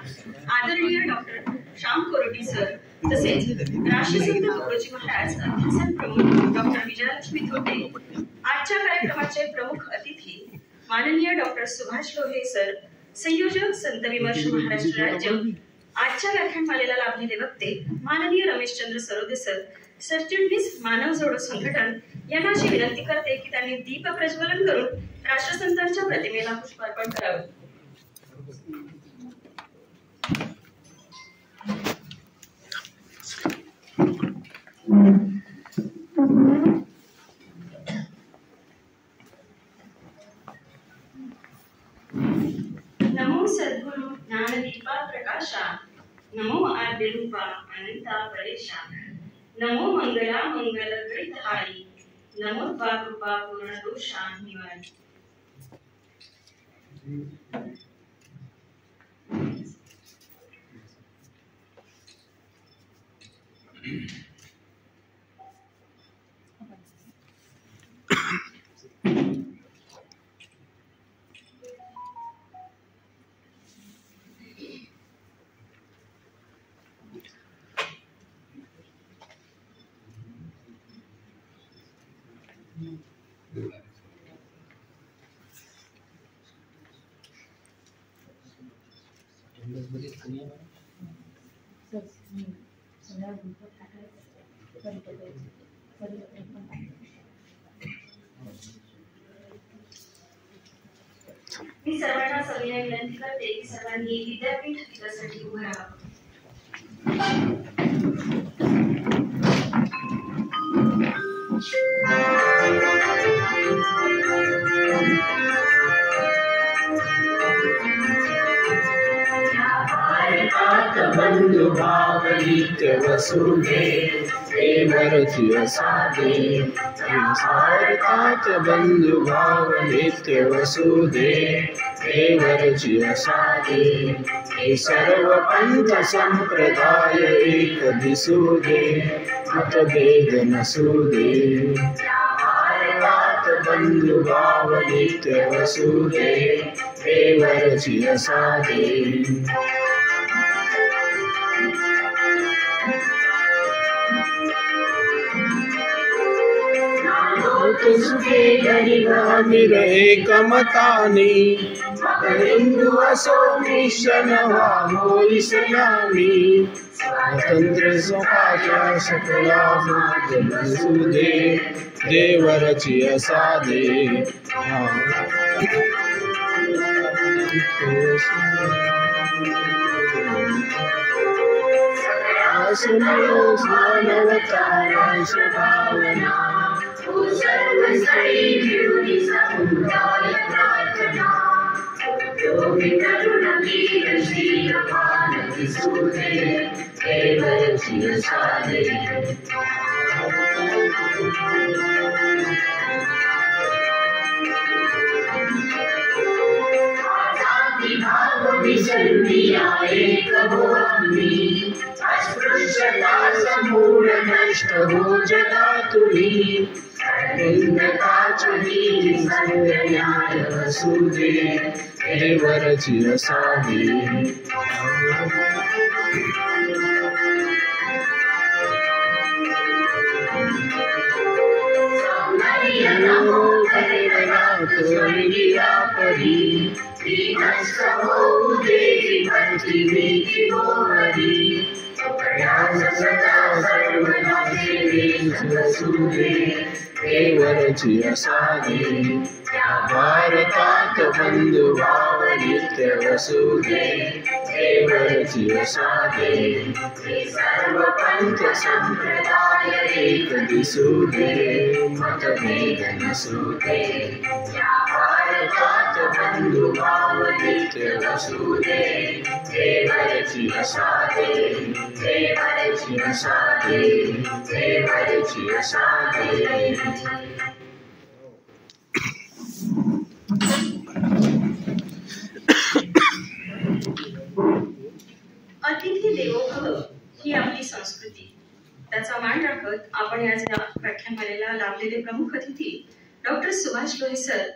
आदरणीय doctor Shyam कोरोटी sir तसेच राष्ट्रसंत तुकडोजी महाराज अध्यासन प्रमुख डॉक्टर विजयलक्ष्मी थोटे, आजच्या कार्यक्रमाचे प्रमुख अतिथी माननीय डॉक्टर सुभाष लोहे सर, संयोजक संत विमर्श महाराष्ट्र राज्य, आजच्या व्याख्यानमालेला लाभलेले वक्ते माननीय रमेशचंद्र सरोदे सर, सरचिटणीस मानव जोडो संघटन यांना अशी विनंती करते की त्यांनी दीप प्रज्वलन करून राष्ट्रसंतांच्या प्रतिमेला पुष्पार्पण करावे. नमो सद्गुरु ज्ञानदीपा प्रकाशा, नमो आद्य रूपा अनंता परेशा, नमो मंगला मंगल गृहधारी, नमो कृपा पूर्ण दोषा निवारी. मी सर्वांना सविनय विनंती करते की सर्वांनी विद्यापीठ दिवसासाठी उभं राहावं. बंधु भाव नित्य वसुदेव देवरची असादे, भारतात बंधु भाव नित्य वसुदेव देवरची असादे, हे सर्व पंथ संप्रदाय एक दिसुदे, मतभेद नसुदे. भारतात बंधु भाव नित्य वसुदेव देवरची असादे. सुखे गरीब अमीर एकमतानी, हिंदू असो ख्रिश्चन हो इस्लामी, स्वतंत्र स्वतःच्या सकला मार्ग वसुदे देवरची असादे. भावना सर्वस्वी मिळून समुदाय प्रार्थना, योगी तरुण वीर शीलवान दिसुदे देवरची असादे. भाव विसर्मिया एक हो आम्ही, अस्पृश्यता समूळ नष्ट हो जगातुनी, निंदकाची संन्याय वसुदे देवरची असादे. नमो भगवनाथ परी, दीनस्थ होऊ देवी भक्ती मोहरी, प्रयास सदा सर्वदा सेवेस वसुदे देवरची असादे. भारतात बंधु भाव नित्य वसुदे देवरची असादे, हे सर्व पंथ संप्रदाय एक दिसुदे, मतभेद नसुदे. भारतात बंधु भाव नित्य वसुदे देवरची असादे, देवरची असादे, देवरची असादे. अतिथी देवो भव ही आपली संस्कृती. त्याचा मान राखत आपण या व्याख्यानमालेला लाभलेले प्रमुख अतिथी डॉक्टर सुभाष लोहे सर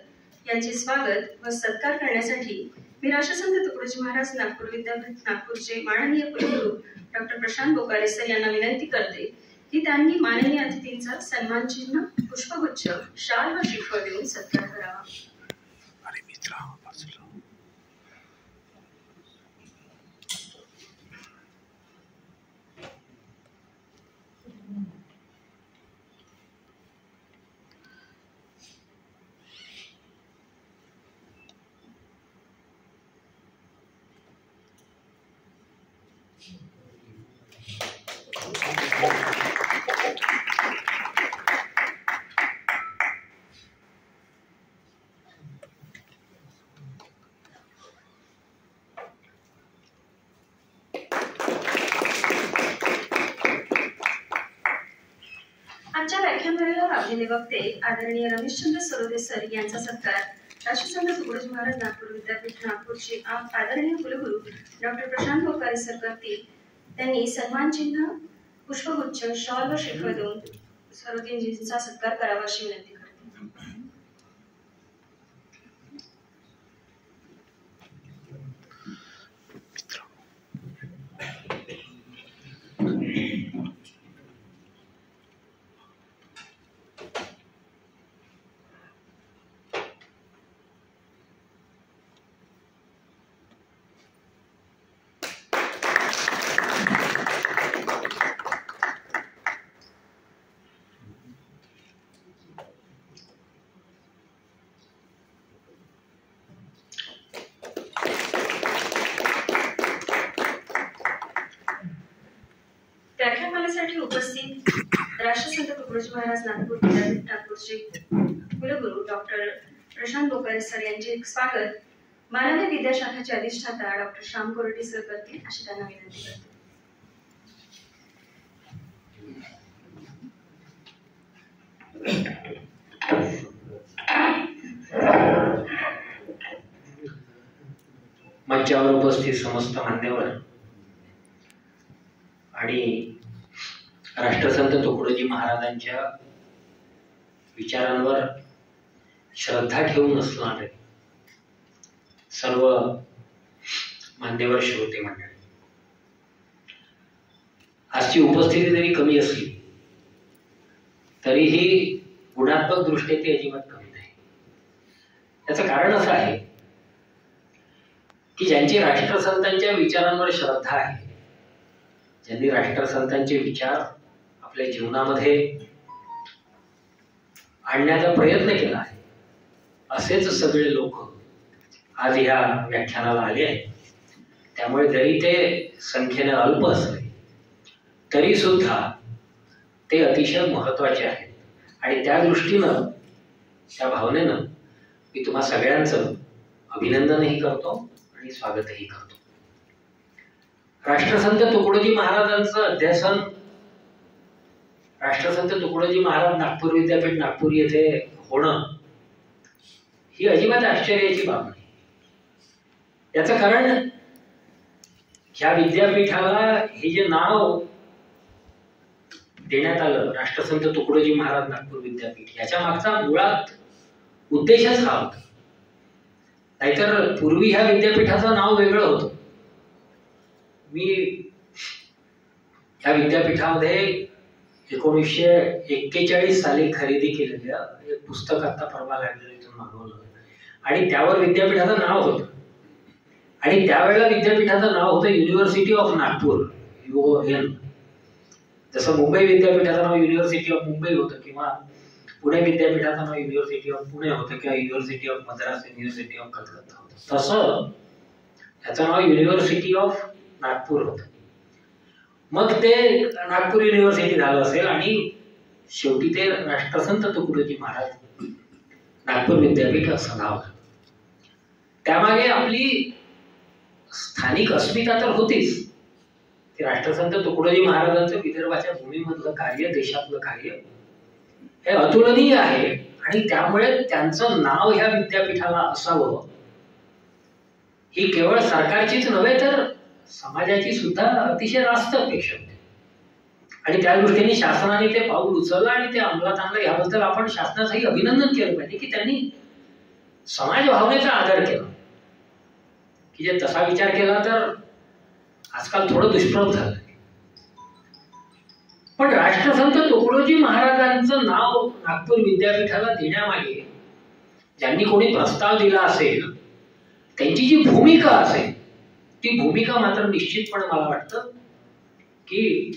यांचे स्वागत व सत्कार करण्यासाठी मी राष्ट्रसंत तुकडोजी महाराज नागपूर विद्यापीठ नागपूरचे माननीय कुलगुरू डॉक्टर प्रशांत बोकारे सर यांना विनंती करते की त्यांनी माननीय अतिथींचा सन्मान चिन्ह, पुष्पगुच्छ, शाल व श्रीफळ देऊन सत्कार करावा. आमच्या व्याख्यानमालेला लाभलेले वक्ते आदरणीय रमेशचंद्र सरोदे सर यांचा सत्कार राष्ट्रसंत तुकडोजी महाराज नागपूर विद्यापीठ नागपूरचे आदरणीय कुलगुरू डॉक्टर प्रशांत बोकारे सर करतील. त्यांनी सन्मान चिन्ह, पुष्पगुच्छ, शॉल व श्रीफळ देऊन सरोदेजींचा सत्कार करावा अशी विनंती करते. व्याख्यानमालेसाठी उपस्थित राष्ट्रसंत तुकडोजी महाराज नागपूर विद्यापीठ नागपूरचे कुलगुरू डॉक्टर प्रशांत बोकारे सर यांचे स्वागत माननीय विद्याशाखाचे अधिष्ठाता डॉक्टर श्याम कोरटे सर करतील अशी त्यांना विनंती करते. मंचावर उपस्थित समस्त मान्यवर आणि राष्ट्रसंत तुकडोजी महाराजांच्या विचारांवर श्रद्धा ठेवून असणारे सर्व मान्यवर श्रोते मंडळी, आजची उपस्थिती जरी कमी असली तरीही गुणात्मक दृष्ट्या ती अजिबात कमी नाही. याचं कारण असं आहे की ज्यांची राष्ट्रसंतांच्या विचारांवर श्रद्धा आहे, ज्यांनी राष्ट्रसंतांचे विचार आपल्या जीवनामध्ये आणण्याचा प्रयत्न केला आहे, असेच सगळे लोक आज या व्याख्यानाला आले आहेत. त्यामुळे जरी ते संख्येने अल्प असले तरी सुद्धा ते अतिशय महत्वाचे आहेत आणि त्या दृष्टीनं, त्या भावनेनं मी तुम्हा सगळ्यांचं अभिनंदनही करतो आणि स्वागतही करतो. राष्ट्रसंत तुकडोजी महाराजांचं अध्यासन राष्ट्रसंत तुकडोजी महाराज नागपूर विद्यापीठ नागपूर येथे होणं ही अजिबात आश्चर्याची बाब नाही. याचं कारण ह्या विद्यापीठाला हे जे नाव देण्यात आलं, राष्ट्रसंत तुकडोजी महाराज नागपूर विद्यापीठ, याच्या मागचा मुळात उद्देशच हा होता. नाहीतर पूर्वी ह्या विद्यापीठाचं नाव वेगळं होतं. मी ह्या विद्यापीठामध्ये 1941 साली खरेदी केलेलं एक पुस्तक आता परवा लायब्ररीतून मागवलं आणि त्यावर विद्यापीठाचं नाव होतं. आणि त्यावेळेला विद्यापीठाचं नाव होतं युनिव्हर्सिटी ऑफ नागपूर, UON. जसं मुंबई विद्यापीठाचं नाव युनिव्हर्सिटी ऑफ मुंबई होतं किंवा पुणे विद्यापीठाचं नाव युनिव्हर्सिटी ऑफ पुणे होतं किंवा university of Madras, university of Calcutta होतं, तसं याचं नाव युनिव्हर्सिटी ऑफ नागपूर होतं. मग ते नागपूर युनिव्हर्सिटी झालं असेल आणि शेवटी ते राष्ट्रसंत तुकडोजी महाराज नागपूर विद्यापीठ असं नाव झालं. त्यामागे आपली स्थानिक अस्मिता तर होतीच. ते राष्ट्रसंत तुकडोजी महाराजांचं विदर्भाच्या भूमीमधलं कार्य, देशातलं कार्य हे अतुलनीय आहे आणि त्यामुळे त्यांचं नाव ह्या विद्यापीठाला असावं ही केवळ सरकारचीच नव्हे तर समाजाची सुद्धा अतिशय रास्त अपेक्षा होती. आणि त्या दृष्टीने शासनाने ते पाऊल उचललं आणि ते अंमलात आणलं. याबद्दल आपण शासनाचंही अभिनंदन केलं पाहिजे की त्यांनी समाज भावनेचा आदर केला. की जे तसा विचार केला तर आजकाल थोडं दुष्प्रभ झालं. पण राष्ट्रसंत तुकडोजी महाराजांचं नाव नागपूर विद्यापीठाला देण्यामागे ज्यांनी कोणी प्रस्ताव दिला असेल, त्यांची जी भूमिका असेल, ती भूमिका मात्र निश्चितपणे मला वाटतं की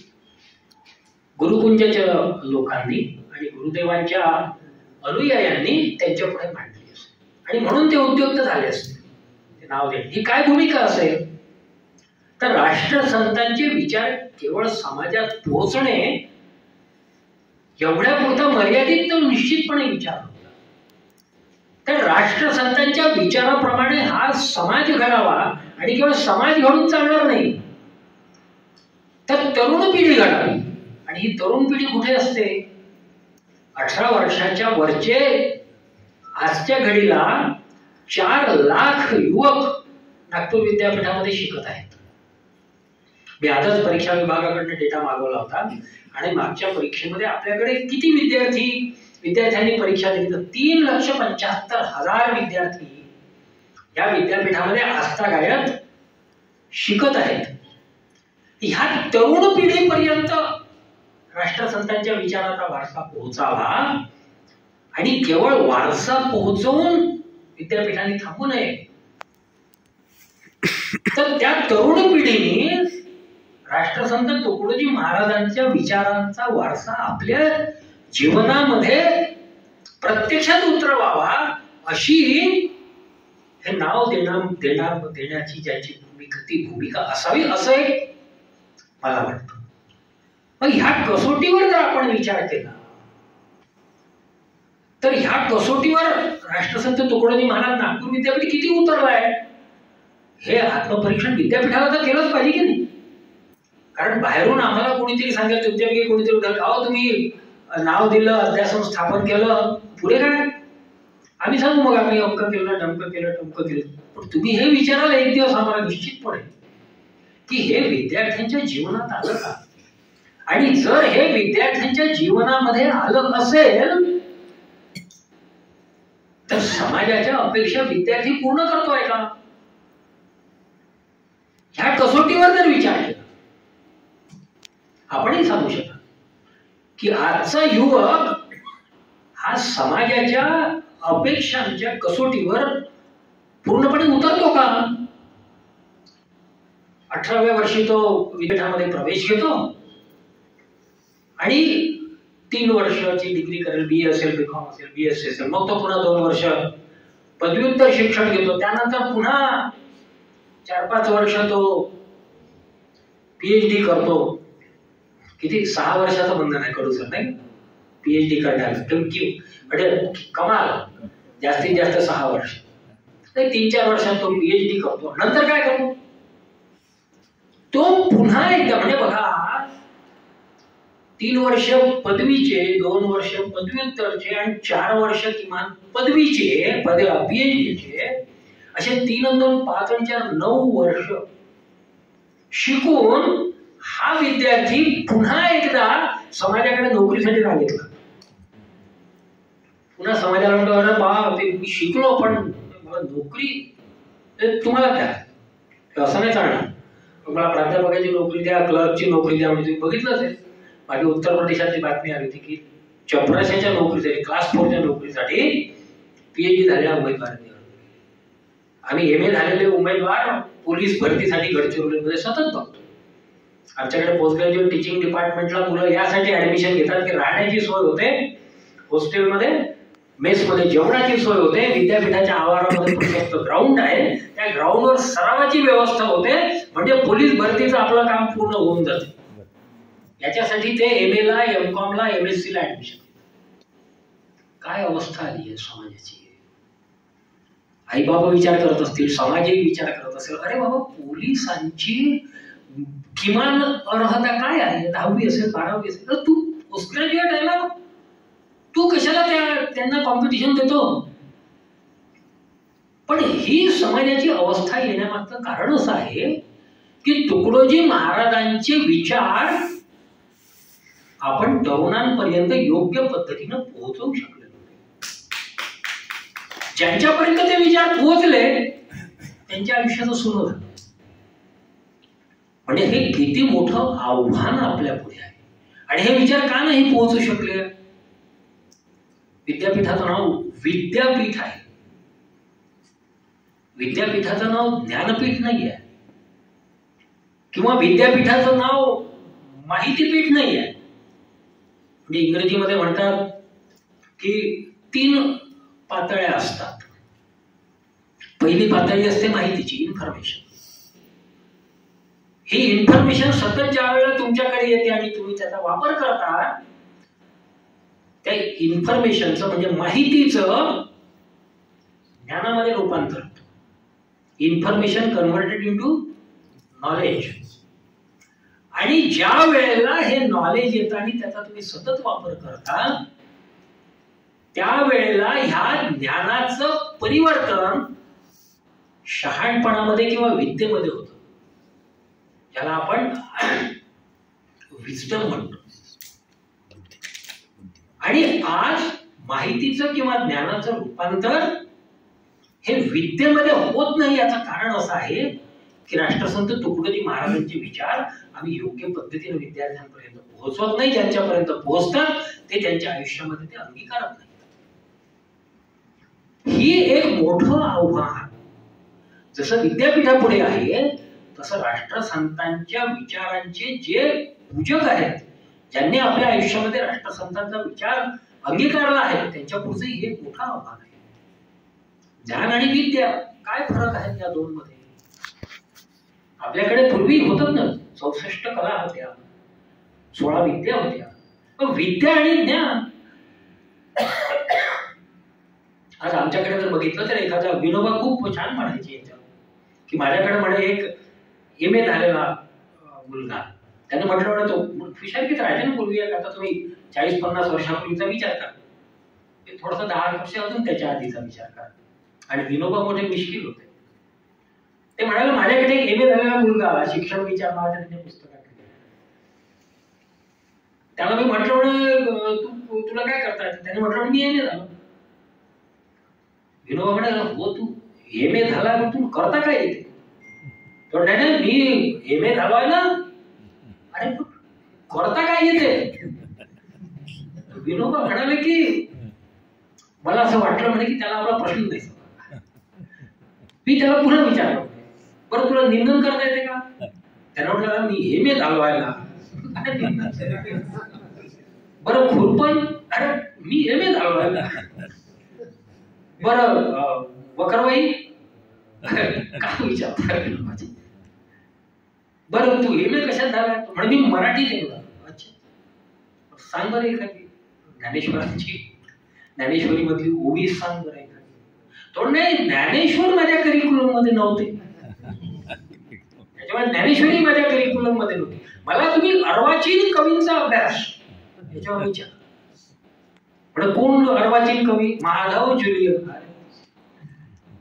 गुरुकुंजाच्या लोकांनी आणि गुरुदेवांच्या अनुयायांनी त्यांच्या पुढे मांडली असेल आणि म्हणून ते उद्युक्त झाले असतील ते नाव देणे. ही काय भूमिका असेल तर राष्ट्रसंतांचे विचार केवळ समाजात पोहोचणे एवढ्या पुरता मर्यादित तर निश्चितपणे विचार होता. तर राष्ट्रसंतांच्या विचाराप्रमाणे हा समाज घडावा आणि केवळ समाज घडून चालणार नाही तर तरुण पिढी घडावी. आणि ही तरुण पिढी कुठे असते? 18 वर्षाच्या वरचे आजच्या घडीला 4 लाख युवक नागपूर विद्यापीठामध्ये शिकत आहेत. मी आजच परीक्षा विभागाकडनं डेटा मागवला होता आणि मागच्या परीक्षेमध्ये आपल्याकडे किती विद्यार्थ्यांनी परीक्षा दिली तर 3,75,000 विद्यार्थी या विद्यापीठामध्ये आस्थागायत शिकत आहेत. ह्या तरुण पिढीपर्यंत राष्ट्रसंतांच्या विचाराचा वारसा पोहोचावा आणि केवळ वारसा पोहोचवून विद्यापीठाने थांबू नये. तर त्या तरुण पिढीने राष्ट्रसंत तुकडोजी महाराजांच्या विचारांचा वारसा आपल्या जीवनामध्ये प्रत्यक्षात उतरवावा अशी हे नाव देण्याची ज्याची भूमिका असावी असं एक मला वाटतं. मग ह्या कसोटीवर जर आपण विचार केला तर ह्या कसोटीवर राष्ट्रसंत तुकडोजी महाराज नागपूर विद्यापीठ किती उतरलाय हे आत्मपरीक्षण विद्यापीठाला तर केलंच पाहिजे की नाही. कारण बाहेरून आम्हाला कोणीतरी सांगेल तुमच्यापैकी कोणीतरी तुम्ही नाव दिलं, अध्यासन स्थापन केलं, पुढे काय आम्ही सांगू मग आम्ही अमकं केलं, डमकं केलं, टमकं केलं. पण तुम्ही हे विचाराल एक दिवस आम्हाला निश्चित पडेल की हे विद्यार्थ्यांच्या जीवनात आलं का. आणि जर हे विद्यार्थ्यांच्या जीवनामध्ये आलं असेल तर समाजाच्या अपेक्षा विद्यार्थी पूर्ण करतोय का ह्या कसोटीवर जर विचार केला आपणही सांगू शकतो की आजचा युवक हा समाजाच्या अपेक्षांच्या कसोटीवर पूर्णपणे उतरतो का. 18व्या वर्षी तो विद्यापीठामध्ये प्रवेश घेतो आणि 3 वर्षाची डिग्री करेल, BA असेल, BCom असेल, BSc असेल, मग तो पुन्हा 2 वर्ष पदव्युत्तर शिक्षण घेतो, त्यानंतर पुन्हा 4-5 वर्ष तो PhD करतो. किती 6 वर्षाचं बंधन आहे करू सर नाही PhD करण्याला कमाल जास्तीत जास्त 6 वर्ष 3-4 वर्षात तो PhD करतो. नंतर काय करतो तो पुन्हा एकदा म्हणजे बघा 3 वर्ष पदवीचे, 2 वर्ष पदव्युत्तरचे आणि 4 वर्ष किमान पदवीचे PhDचे असे 3 आणि 2 5 आणि 4 9 वर्ष शिकून हा विद्यार्थी पुन्हा एकदा समाजाकडे नोकरीसाठी राहिला. पुन्हा समाजाला म्हणतो अरे बा मी शिकलो पण मला नोकरी तुम्हाला द्या असं नाही चालणार. मला प्राध्यापकाची नोकरी द्या, क्लर्कची नोकरी द्या. म्हणजे तुम्ही बघितलं असेल मागे उत्तर प्रदेशातली बातमी आली होती की चपराशाच्या नोकरीसाठी क्लास 4च्या नोकरीसाठी PhD झालेल्या उमेदवारांनी आम्ही MA झालेले उमेदवार पोलीस भरतीसाठी गडचिरोलीमध्ये सतत बघतो. आमच्याकडे पोस्ट ग्रॅज्युएट टीचिंग डिपार्टमेंटला मुलं यासाठी ऍडमिशन घेतात की राहण्याची सोय होते हॉस्टेलमध्ये, मेसमध्ये जेवणाची सोय होते, विद्यापीठाच्या आवारामध्ये ग्राउंड आहे त्या ग्राउंडवर सरावाची व्यवस्था होते म्हणजे पोलीस भरतीचं आपलं काम पूर्ण होऊन जाते. याच्यासाठी ते MA ला, MCom ला, MSc ला ऍडमिशन. काय अवस्था आली आहे समाजाची. आई बाबा विचार करत असतील, समाजही विचार करत असेल, अरे बाबा पोलिसांची किमान अर्हता काय आहे, 10वी असेल 12वी असेल, तर तू पोस्ट ग्रॅज्युएट आहे ना, तू कशाला त्यांना कॉम्पिटिशन देतो. पण ही समाजाची अवस्था येण्यामागचं कारण असं आहे की तुकडोजी महाराजांचे विचार आपण तरुणांपर्यंत योग्य पद्धतीनं पोहोचवू शकले. ज्यांच्यापर्यंत ते विचार पोहोचले त्यांच्या आयुष्याचं सोनं झालं. म्हणजे हे किती मोठं आव्हान आपल्या पुढे आहे. आणि हे विचार का नाही पोहोचू शकले? विद्यापीठाचं नाव विद्यापीठ आहे. विद्यापीठाचं नाव ज्ञानपीठ नाही आहे, किंवा विद्यापीठाचं नाव माहितीपीठ नाही आहे. म्हणजे इंग्रजीमध्ये म्हणतात की 3 पातळ्या असतात. पहिली पातळी असते माहितीची, इन्फॉर्मेशन. ही इन्फॉर्मेशन सतत ज्या वेळेला तुमच्याकडे येते आणि तुम्ही त्याचा वापर करता, त्या इन्फॉर्मेशनचं म्हणजे माहितीचं ज्ञानामध्ये रूपांतर होतं. Information converted into knowledge. आणि ज्या वेळेला हे नॉलेज येतं आणि त्याचा तुम्ही सतत वापर करता, त्यावेळेला ह्या ज्ञानाचं परिवर्तन शहाणपणामध्ये किंवा विद्येमध्ये होतं, ज्याला आपण विज्डम म्हणतो. आणि आज माहितीचं किंवा ज्ञानाचं रूपांतर हे विद्येमध्ये होत नाही. याचं कारण असं आहे की राष्ट्रसंत तुकडोजी महाराजांचे विचार आम्ही योग्य पद्धतीने विद्यार्थ्यांपर्यंत पोहोचवत नाही. ज्यांच्यापर्यंत पोहोचतात ते त्यांच्या आयुष्यामध्ये ते अंगीकारत नाही. ही एक मोठं आव्हान जसं विद्यापीठापुढे आहे, तसं राष्ट्रसंतांच्या विचारांचे जे पूजक आहेत, ज्यांनी आपल्या आयुष्यामध्ये राष्ट्रसंतांचा विचार अंगीकारला आहे, त्यांच्या पुढचे एक मोठं आव्हान आहे. ज्ञान आणि विद्या काय फरक आहे या दोन मध्ये? आपल्याकडे पूर्वी होतच ना 64 कला होत्या, 16 विद्या होत्या. पण विद्या आणि ज्ञान आज आमच्याकडे जर बघितलं तर एखादा विनोबा खूप छान म्हणायचे याच्यावर की माझ्याकडे म्हणे एक MA झालेला मुलगा, त्याने म्हटलं म्हणे तो हुशारकीत राहायचे ना पूर्वी. आता तुम्ही 40-50 वर्षापूर्वीचा विचार करा, थोडासा 10 वर्ष अजून त्याच्या आधीचा विचार करा. आणि विनोबा मोठे मिश्किल होते. ते म्हणाले माझ्याकडे एक MA झालेला मुलगा आला, शिक्षण विचार नावाच्या त्याने पुस्तकात. त्याला मी म्हटलं म्हणे तुला काय करता येतं? त्याने म्हटलं मी MA झालो. विनोबा म्हणाला हो तू MA झाला मग तू करता काय येते? तो नाही मी MA झालोय ना. अरे करता काय येते? विनोबा म्हणाले की मला असं वाटलं म्हणे की त्याला आपला प्रश्न नाही समजला. मी त्याला पुन्हा विचारलं बरं तुला निंदन करता येते का? त्याला म्हटलं मी MA झालोय ना. बरं खुरपण? अरे मी MA झालोय ना. बरं वकरबाई काय विचारता? बरं तू MA कशात झाला? म्हणजे मी मराठीत आहे. अच्छा सांग बरं एखादी ज्ञानेश्वरी मधली ओवी सांग बरं एखादी. तो नाही ज्ञानेश्वर माझ्या करिक्युलम मध्ये नव्हते, त्याच्यामुळे ज्ञानेश्वरी माझ्या करिक्युलम मध्ये नव्हती. मला तुम्ही अर्वाचीन कवींचा अभ्यास याच्यावर विचार. पण कोण अर्वाचीन कवी? माधव ज्युलियन.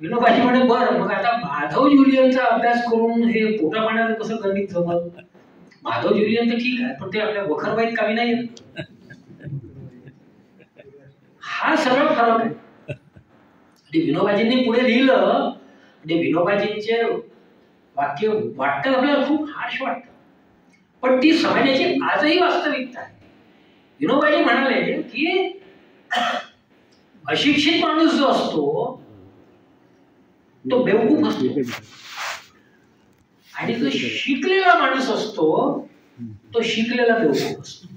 विनोबाजी म्हणे बरं मग आता माधव ज्युलियनचा अभ्यास करून हे पोटा पाण्याचं कसं गणित जमत? माधव ज्युलियन तर ठीक आहे, पण ते आपल्या वखरबाईत कवी नाही. हा सगळा फरक आहे. आणि विनोबाजींनी पुढे लिहिलं म्हणजे विनोबाजींचे वाक्य वाटतं आपल्याला खूप हार्श वाटतं, पण ती समाजाची आजही वास्तविकता आहे. विनोबाजी म्हणाले की अशिक्षित माणूस जो असतो तो बेवकूफ असतो, आणि जो शिकलेला माणूस असतो तो शिकलेला बेवकूफ असतो.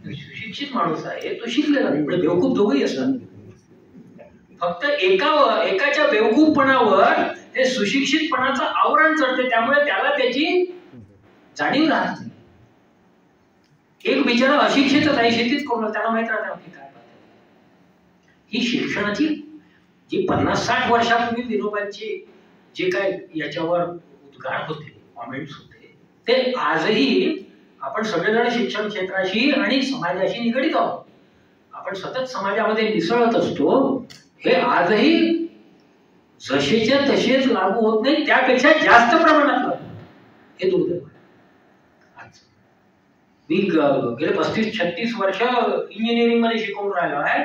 सुशिक्षित माणूस आहे तो शिकलेला, बेवकूफ दोघंही असतात. फक्त एकाच्या बेवकूफपणावर ते सुशिक्षितपणाचं आवरण चढते, त्यामुळे त्याला त्याची जाणीव राहते. एक बिचारा अशिक्षितच आहे, शेतीच करून त्याला माहित राहते आपली काय. ही शिक्षणाची जी 50-60 वर्षापूर्वी विनोबांचे जे काय याच्यावर उद्गार होते, कॉमेंट्स होते, ते आजही आपण सगळेजण शिक्षण क्षेत्राशी आणि समाजाशी निगडित आहोत. आपण सतत समाजामध्ये मिसळत असतो. हे आजही जसेच्या तसेच लागू होत नाही, त्यापेक्षा जास्त प्रमाणात लागू. हे दुर्दैव आहे. मी गेले 35-36 वर्ष इंजिनिअरिंग मध्ये शिकवून राहिलो आहे.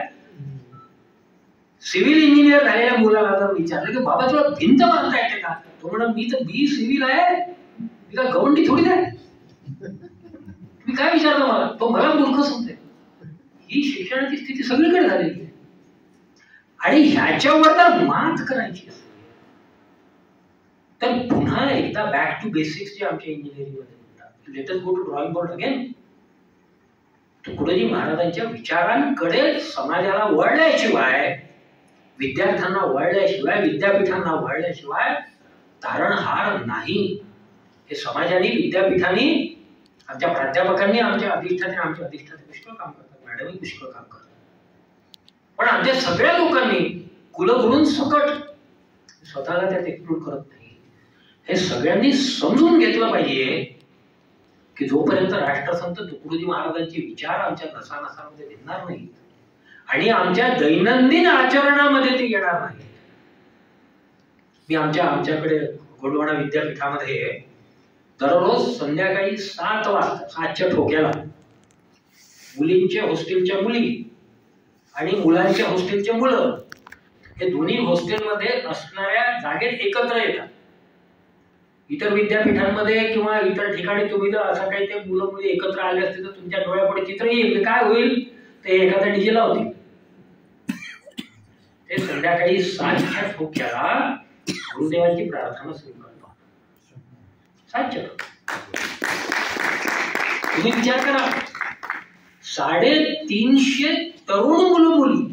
सिव्हिल इंजिनियर झालेल्या मुलाला जर विचारलं की बाबा तुला भिंत बांधता येते का, तो म्हणा मी तर बी सिव्हिल आहे, मी का गवंडी थोडी आहे, मी काय विचारलं मला, तो मला मूर्ख समजेल. ही शिक्षणाची स्थिती सगळीकडे झालेली आहे. आणि ह्याच्यावर जर मात करायची असेल तर पुन्हा एकदा बॅक टू बेसिक्स जे आमच्या इंजिनिअरिंग मध्ये म्हणतात, let us go to drawing board again. Tukdoji महाराजांच्या विचारांकडे समाजाला वळल्याशिवाय, विद्यार्थ्यांना वळल्याशिवाय, विद्यापीठांना वळल्याशिवाय तारणहार नाही. हे समाजाने, विद्यापीठांनी, आमच्या प्राध्यापकांनी, आमच्या अधिष्ठाते पुष्कळ काम करतात, मॅडमही पुष्कळ काम करतात. पण आमच्या सगळ्या लोकांनी कुलगुरून सकट स्वतःला त्यात एक्सक्लूड करत नाही. हे सगळ्यांनी समजून घेतलं पाहिजे की जोपर्यंत राष्ट्रसंत तुकडोजी महाराजांचे विचार आमच्या घसानसामध्ये भिनणार नाहीत आणि आमच्या दैनंदिन आचरणामध्ये ते येणार नाही. मी आमच्याकडे गोंडवाना विद्यापीठामध्ये दररोज संध्याकाळी 7 वाजता 7च्या ठोक्याला मुलींच्या हॉस्टेलच्या मुली आणि मुलांच्या हॉस्टेलच्या मुलं हे दोन्ही हॉस्टेलमध्ये असणाऱ्या जागेत एकत्र येतात. इतर विद्यापीठांमध्ये किंवा इतर ठिकाणी तुम्ही जर असं काही ते मुलं मुली एकत्र आले असते तर तुमच्या डोळ्यापुढे चित्र येईल, काय होईल, ते एखाद्या डीजे लावतील. ते संध्याकाळी 7च्या ठोक्याला गुरुदेवांची प्रार्थना सुरू करतात. 7च्या तुम्ही विचार करा, 350 तरुण मुलं मुली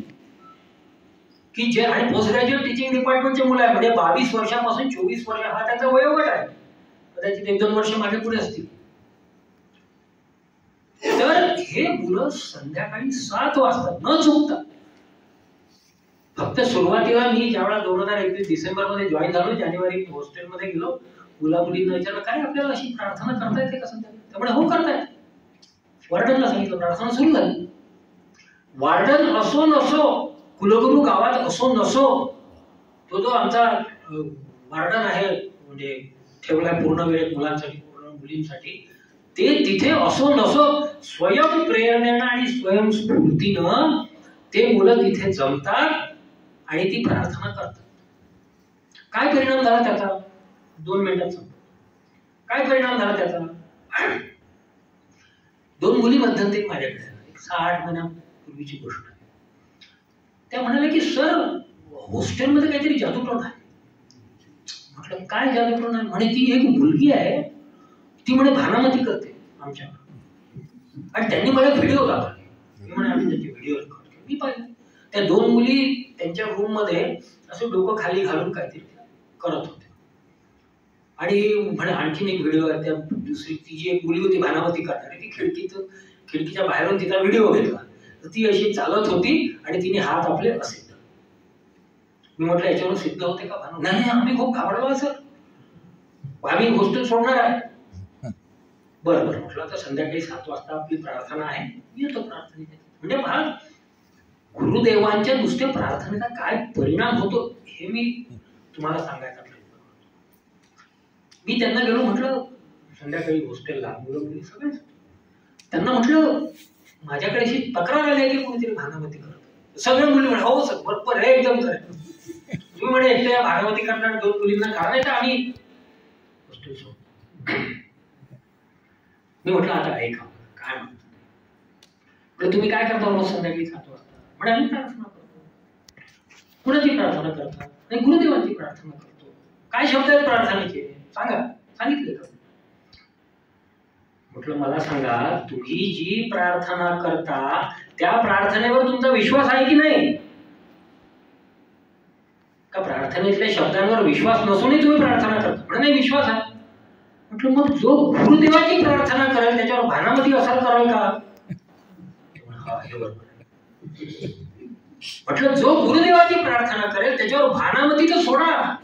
की जे, आणि पोस्ट ग्रॅज्युएट टीचिंग डिपार्टमेंटचे मुलं आहे, म्हणजे 22 वर्षापासून 24 वर्ष हा त्याचा वयोगट आहे. कदाचित 1-2 वर्ष मागे पुढे असतील. तर हे मुलं संध्याकाळी 7 वाजता न चुकता, फक्त सुरुवातीला मी ज्यावेळेला 2021 डिसेंबरमध्ये जॉईन झालो, जानेवारी हॉस्टेलमध्ये गेलो, मुला मुलींना विचारलं काय आपल्याला अशी प्रार्थना करता येते का सध्या, त्यामुळे हो करतायत. वार्डनला सांगितलं, प्रार्थना सुरू झाली. वार्डन असो नसो, कुलगुरू गावात असो नसो, तो जो आमचा वार्डन आहे म्हणजे ठेवलाय पूर्ण वेळ मुलांसाठी, पूर्ण मुलींसाठी, ते तिथे असो नसो स्वयंप्रेरणेनं आणि स्वयंस्फूर्तीनं ते मुलं तिथे जमतात आणि ती प्रार्थना करतात. काय परिणाम झाला त्याचा 2 मिनिटात सांगतो. काय परिणाम झाला त्याचा? 2 मुली मध्यंतरी माझ्याकडे 6-8 महिन्यापूर्वीची गोष्ट आहे. त्या म्हणाल्या की सर हॉस्टेलमध्ये काहीतरी जादूटोणा आहे. म्हटलं काय जादूटोणा आहे? म्हणे ती एक मुलगी आहे, ती म्हणे भानामती करते आमच्या, आणि त्यांनी मला व्हिडिओ दाखवले. मी म्हणे आम्ही त्याचे व्हिडिओ रेकॉर्ड केले. मी पाहिलं त्या 2 मुली त्यांच्या रूम मध्ये असं डोकं खाली घालून काहीतरी करत होते. आणि म्हणे आणखीन एक व्हिडिओ आहे, त्या दुसरी ती जी एक मुली होती भानामती करणारी, ती खिडकीच्या बाहेरून तिचा व्हिडिओ घेतला. ती अशी चालत होती आणि तिने हात आपले असे. मी म्हटलं याच्यावर सिद्ध होते का भानू? नाही, आम्ही खूप घाबरलो सर, आम्ही हॉस्टेल सोडणार आहे. बरं म्हटलं आता संध्याकाळी 7 वाजता आपली प्रार्थना आहे, येतो प्रार्थनेत. म्हणजे मला गुरुदेवांच्या नुसत्या प्रार्थनेचा काय परिणाम होतो हे मी तुम्हाला सांगायचा प्रयत्न करतो. मी त्यांना गेलो, म्हटलं संध्याकाळी हॉस्टेलला मुलं मुली सगळेच, त्यांना म्हटलं माझ्याकडे अशी तक्रार आली आहे की कोणीतरी भानामती करत. सगळे मुली म्हणे हो सर बरोबर आहे, एकदम करेक्ट. तुम्ही म्हणे एकट्या भानामती करणार 2 मुलींना कारण तर आम्ही हॉस्टेल सोड. मी म्हटलं आता ऐका काय म्हणतो. तुम्ही काय करता रोज संध्याकाळी 7 वाजता? म्हणे आम्ही प्रार्थना करतो. कुणाची प्रार्थना करता? नाही, गुरुदेवांची प्रार्थना करतो. काय शब्द आहेत प्रार्थनेचे सांगा, सांगितले का? म्हटलं मला सांगा, तुम्ही जी प्रार्थना करता त्या प्रार्थनेवर तुमचा विश्वास आहे की नाही? का प्रार्थनेतल्या शब्दांवर विश्वास नसूनही तुम्ही प्रार्थना करता? म्हणजे नाही, विश्वास आहे. म्हटलं मग जो गुरुदेवाची प्रार्थना करेल त्याच्यावर भानामती असर कराल का? हा हे बरोबर. म्हटलं जो गुरुदेवाची प्रार्थना करेल त्याच्यावर भानामती तर सोडा,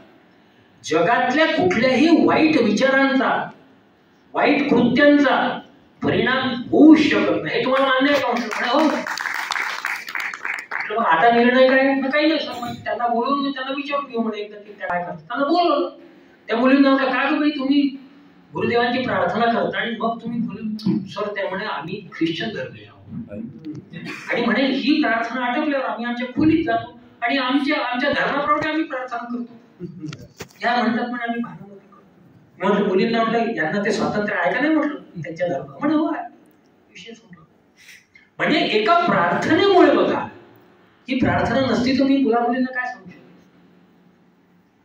जगातल्या कुठल्याही वाईट विचारांचा, वाईट कृत्यांचा परिणाम होऊ शकत नाही. हे तुम्हाला मान्य आहे का? म्हटलं हो. मग आता निर्णय काय? काही नाही, त्यांना बोलून त्यांना विचारून घेऊ म्हणे एकदा की काय करतात. त्यांना बोलवलं. त्या मुलींना काय बाई तुम्ही गुरुदेवांची प्रार्थना करता आणि मग तुम्ही बोलून सर त्यामुळे आम्ही ख्रिश्चन धर्मीय आहोत आणि म्हणे ही प्रार्थना आटोपल्यावर आम्ही आमच्या खोलीत जातो आणि आमच्या धर्माप्रमाणे आम्ही प्रार्थना करतो. या म्हणतात म्हणे आम्ही भांडण करतो. म्हटलं मुलींना म्हटलं यांना ते स्वातंत्र्य आहे का नाही म्हटलं त्यांच्या धर्म म्हणे हो आहे. विषय संपला. म्हणजे एका प्रार्थनेमुळे बघा, ही प्रार्थना नसती तर मी मुलामुलींना काय सांगू शकतो,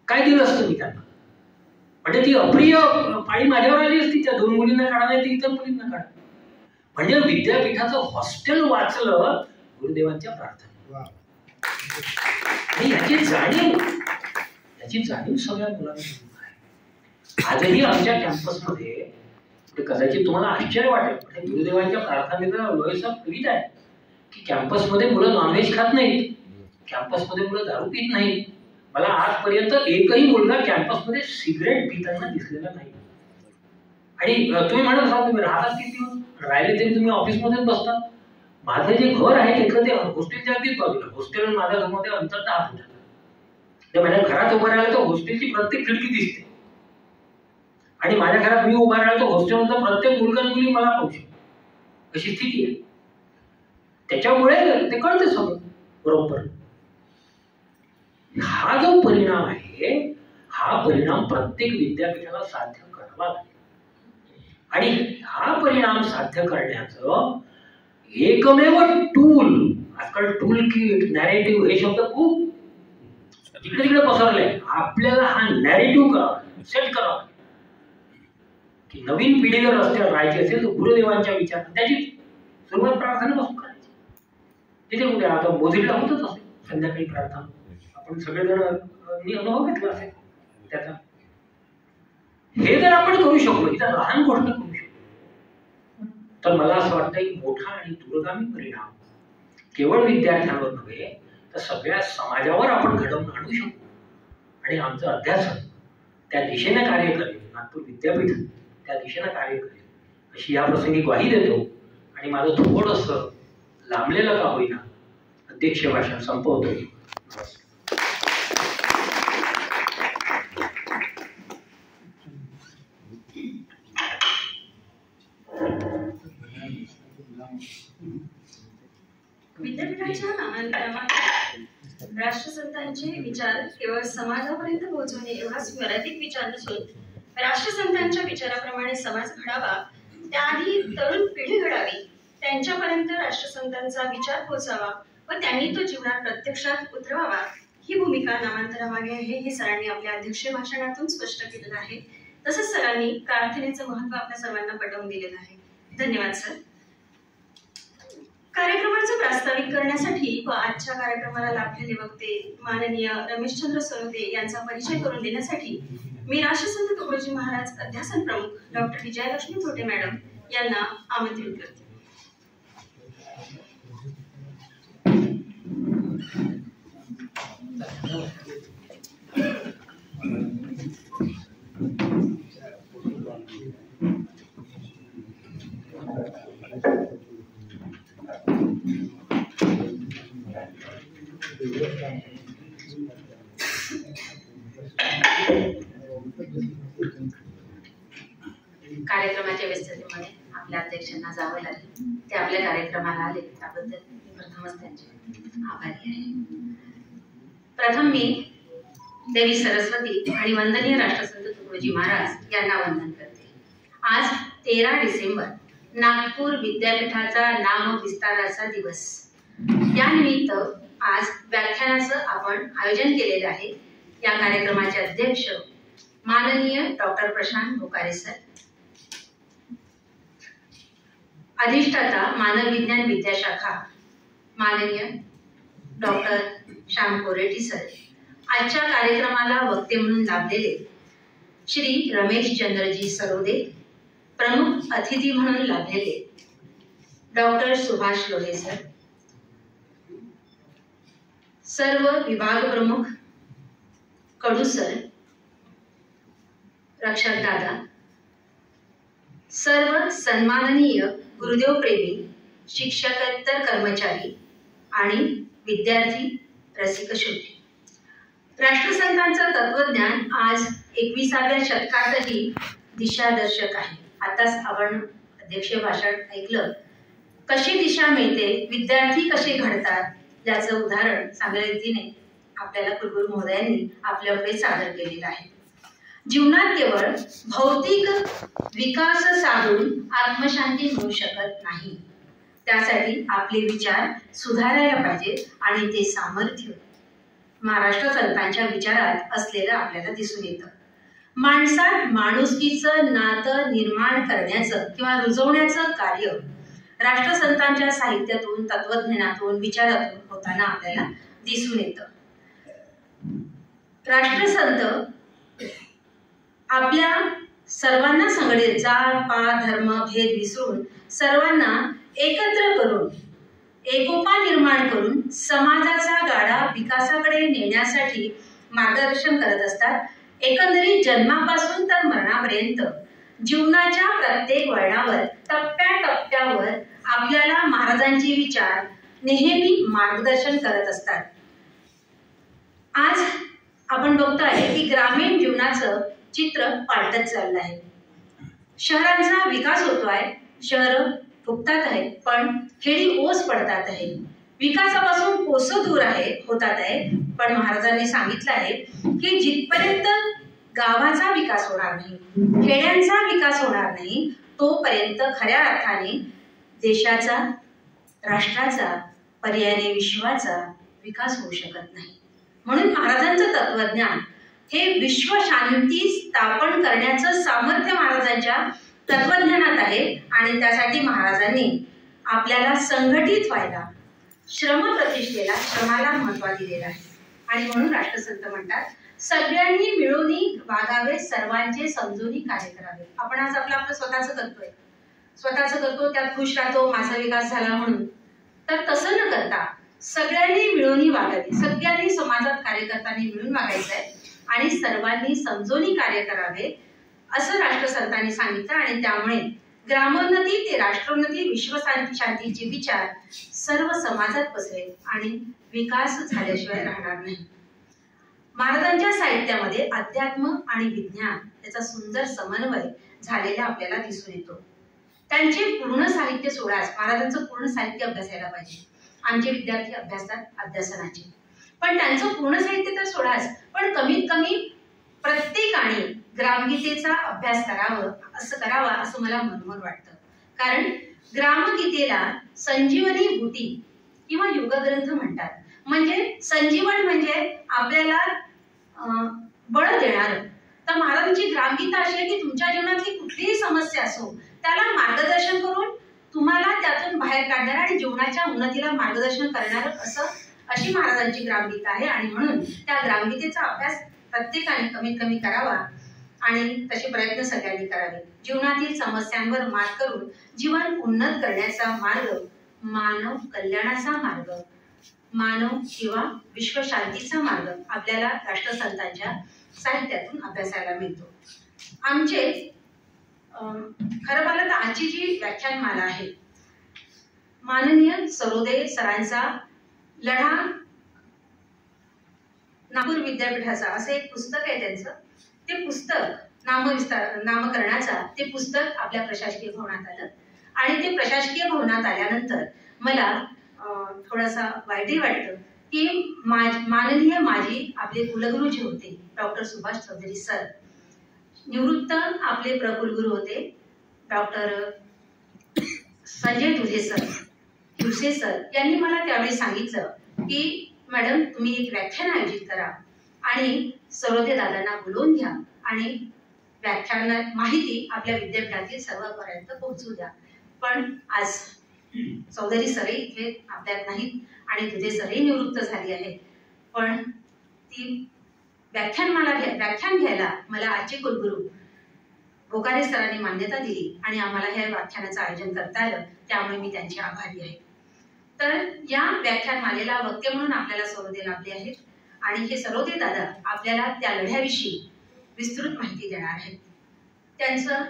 काय दिलं असतं मी त्यांना. म्हणजे ती अप्रिय पाळी माझ्यावर आली असती, त्या 2 मुलींना काढा नाही तर इतर मुलींना काढा. म्हणजे विद्यापीठाचं हॉस्टेल वाचलं गुरुदेवांच्या प्रार्थना. आणि याची जाणीव सगळ्या मुलांना आहे. आजही आमच्या कॅम्पसमध्ये कदाचित तुम्हाला आश्चर्य वाटेल, गुरुदेवांच्या प्रार्थनेचा व्यवस्था करीत आहे की कॅम्पसमध्ये मुलं नॉनव्हेज खात नाहीत, कॅम्पसमध्ये मुलं दारू पित नाहीत. मला आजपर्यंत एकही मुलगा कॅम्पसमध्ये सिगरेट पिताना दिसलेला नाही. आणि तुम्ही म्हणत असाल तुम्ही राहतात किती दिवस, राहिले तरी तुम्ही ऑफिसमध्येच बसतात. माझं जे घर आहे तिथलं ते हॉस्टेलच्या अगदीच बाजूला. हॉस्टेल आणि माझ्या घरामध्ये अंतर 10 फुट. तर माझ्या घरात उभं राहिलं तर हॉस्टेलची प्रत्येक खिडकी दिसते, आणि माझ्या घरात मी उभा राहिलो तर हॉस्टेलमधला प्रत्येक मुलगा मुली मला पाहू शकतो. अशी स्थिती आहे. त्याच्यामुळे ते कळते सगळं बरोबर. हा जो परिणाम आहे, हा परिणाम प्रत्येक विद्यापीठाला साध्य करावा लागेल. आणि हा परिणाम साध्य करण्याचं एकमेव टूल, आजकाल टूल किट, नॅरेटिव्ह हे शब्द खूप इकडे तिकडे पसरले. आपल्याला हा नॅरेटिव्ह करावा, सेट करावा की नवीन पिढीला रस्त्यावर राहायची असेल तर गुरुदेवांच्या विचार, त्याची सुरुवात प्रार्थनेपासून करायची. तिथे कुठे आता मोझिल्ला होतच असेल संध्याकाळी प्रार्थना, आपण सगळेजण अनुभव घेतला असेल त्याचा. हे जर आपण करू शकलो, ही तर लहान गोष्ट करू शकलो, तर मला असं वाटतं की मोठा आणि दूरगामी परिणाम केवळ विद्यार्थ्यांवर नव्हे तर सगळ्या समाजावर आपण घडवून आणू शकतो. आणि आमचं अध्यासन त्या दिशेने कार्य करेल, नागपूर विद्यापीठ त्या दिशेने कार्य करेल अशी या प्रसंगी ग्वाही देतो. आणि माझं थोडंसं लांबलेलं का होईना अध्यक्ष भाषण संपवतो. विद्यापीठाच्या नामांतरात राष्ट्रसंतांचे विचार केवळ समाजापर्यंत पोहोचवणे एवढाच मर्यादित विचार नसून राष्ट्रसंतांच्या विचाराप्रमाणे समाज घडावा, त्याआधी तरुण पिढी घडावी, त्यांच्यापर्यंत राष्ट्रसंतांचा विचार पोहोचावा व त्यांनी तो जीवनात प्रत्यक्षात उतरवावा, ही भूमिका नामांतरामागे आहे. हे सरांनी आपल्या अध्यक्ष भाषणातून स्पष्ट केलेलं आहे. तसंच सरांनी प्रार्थनेचं महत्त्व आपल्या सर्वांना पटवून दिलेलं आहे. धन्यवाद सर. कार्यक्रमाचं प्रास्ताविक करण्यासाठी व आजच्या कार्यक्रमाला लाभलेले वक्ते माननीय रमेशचंद्र सरोदे यांचा परिचय करून देण्यासाठी मी राष्ट्रसंत तुकडोजी महाराज अध्यासन प्रमुख डॉक्टर विजयलक्ष्मी थोटे मॅडम यांना आमंत्रित करते. कार्यक्रमाच्या व्यस्ततेमुळे आपल्या अध्यक्षांना जावं लागेल. ते आपल्या कार्यक्रमाला आले त्याबद्दल प्रथमच त्यांचे आभारी आहे. प्रथम मी देवी सरस्वती आणि वंदनीय राष्ट्रसंत तुकडोजी महाराज यांना वंदन करते. आज 13 डिसेंबर नागपूर विद्यापीठाचा नामविस्ताराचा दिवस. त्यानिमित्त आज व्याख्यानाचं आपण आयोजन केलेलं आहे. या कार्यक्रमाचे अध्यक्ष माननीय डॉक्टर प्रशांत भोकारे सर, अधिष्ठाता मानव विज्ञान विद्याशाखा माननीय डॉक्टर श्याम कोरेटी सर, आजच्या कार्यक्रमाला वक्ते म्हणून लाभलेले श्री रमेशचंद्रजी सरोदे, प्रमुख अतिथी म्हणून लाभलेले डॉक्टर सुभाष लोहे सर, सर्व विभाग प्रमुख कडू सर, रक्षक दादा, सर्व सन्माननीय गुरुदेव प्रेमी शिक्षकेतर कर्मचारी आणि विद्यार्थी रसिक श्रोते. राष्ट्रसंतांचं तत्वज्ञान आज 21व्या शतकातही दिशादर्शक आहे. आताच आपण अध्यक्ष भाषण ऐकलं. कशी दिशा मिळते, विद्यार्थी कसे घडतात याचं उदाहरण चांगल्या रीतीने आपल्याला कुलगुरू महोदयांनी आपल्यापुढे सादर केलेला आहे. जीवनात केवळ भौतिक विकास साधून आत्मशांती मिळू शकत नाही. त्यासाठी आपले विचार सुधारायला पाहिजे आणि ते सामर्थ्य महाराष्ट्र संतांच्या विचारात असलेलं आपल्याला दिसून येतं. माणसात माणुसकीचं नातं निर्माण करण्याचं किंवा रुजवण्याचं कार्य राष्ट्रसंतांच्या साहित्यातून, तत्वज्ञानातून, विचारातून होताना आपल्याला दिसून येतं. राष्ट्रसंत आपल्या सर्वांना संघटित, जात पात धर्म भेद विसरून सर्वांना एकत्र करून एकोपा निर्माण करून समाजाचा गाडा विकासाकडे नेण्यासाठी मार्गदर्शन करत असतात. एकंदरीत जन्मापासून तर मरणापर्यंत जीवनाच्या प्रत्येक वळणावर, टप्प्याटप्प्यावर आपल्याला महाराजांचे विचार नेहमी मार्गदर्शन करत असतात. आज आपण बघतोय की ग्रामीण जीवनाचं चित्र पालटत चाललं आहे. शहरांचा विकास होतोय, शहर फुगतात आहे, पण खेडी ओस पडतात आहे. विकासापासून कोसो दूर होतात आहे. पण महाराजांनी सांगितलं आहे की जिथपर्यंत गावाचा विकास होणार नाही, खेड्यांचा विकास होणार नाही, तोपर्यंत खऱ्या अर्थाने देशाचा, राष्ट्राचा, पर्यायाने विश्वाचा विकास होऊ शकत नाही. म्हणून महाराजांचं तत्वज्ञान हे विश्व शांती स्थापन करण्याचं सामर्थ्य महाराजांच्या तत्वज्ञानात आहे. आणि त्यासाठी महाराजांनी आपल्याला संघटित व्हायला, श्रमप्रतिष्ठेला, श्रमाला महत्त्व दिलेलं आहे. आणि म्हणून राष्ट्रसंत म्हणतात, सगळ्यांनी मिळून वागावे, सर्वांचे समजून कार्य करावे. आपण आज आपलं स्वतःच करतो, त्यात खुश राहतो, माझा विकास झाला म्हणून. तर तसं न करता सगळ्यांनी मिळून वागावे, सगळ्यांनी समाजात कार्यकर्त्यांनी मिळून वागायचं आहे आणि सर्वांनी समजून कार्य करावे असं राष्ट्रसंतांनी सांगितलं. आणि त्यामुळे ग्रामोन्नती ते राष्ट्रोन्नती, विश्वशांतीचे विचार सर्व समाजात पसरेल आणि विकास झाल्याशिवाय राहणार नाही. महाराजांच्या साहित्यामध्ये अध्यात्म आणि विज्ञान याचा सुंदर समन्वय झालेला आपल्याला दिसून येतो. त्यांचे पूर्ण साहित्य सोडाच, महाराजांचं पूर्ण साहित्य अभ्यासायला पाहिजे. आमचे विद्यार्थी अभ्यासतात अध्यासनाचे, पण त्यांचं पूर्ण साहित्य तर सोडाच, पण कमीत कमी प्रत्येकाने ग्रामगीतेचा अभ्यास करावा असं मला मनोमन वाटतं. कारण ग्रामगीतेला संजीवनी भूती किंवा युगग्रंथ म्हणतात. म्हणजे संजीवन म्हणजे आपल्याला बळ देणार. तर महाराजांची ग्रामगीता अशी आहे की तुमच्या जीवनातली कुठलीही समस्या असो त्याला मार्गदर्शन करून तुम्हाला त्यातून बाहेर काढणार आणि जीवनाच्या उन्नतीला मार्गदर्शन करणार अशी महाराजांची ग्रामगीता आहे. आणि म्हणून त्या ग्रामगीतेचा अभ्यास प्रत्येकाने कमीत कमी करावा आणि तसे प्रयत्न सगळ्यांनी करावे. जीवनातील समस्यांवर मात करून जीवन उन्नत करण्याचा मार्ग, मानव कल्याणाचा मार्ग, मानव किंवा विश्व शांतीचा मार्ग आपल्याला राष्ट्रसंतांच्या साहित्यातून अभ्यासायला मिळतो. आमचे खरं पाहिलं तर आजची जी व्याख्यानमाला आहे, माननीय सरोदे सरांचा लढा नागपूर विद्यापीठाचा असं एक पुस्तक आहे त्यांचं. ते पुस्तक नामकरणाचा ते पुस्तक आपल्या प्रशासकीय भवनात आलं आणि ते प्रशासकीय भवनात आल्यानंतर मला थोडासा वाईटही वाटतं की माननीय माजी आपले कुलगुरू जे होते डॉक्टर सुभाष चौधरी सर, निवृत्त आपले प्रकुलगुरू होते डॉक्टर संजय दुधे सर, हिवसे सर, यांनी मला त्यावेळी सांगितलं की मॅडम तुम्ही एक व्याख्यान आयोजित करा आणि सरोदे दादांना बोलवून घ्या आणि व्याख्यान माहिती आपल्या विद्यापीठातील सर्वांपर्यंत पोहोचू द्या. पण आज चौधरी सरही इथे आपल्यात नाहीत आणि दुधे सरही निवृत्त झाली आहे. पण ती व्याख्यान घ्यायला मला आजचे कुलगुरू गोकारे सरांनी मान्यता दिली आणि आम्हाला ह्या व्याख्यानाचं आयोजन करता आलं, त्यामुळे मी त्यांचे आभारी आहे. तर या व्याख्यानमालेला वक्ते म्हणून आपल्याला सरोदे लाभले आहेत आणि हे सरोदे दादा आपल्याला त्या लढ्याविषयी विस्तृत माहिती देणार आहेत. त्यांचं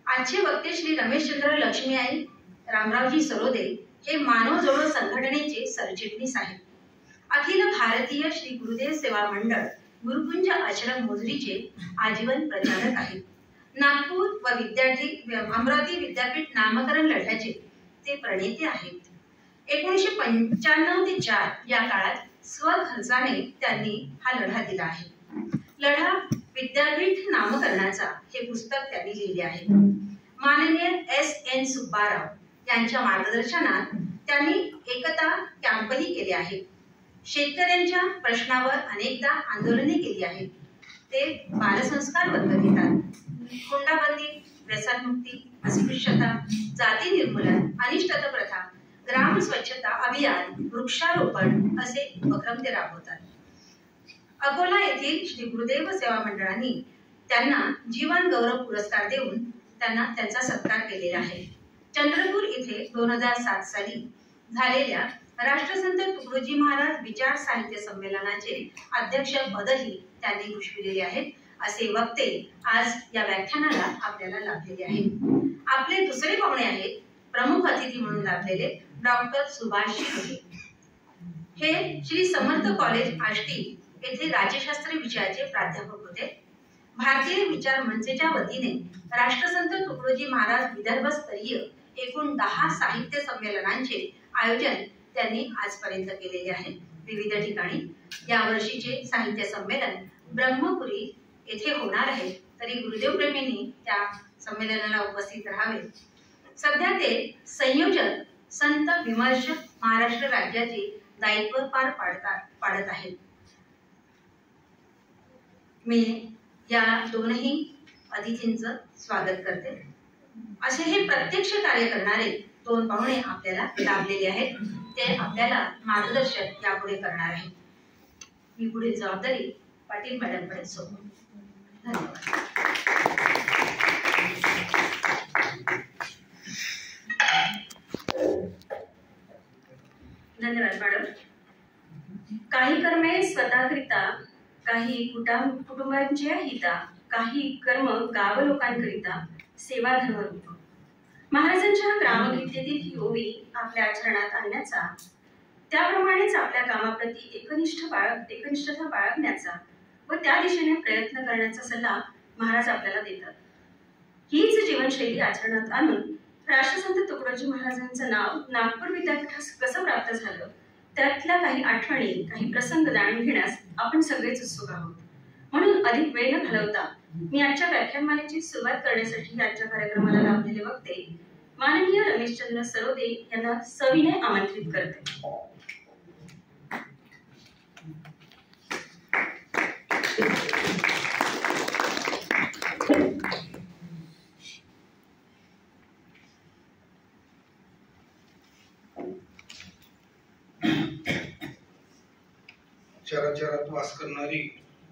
आजचे वक्ते श्री रमेशचंद्र लक्ष्मीआई रामरावजी सरोदे हे मानव जोडो संघटनेचे सरचिटणीस आहेत. अखिल भारतीय श्री गुरुदेव सेवा मंडळ गुरुकुंज आश्रम मोजरीचे आजीवन प्रचारक आहेत. नागपूर व अमरावती विद्यापीठ नामकरण लढ्याचे ते प्रणेते आहेत. 1995 ते 4 या काळात स्वखर्चाने त्यांनी हा लढा दिला आहे. लढा विद्यापीठ नामकरणाचा हे पुस्तक त्यांनी लिहिले आहे. माननीय S.N. सुब्बाराव यांच्या मार्गदर्शनात त्यांनी एकता कॅम्पही केले आहेत. शेतकऱ्यांच्या प्रश्नावर अनेकदा आंदोलने केली आहेत. ते बालसंस्कार वर्ग घेतात. हुंडाबंदी, व्यसनमुक्ती, अस्पृश्यता, जाती निर्मूलन, अनिष्टता प्रथा, ग्राम स्वच्छता अभियान, वृक्षारोपण असे उपक्रम ते राबवतात. अकोला येथील श्री गुरुदेव सेवा मंडळाने त्यांना जीवन गौरव पुरस्कार देऊन त्यांना त्यांचा सत्कार केलेला आहे. चंद्रपूर येथे 2007 साली झालेल्या राष्ट्रसंत तुकडोजी महाराज विचार साहित्य संमेलनाचे अध्यक्ष पदही त्यांनी भूषविलेले आहेत. असे वक्ते आज या व्याख्यानाला आपल्याला लाभलेले आहेत. आपले दुसरे पाहुणे आहेत प्रमुख अतिथी म्हणून लाभलेले डॉक्टर सुभाष शिरोळे. हे श्री समर्थ कॉलेज आष्टी येथे राज्यशास्त्र विषयाचे प्राध्यापक होते. भारतीय विचार मंचच्या वतीने राष्ट्रसंत तुकडोजी महाराज विदर्भ स्तरीय एकूण 10 साहित्य संमेलनांचे आयोजन त्यांनी आजपर्यंत केलेले आहे विविध ठिकाणी. या वर्षीचे साहित्य संमेलन ब्रह्मपुरी येथे होणार आहे. तरी गुरुदेव प्रेमींनी त्या संमेलनाला उपस्थित राहावे. सध्या ते संयोजक संत विमर्श महाराष्ट्र राज्याचे दायित्व पार पाडत आहेत. मी या दोनही अतिथींचं स्वागत करते. असे हे प्रत्यक्ष कार्य करणारे 2 पाहुणे आपल्याला लाभलेले आहेत. ते आपल्याला मार्गदर्शन यापुढे करणार आहेत. मी पुढील जबाबदारी पाटील मॅडमकडे सोपवते. धन्यवाद मॅडम. काही कर्मे स्वतःकरिता, काही कुटुंबांच्या हिता, काही कर्म गाव लोकांकरिता, सेवा धर्म रूप. महाराजांच्या ग्रामगीतेतील ही ओवी आपल्या आचरणात आणण्याचा, त्याप्रमाणेच आपल्या कामाप्रती एकनिष्ठता बाळगण्याचा व त्या दिशेने प्रयत्न करण्याचा सल्ला महाराज आपल्याला देतात. हीच जीवनशैली आचरणात आणून राष्ट्रसंत तुकडोजी महाराजांचं नाव नागपूर विद्यापीठास कसं प्राप्त झालं, त्यातल्या काही आठवणी, काही प्रसंग जाणून घेण्यास आपण सगळेच उत्सुक आहोत. म्हणून अधिक वेळ न घालवता मी आजच्या व्याख्यानमालेची सुरुवात करण्यासाठी आजच्या कार्यक्रमाला लाभलेले वक्ते माननीय रमेशचंद्र सरोदे यांना सविनय आमंत्रित करते. चराचरात वास करणारी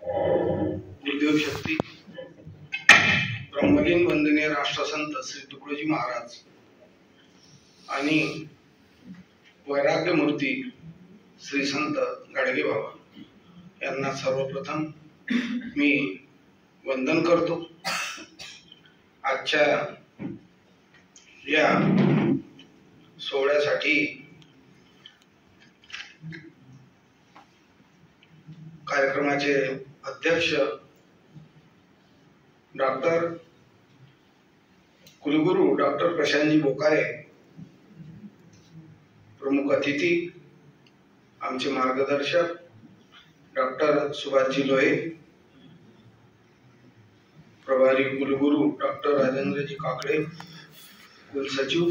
गुरुदेव शक्ती, ब्रह्मलीन वंदनीय राष्ट्रसंत श्री तुकडोजी महाराज आणि वैराग्य मूर्ती श्री संत गाडगे बाबा यांना सर्वप्रथम मी वंदन करतो. आजच्या या सोहळ्यासाठी कार्यक्रमाचे अध्यक्ष डॉक्टर कुलगुरू डॉक्टर प्रशांतजी बोकारे, प्रमुख अतिथी आमचे मार्गदर्शक डॉक्टर सुभाषजी लोहे, प्रभारी कुलगुरू डॉक्टर राजेंद्रजी काकडे, कुलसचिव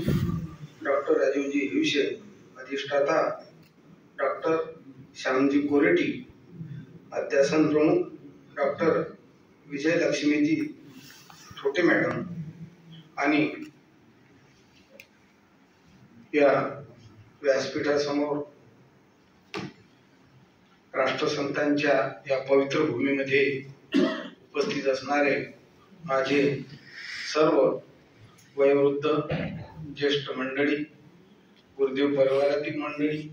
डॉक्टर राजीवजी हिवशे, अधिष्ठाता डॉक्टर श्यामजी कोरेटी, अध्यासन प्रमुख डॉक्टर विजय लक्ष्मीजी छोटे मॅडम आणि या व्यासपीठासमोर राष्ट्रसंतांच्या या पवित्र भूमीमध्ये उपस्थित असणारे माझे सर्व वयोवृद्ध ज्येष्ठ मंडळी, गुरुदेव परिवारातील मंडळी,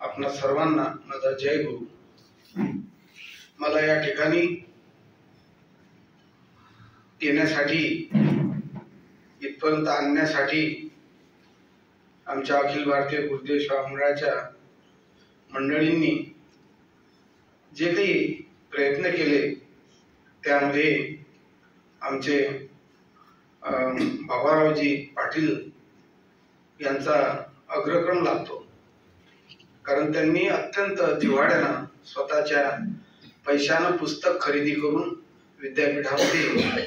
आपणा सर्वांना माझा जय गुरु. मला या ठिकाणी येण्यासाठी, इथपर्यंत आणण्यासाठी आमच्या अखिल भारतीय गुरुदेव सेवा मंडळाच्या मंडळींनी जे काही प्रयत्न केले त्यामध्ये आमचे बाबारावजी पाटील यांचा अग्रक्रम लागतो. कारण त्यांनी अत्यंत जिव्हाळ्यानं स्वतःच्या पैशानं पुस्तक खरेदी करून विद्यापीठामध्ये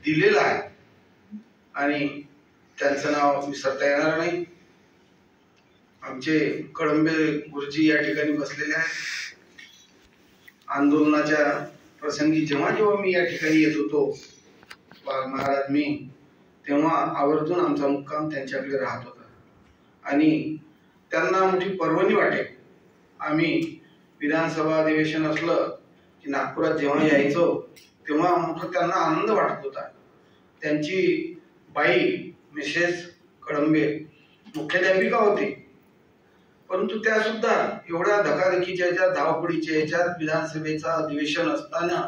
दिलेलं आहे आणि त्यांचं नाव विसरता येणार नाही. आमचे कळंबे गुरुजी या ठिकाणी बसलेले आहेत. आंदोलनाच्या प्रसंगी जेव्हा मी या ठिकाणी येत होतो महाराज मी, तेव्हा आवर्जून आमचा मुक्काम त्यांच्याकडे राहत होता आणि त्यांना मोठी पर्वणी वाटे. आम्ही विधानसभा अधिवेशन असलं की नागपुरात जेव्हा यायचो तेव्हा मोठा त्यांना आनंद वाटत होता. त्यांची बाई मिसेस कळंबे मुख्याध्यापिका होती, परंतु त्या सुद्धा एवढ्या धकाधकीच्या याच्यात धावपळीच्या याच्यात विधानसभेचा अधिवेशन असताना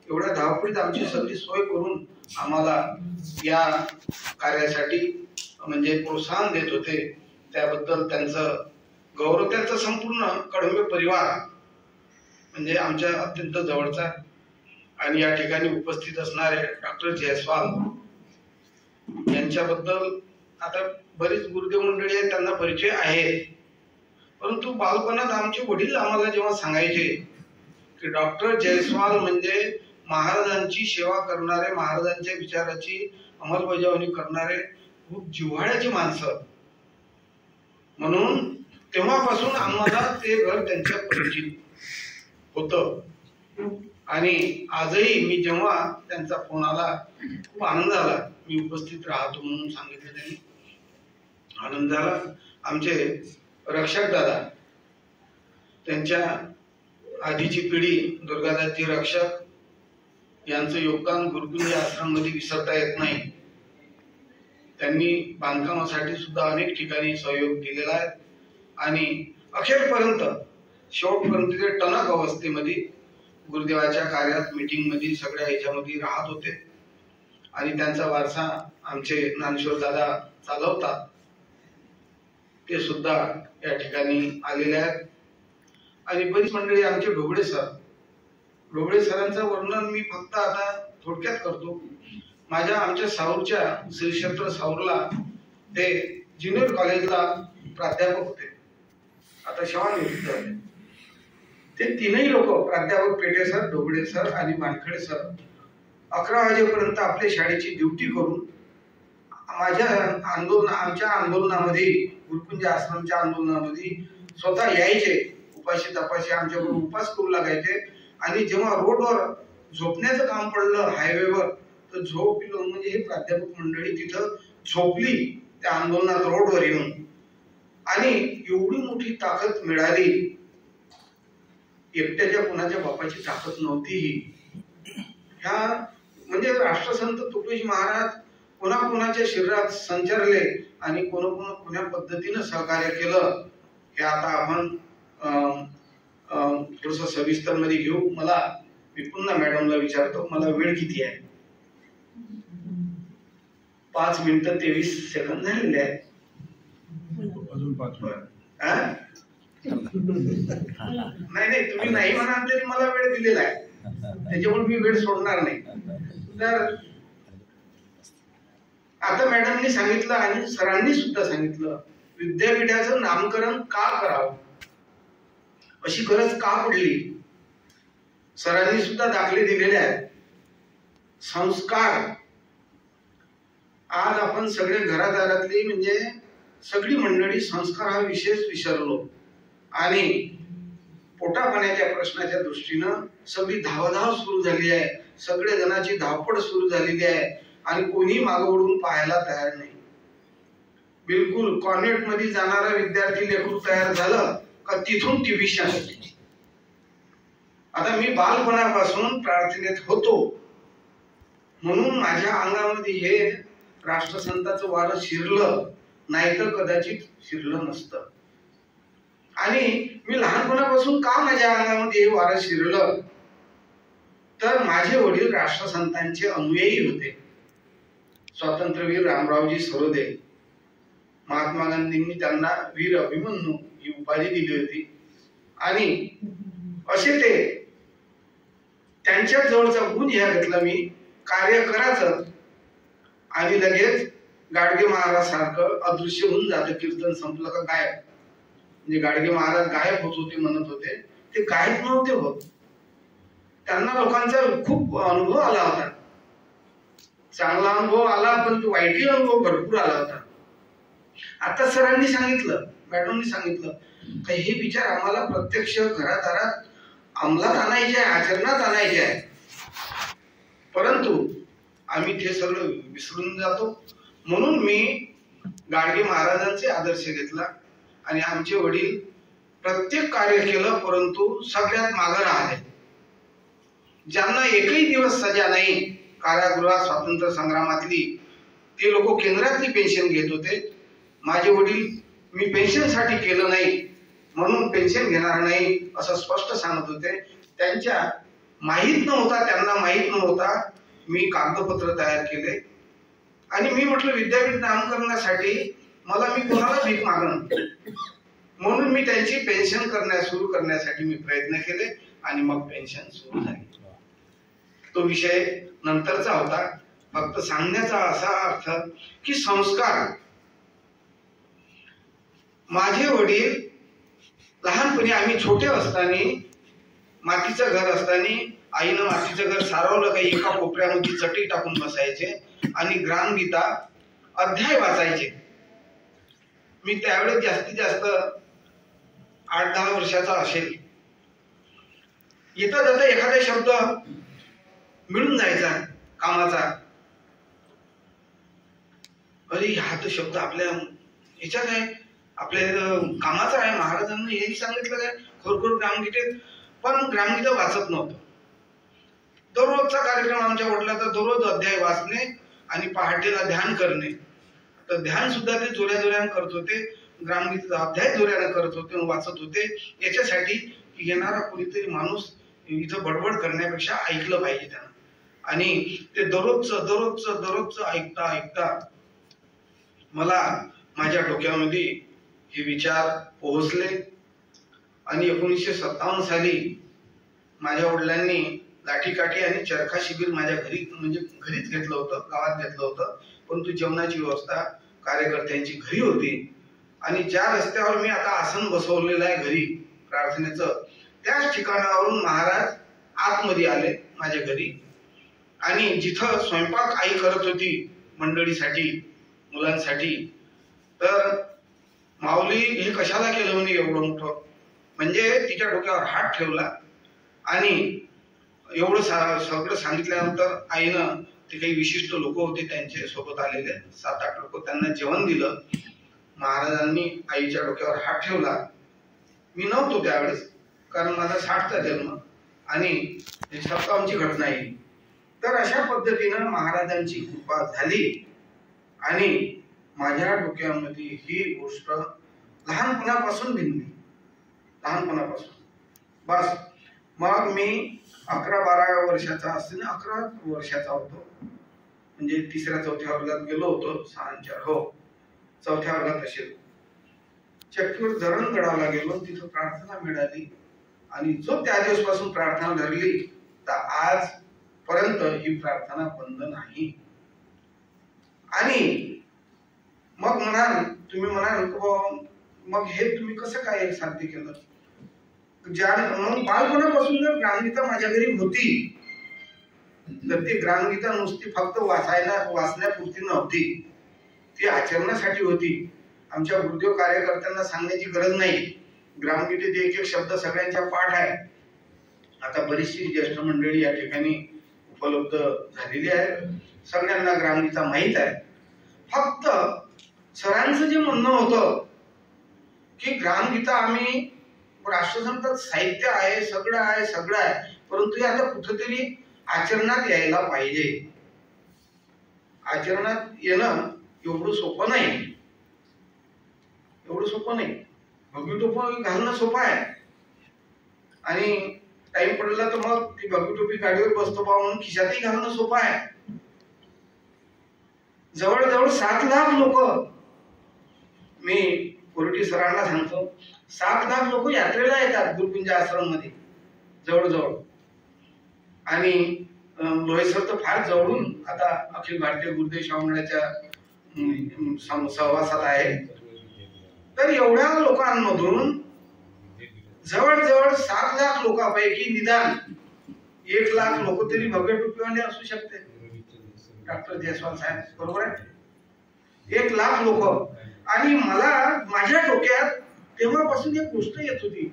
एवढ्या धावपळीत आमची सगळी सोय करून आम्हाला या कार्यासाठी म्हणजे प्रोत्साहन देत होते. त्याबद्दल त्यांचं गौरव, त्यांचा संपूर्ण कळंबे परिवार म्हणजे आमच्या अत्यंत जवळचा. आणि या ठिकाणी उपस्थित असणारे डॉक्टर जयस्वाल यांच्याबद्दल आता बरीच गुरुदेव मंडळी आहेत, त्यांना परिचय आहे. परंतु बालपणात आमचे वडील आम्हाला जेव्हा सांगायचे की डॉक्टर जयस्वाल म्हणजे महाराजांची सेवा करणारे, महाराजांच्या विचाराची अंमलबजावणी करणारे खूप जिव्हाळ्याची माणसं, म्हणून तेव्हापासून आम्हाला ते घर त्यांच्या परिचित होतं. आणि आजही मी जेव्हा त्यांचा फोन आला खूप आनंद झाला. मी उपस्थित राहतो म्हणून सांगितलं त्यांनी, आनंद झाला. आमचे रक्षक दादा, त्यांच्या आधीची पिढी दुर्गादासजी रक्षक यांचं योगदान गुरुकुंज आश्रम मध्ये विसरता येत नाही. त्यांनी बांधकामासाठी सुद्धा अनेक ठिकाणी सहयोग दिलेला आहे आणि अखेरपर्यंत शेवटपर्यंत ते टणक अवस्थेमध्ये गुरुदेवाच्या कार्यात मीटिंग मध्ये सगळ्या ह्याच्यामध्ये राहत होते. आणि त्यांचा वारसा आमचे ज्ञानेश्वर दादा चालवतात, ते सुद्धा या ठिकाणी आलेले आहेत. आणि बरीच मंडळी, आमचे ढोबळे सरांचं वर्णन मी फक्त आता थोडक्यात करतो. आमच्या साऊरच्या श्री क्षेत्र साऊरला ते ज्युनियर कॉलेजला प्राध्यापक होते, आता सेवानिवृत्त झाले. ते तीनही लोक, प्राध्यापक पेटे सर, ढोबळे सर आणि वानखडे सर, 11 वाजेपर्यंत आपल्या शाळेची ड्युटी करून आमच्या आंदोलनामध्ये, गुरुकुंज आश्रमच्या आंदोलनामध्ये स्वतः यायचे. उपाशी तपाशी आमच्याकडून उपास करू लागायचे. आणि जेव्हा रोडवर झोपण्याचं काम पडलं हायवेवर, तर झोपलो म्हणजे हे प्राध्यापक मंडळी तिथं झोपली त्या आंदोलनात रोडवर येऊन. आणि एवढी मोठी ताकद मिळाली, एकट्याच्या कोणाच्या बापाची ताकद नव्हती ही. ह्या म्हणजे राष्ट्रसंत तुकडोजी महाराज कोणाकोणाच्या शरीरात संचारले आणि कोण्या पद्धतीनं सहकार्य केलं हे आता आपण थोडस सविस्तर मध्ये घेऊ. मी पुन्हा मॅडमला विचारतो, मला वेळ किती आहे? 5 मिनिटं 23 सेकंद झालेले आहेत. अजून 5 नाही, तुम्ही नाही म्हणाल तरी मला वेळ दिलेला आहे, त्याच्यामुळे मी वेळ सोडणार नाही. तर आता मॅडमनी सांगितलं आणि सरांनी सुद्धा सांगितलं, विद्यापीठाचं नामकरण का करावं, अशी गरज का पडली. सरांनी सुद्धा दाखले दिलेले आहेत. संस्कार, आज आपण सगळे घरादारातली म्हणजे सगळी मंडळी संस्कार हा विशेष विसरलो आणि पोटापाण्याच्या प्रश्नाच्या दृष्टीनं सगळी धावधाव सुरू झाली आहे. सगळे जणांची धावपळ सुरू झालेली आहे आणि कोणी मागवडून पाहायला तयार नाही. बिलकुल कॉन्व्हेंट मध्ये जाणारा विद्यार्थी लेकरू तयार झालं का तिथून ट्युशन. आता मी बालपणापासून प्रार्थनेत होतो म्हणून माझ्या अंगामध्ये हे राष्ट्रसंताचं वारं शिरलं, नाहीतर कदाचित शिरलं नसतं. आणि मी लहानपणापासून का माझ्या अंगामध्ये हे वारं शिरलं, तर माझे वडील राष्ट्रसंतांचे अनुयायी होते. स्वातंत्र्यवीर रामरावजी सरोदे, महात्मा गांधींनी त्यांना वीर अभिमन्यू ही उपाधी दिली होती. आणि असे ते त्यांच्या जवळचा गुण ह्या घेतला मी, कार्य करायचं आणि लगेच गाडगे महाराज सारखं अदृश्य होऊन जातं, कीर्तन संपलं का गायब. म्हणजे गाडगे महाराज गायब होत होते म्हणत होते, ते गायब नव्हते होत. त्यांना लोकांचा खूप अनुभव आला होता. चांगला अनुभव आला, पण वाईटही अनुभव भरपूर आला होता. आता सरांनी सांगितलं, मॅडमनी सांगितलं की हे विचार आम्हाला प्रत्यक्ष घरादारात अंमलात आणायचे आहे, आचरणात आणायचे आहे. परंतु आम्ही ते सगळं विसरून जातो. म्हणून मी गाडगे महाराजांचे आदर्श घेतला आणि आमचे वडील प्रत्येक कार्य केलं, परंतु सगळ्यात मागे राहिले. ज्यांना एकही दिवस सजा नाही कारागृहात स्वातंत्र्य संग्रामातली, ते लोक केंद्रातली पेन्शन घेत होते. माझे वडील मी पेन्शनसाठी केलं नाही म्हणून पेन्शन घेणार नाही असं स्पष्ट सांगत होते. त्यांच्या माहीत नव्हता, त्यांना माहीत नव्हता. मी कागदपत्र तयार केले आणि मी म्हटलं विद्यापीठ नामकरणासाठी मला मी कोणाला भीक मागणं, म्हणून मी त्यांची पेन्शन सुरू करण्यासाठी मी प्रयत्न केले आणि मग पेन्शन सुरू झाली. तो विषय नंतरचा होता. फक्त सांगण्याचा असा अर्थ की संस्कार, माझे वडील लहानपणी आम्ही छोटे असताना, मातीचं घर असताना आईनं मातीचं घर सारवलं काही एका कोपऱ्यामध्ये चटई टाकून बसायचे आणि ग्रामगीता अध्याय वाचायचे. मी त्यावेळेस जास्तीत जास्त 8-10 वर्षाचा असेल. येता जाता एखादा शब्द मिळून जायचा कामाचा. अरे हा तर शब्द आपल्या ह्याच्यात आहे, आपल्या कामाचा आहे, महाराजांनी हेही सांगितलं काय खरोखर ग्रामगीतेत. पण ग्रामगीता वाचत नव्हतं. दररोजचा कार्यक्रम आमच्या वडिलांचा, दररोज अध्याय वाचणे आणि पहाटेला ध्यान करणे. तर ध्यान सुद्धा ते जोऱ्या जोऱ्याने करत होते, ग्रामगीतेचा अध्याय जोऱ्याने करत होते, वाचत होते. याच्यासाठी येणारा कोणीतरी माणूस इथं बडबड करण्यापेक्षा ऐकलं पाहिजे त्यांना. आणि ते दररोजचं ऐकता ऐकता मला माझ्या डोक्यामध्ये हे विचार पोहोचले. आणि 1957 साली माझ्या वडिलांनी लाठीकाठी आणि चरखा शिबिर माझ्या घरी, म्हणजे घरीच घेतलं होतं, गावात घेतलं होतं. परंतु जेवणाची व्यवस्था कार्यकर्त्यांची घरी होती. आणि ज्या रस्त्यावर मी आता आसन बसवलेलं आहे घरी प्रार्थनेचं, त्याच ठिकाणावरून महाराज आतमध्ये आले माझ्या घरी. आणि जिथं स्वयंपाक आई करत होती मंडळीसाठी, मुलांसाठी, तर माऊली हे कशाला केलं म्हणे एवढं मोठं. म्हणजे तिच्या डोक्यावर हात ठेवला आणि एवढं सगळं सांगितल्यानंतर आईनं, ते काही विशिष्ट लोक होते त्यांचे सोबत आलेले 7-8 लोक, त्यांना जेवण दिलं. महाराजांनी आईच्या डोक्यावर हात ठेवला. मी नव्हतो त्यावेळेस, कारण माझा 60चा जन्म आणि 57ची घटना आहे. तर अशा पद्धतीनं महाराजांची कृपा झाली आणि माझ्या डोक्यामध्ये ही गोष्ट लहानपणापासून भिनली, लहानपणापासून. बस मग मी 11-12 वर्षाचा असताना, 11 वर्षाचा होतो, म्हणजे 3ऱ्या-4थ्या वर्गात गेलो होतो. 6-4 हो 4थ्या वर्गात असेल. चक्कीवर धरणगडावला गेलो, तिथं प्रार्थना मिळाली आणि जो त्या दिवसपासून प्रार्थना धरली तर आज पर्यंत ही प्रार्थना बंद नाही. आणि मग तुम्ही म्हणाल मग हे तुम्ही कसं काय साध्य केलं. मग बालपणापासून जर ग्रामगीता माझ्या घरी होती, तर ती ग्रामगीता नुसती फक्त वाचण्यापुरती नव्हती, ती आचरणासाठी होती. आमच्या गुरुदेव कार्यकर्त्यांना सांगण्याची गरज नाही, ग्रामगीतेत एक शब्द सगळ्यांच्या पाठ आहे. आता बरीचशी ज्येष्ठ मंडळी या ठिकाणी उपलब्ध झालेली आहे, सगळ्यांना ग्रामगीता माहीत आहे. फक्त सरांचं जे म्हणणं होतं की ग्रामगीता आम्ही राष्ट्रसंत साहित्य आहे, सगळं आहे, परंतु हे आता कुठेतरी आचरणात यायला पाहिजे. आचरणात येणं एवढं सोपं नाही, भगवी टोपी घालणं सोपं आहे आणि टाइम पडला तर मग ती भगवी टोपी गाडीवर बसतो बा म्हणून खिशातही घालणं सोपं आहे. जवळजवळ 7 लाख लोक, मी कोरटी सरांना सांगतो, 7 लाख लोक यात्रेला येतात गुरुकुंज आश्रम मध्ये जवळजवळ. आणि लोहे सर तर फार जवळून आता अखिल भारतीय गुरुदेव शाहू मंडळाच्या सहवासात आहे. तर एवढ्या लोकांमधून जवळजवळ 7 लाख लोकांपैकी निदान 1 लाख लोक तरी भव्य टोपीवाले असू शकते. डॉक्टर जयस्वाल साहेब बरोबर आहे. 1 लाख लोक. आणि मला माझ्या डोक्यात तेव्हापासून एक गोष्ट येत होती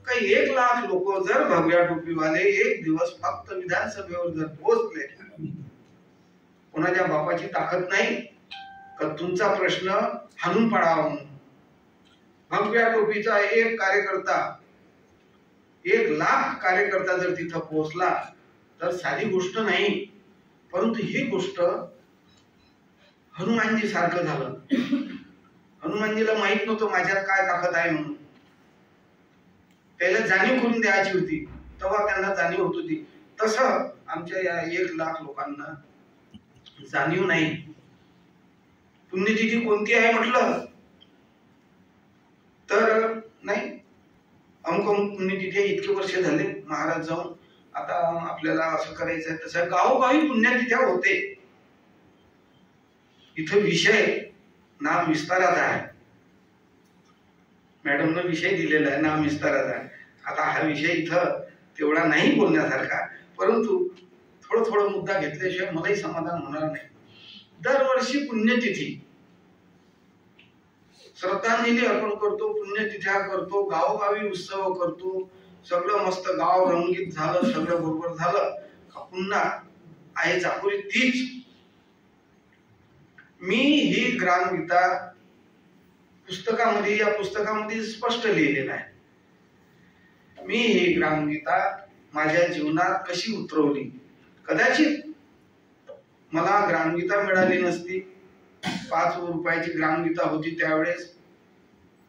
का 1 लाख लोक जर भगव्या टोपीवाले एक दिवस फक्त विधानसभेवर जर पोहोचले, कोणाच्या बापाची ताकद नाही का तुमचा प्रश्न हाणून पाडावा म्हणून. भगव्या टोपीचा एक कार्यकर्ता 1 लाख कार्यकर्ता जर तिथं पोहोचला तर साधी गोष्ट नाही. परंतु ही गोष्ट हनुमानजी सारखं झालं. हनुमानजीला माहित नव्हतं माझ्यात काय ताकद आहे म्हणून. त्याला जाणीव करून द्यायची होती, तेव्हा त्यांना जाणीव होत होती. तसं आमच्या या 1 लाख लोकांना जाणीव नाही. पुण्यतिथी कोणती आहे म्हटलं तर नाही, अमुक अमुक पुण्यतिथी इतके वर्ष झाले महाराज जाऊन, आता आपल्याला असं करायचंय तसं. गावोगावी पुण्यतिथ्या होते. इथं विषय नाम विस्तारात आहे. मॅडमनं विषय दिलेला आहे, नाम विस्तारात आहे. आता हा विषय इथं तेवढा नाही बोलण्यासारखा, परंतु थोडं मुद्दा घेतल्याशिवाय मलाही समाधान होणार नाही. दरवर्षी पुण्यतिथी श्रद्धांजली अर्पण करतो, पुण्यतिथ्या करतो, गावोगावी उत्सव करतो. सगळं मस्त गाव रंगीत झालं, सगळं बरोबर झालं. पुन्हा आहे चाकोरी तीच. मी ही ग्रामगीता पुस्तकामध्ये, या पुस्तकामध्ये स्पष्ट लिहिलेलं आहे. मी ही ग्रामगीता माझ्या जीवनात कशी उतरवली. कदाचित मला ग्रामगीता मिळाली नसती. 5 रुपयाची ग्रामगीता होती त्यावेळेस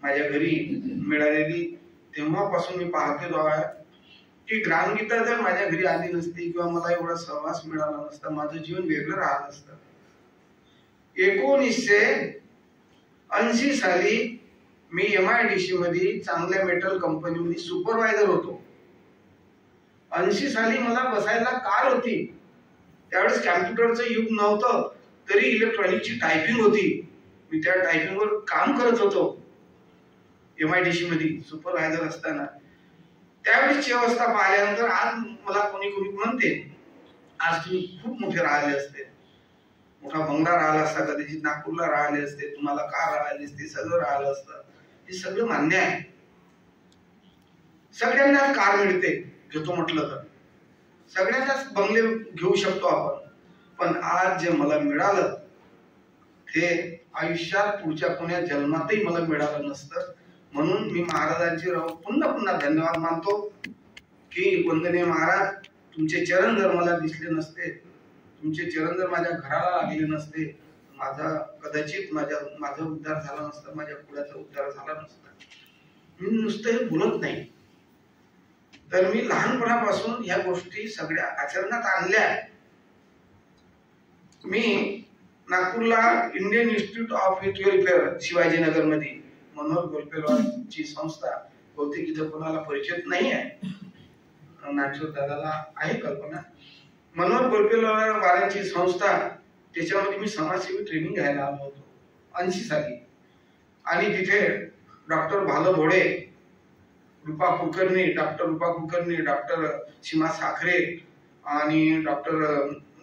माझ्या घरी मिळालेली. तेव्हापासून मी पाहतो की ग्रामगीता जर माझ्या घरी आली नसती किंवा मला एवढा सहवास मिळाला नसता, माझं जीवन वेगळं राहिलं असतं. 1980 साली मी MIDC मध्ये चांगल्या मेटल कंपनीमध्ये सुपरवायझर होतो. 80 साली मला बसायला कार होती. त्यावेळेस कॅम्प्युटरचं युग नव्हतं, तरी इलेक्ट्रॉनिकची टायपिंग होती. मी त्या टायपिंगवर काम करत होतो MIDC मध्ये सुपरवायझर असताना. त्यावेळेसची अवस्था पाहिल्यानंतर आज मला कोणी म्हणते आज तुम्ही खूप मोठे राहिले असते, मोठा बंगला राहिला असता, कदाचित नागपूरला राहिले असते, तुम्हाला कार राहिली असते, सगळं राहिलं असतं. हे सगळं मान्य आहे. सगळ्यांनाच कार मिळते घेतो म्हटलं तर, सगळ्यांनाच बंगले घेऊ शकतो आपण. पण आज जे मला मिळालं ते आयुष्यात पुढच्या कोण्या जन्मातही मला मिळालं नसतं. म्हणून मी महाराजांचे पुन्हा धन्यवाद मानतो की वंदनीय महाराज, तुमचे चरण जर मला दिसले नसते, तुमचे चरण जर माझ्या घराला लागले नसते, माझा कदाचित माझा उद्धार झाला नसता, माझ्या पुढ्याचा उद्धार झाला नसता. मी नुसतं हे बोलत नाही, तर मी लहानपणापासून ह्या गोष्टी सगळ्या आचरणात आणल्या. मी नागपूरला Indian institute of youth welfare Shivajinagar मध्ये मनोहर गोलपेलवारची संस्था, बहुतेक इथं कोणाला परिचित नाही आहे, नागपूर दादाला आहे कल्पना. मनोहर गोलपेलवारांची संस्था, त्याच्यामध्ये मी समाजसेवी ट्रेनिंग घ्यायला आलो होतो 80 साली. आणि तिथे डॉक्टर भाल भोळे, रूपा कुलकर्णी, डॉक्टर सीमा साखरे आणि डॉक्टर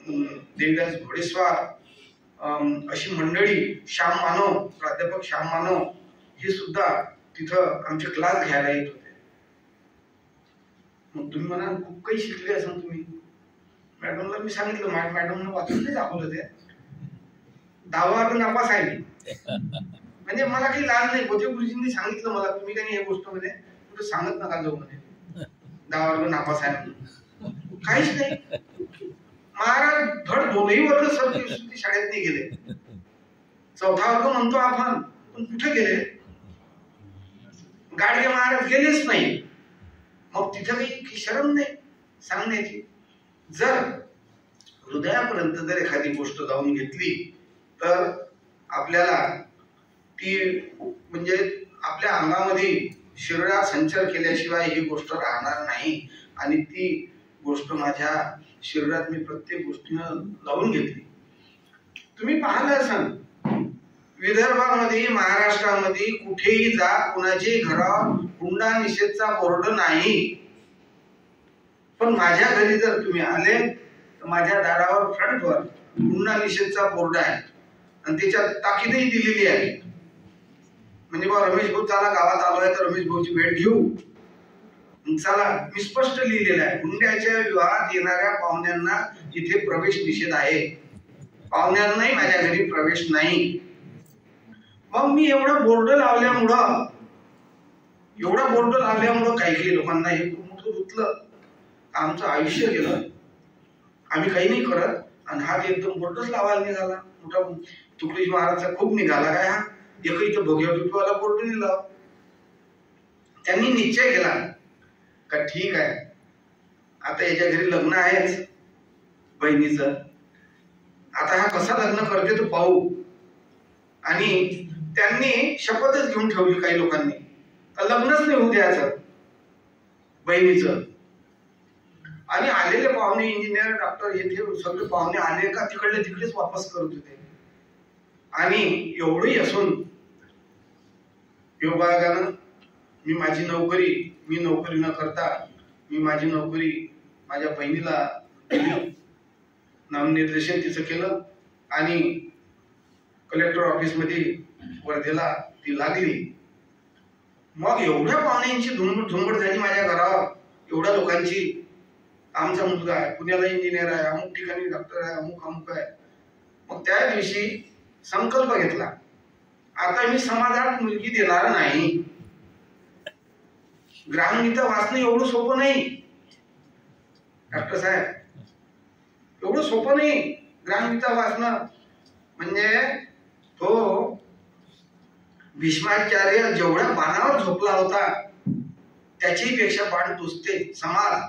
देवदास घोडेस्वार अशी मंडळी, श्याम मानव, प्राध्यापक श्याम मानव, हे सुद्धा तिथं आमचे क्लास घ्यायला येत होते. मग तुम्ही म्हणा खूप काही शिकले असं तुम्ही. मॅडमला मी सांगितलं, मॅडमने वाचून नाही दाखवलं ते 10 वर्ग नापास आहे मी. म्हणजे मला काही लाज नाही. बोचे गुरुजींनी सांगितलं मला, तुम्ही काही या गोष्ट मध्ये कुठे सांगत नका जाऊ मध्ये 10 वर्ग नापास आहे म्हणून. काहीच नाही. महाराज धड 2ही वर्ग सरस्वती शाळेत नाही गेले. 4था वर्ग म्हणतो आपण, पण कुठे गेले? गाडगे महाराज गेलेच नाही. मग तिथं काही शरम नाही सांगण्याची. जर हृदयापर्यंत जर एखादी गोष्ट जाऊन घेतली तर आपल्याला ती म्हणजे आपल्या अंगामध्ये शरीरात संचार केल्याशिवाय ही गोष्ट राहणार नाही. आणि ती गोष्ट माझ्या शरीरात मी प्रत्येक गोष्टीनं लावून घेतली. तुम्ही पाहिलं असाल विदर्भामध्ये महाराष्ट्रामध्ये कुठेही जा, कुणाच्याही घरावर हुंडा निषेधचा बोर्ड नाही. पण माझ्या घरी जर तुम्ही आले तर माझ्या दारावर फ्रंटवर हुंडा निषेधचा बोर्ड आहे आणि त्याच्यात ताकीदही दिलेली आहे. म्हणजे बा रमेश भाऊ चला गावात आलोय तर रमेश भाऊची भेट घेऊ. चला, मी स्पष्ट लिहिलेलं आहे, हुंड्याच्या विवाहात येणाऱ्या पाहुण्यांना इथे प्रवेश निषेध आहे. पाहुण्यांनाही माझ्या घरी प्रवेश नाही. मग मी एवढं बोर्ड लावल्यामुळं काही काही लोकांना हे खूप मोठं रुतलं. आमचं आयुष्य गेलं, आम्ही काही नाही करत आणि हा एकदम बोर्डच लावायला निघाला. मोठा तुकडोजी महाराजचा खूप निघाला काय हा, एकही तर भोग्या टुटवाला बोर्ड नाही लाव. त्यांनी निश्चय केला का ठीक आहे, आता याच्या घरी लग्न आहेच बहिणीचं, आता हा कसा लग्न करते तो पाहू. आणि त्यांनी शपथच घेऊन ठेवली काही लोकांनी, लग्नच नाही होऊ द्यायचं बहिणीचं. आणि आलेले पाहुणे इंजिनियर डॉक्टर येथे सगळे पाहुणे आले का तिकडले तिकडेच वापस करत होते. आणि एवढंही असून योगायोगानं मी नोकरी न करता माझी नोकरी माझ्या बहिणीला दिली. नामनिर्देशन तिचं केलं आणि कलेक्टर ऑफिस मध्ये वर्धेला ती लागली. मग एवढ्या पाहुण्यांची झुंबड झाली माझ्या घरावर, एवढ्या लोकांची. आमचा मुलगा आहे, पुण्याला इंजिनियर आहे, अमुक ठिकाणी डॉक्टर आहे, अमुक आहे. मग त्या दिवशी संकल्प घेतला, आता मी समाजात मुलगी देणार नाही. ग्रामगीता वाचणं एवढं सोपं नाही डॉक्टर साहेब, एवढं सोपं नाही ग्रामगीता वाचणं. म्हणजे तो भीष्माचार्य जेवढ्या बाणावर झोपला होता त्याची पेक्षा बाण टोचते समाज.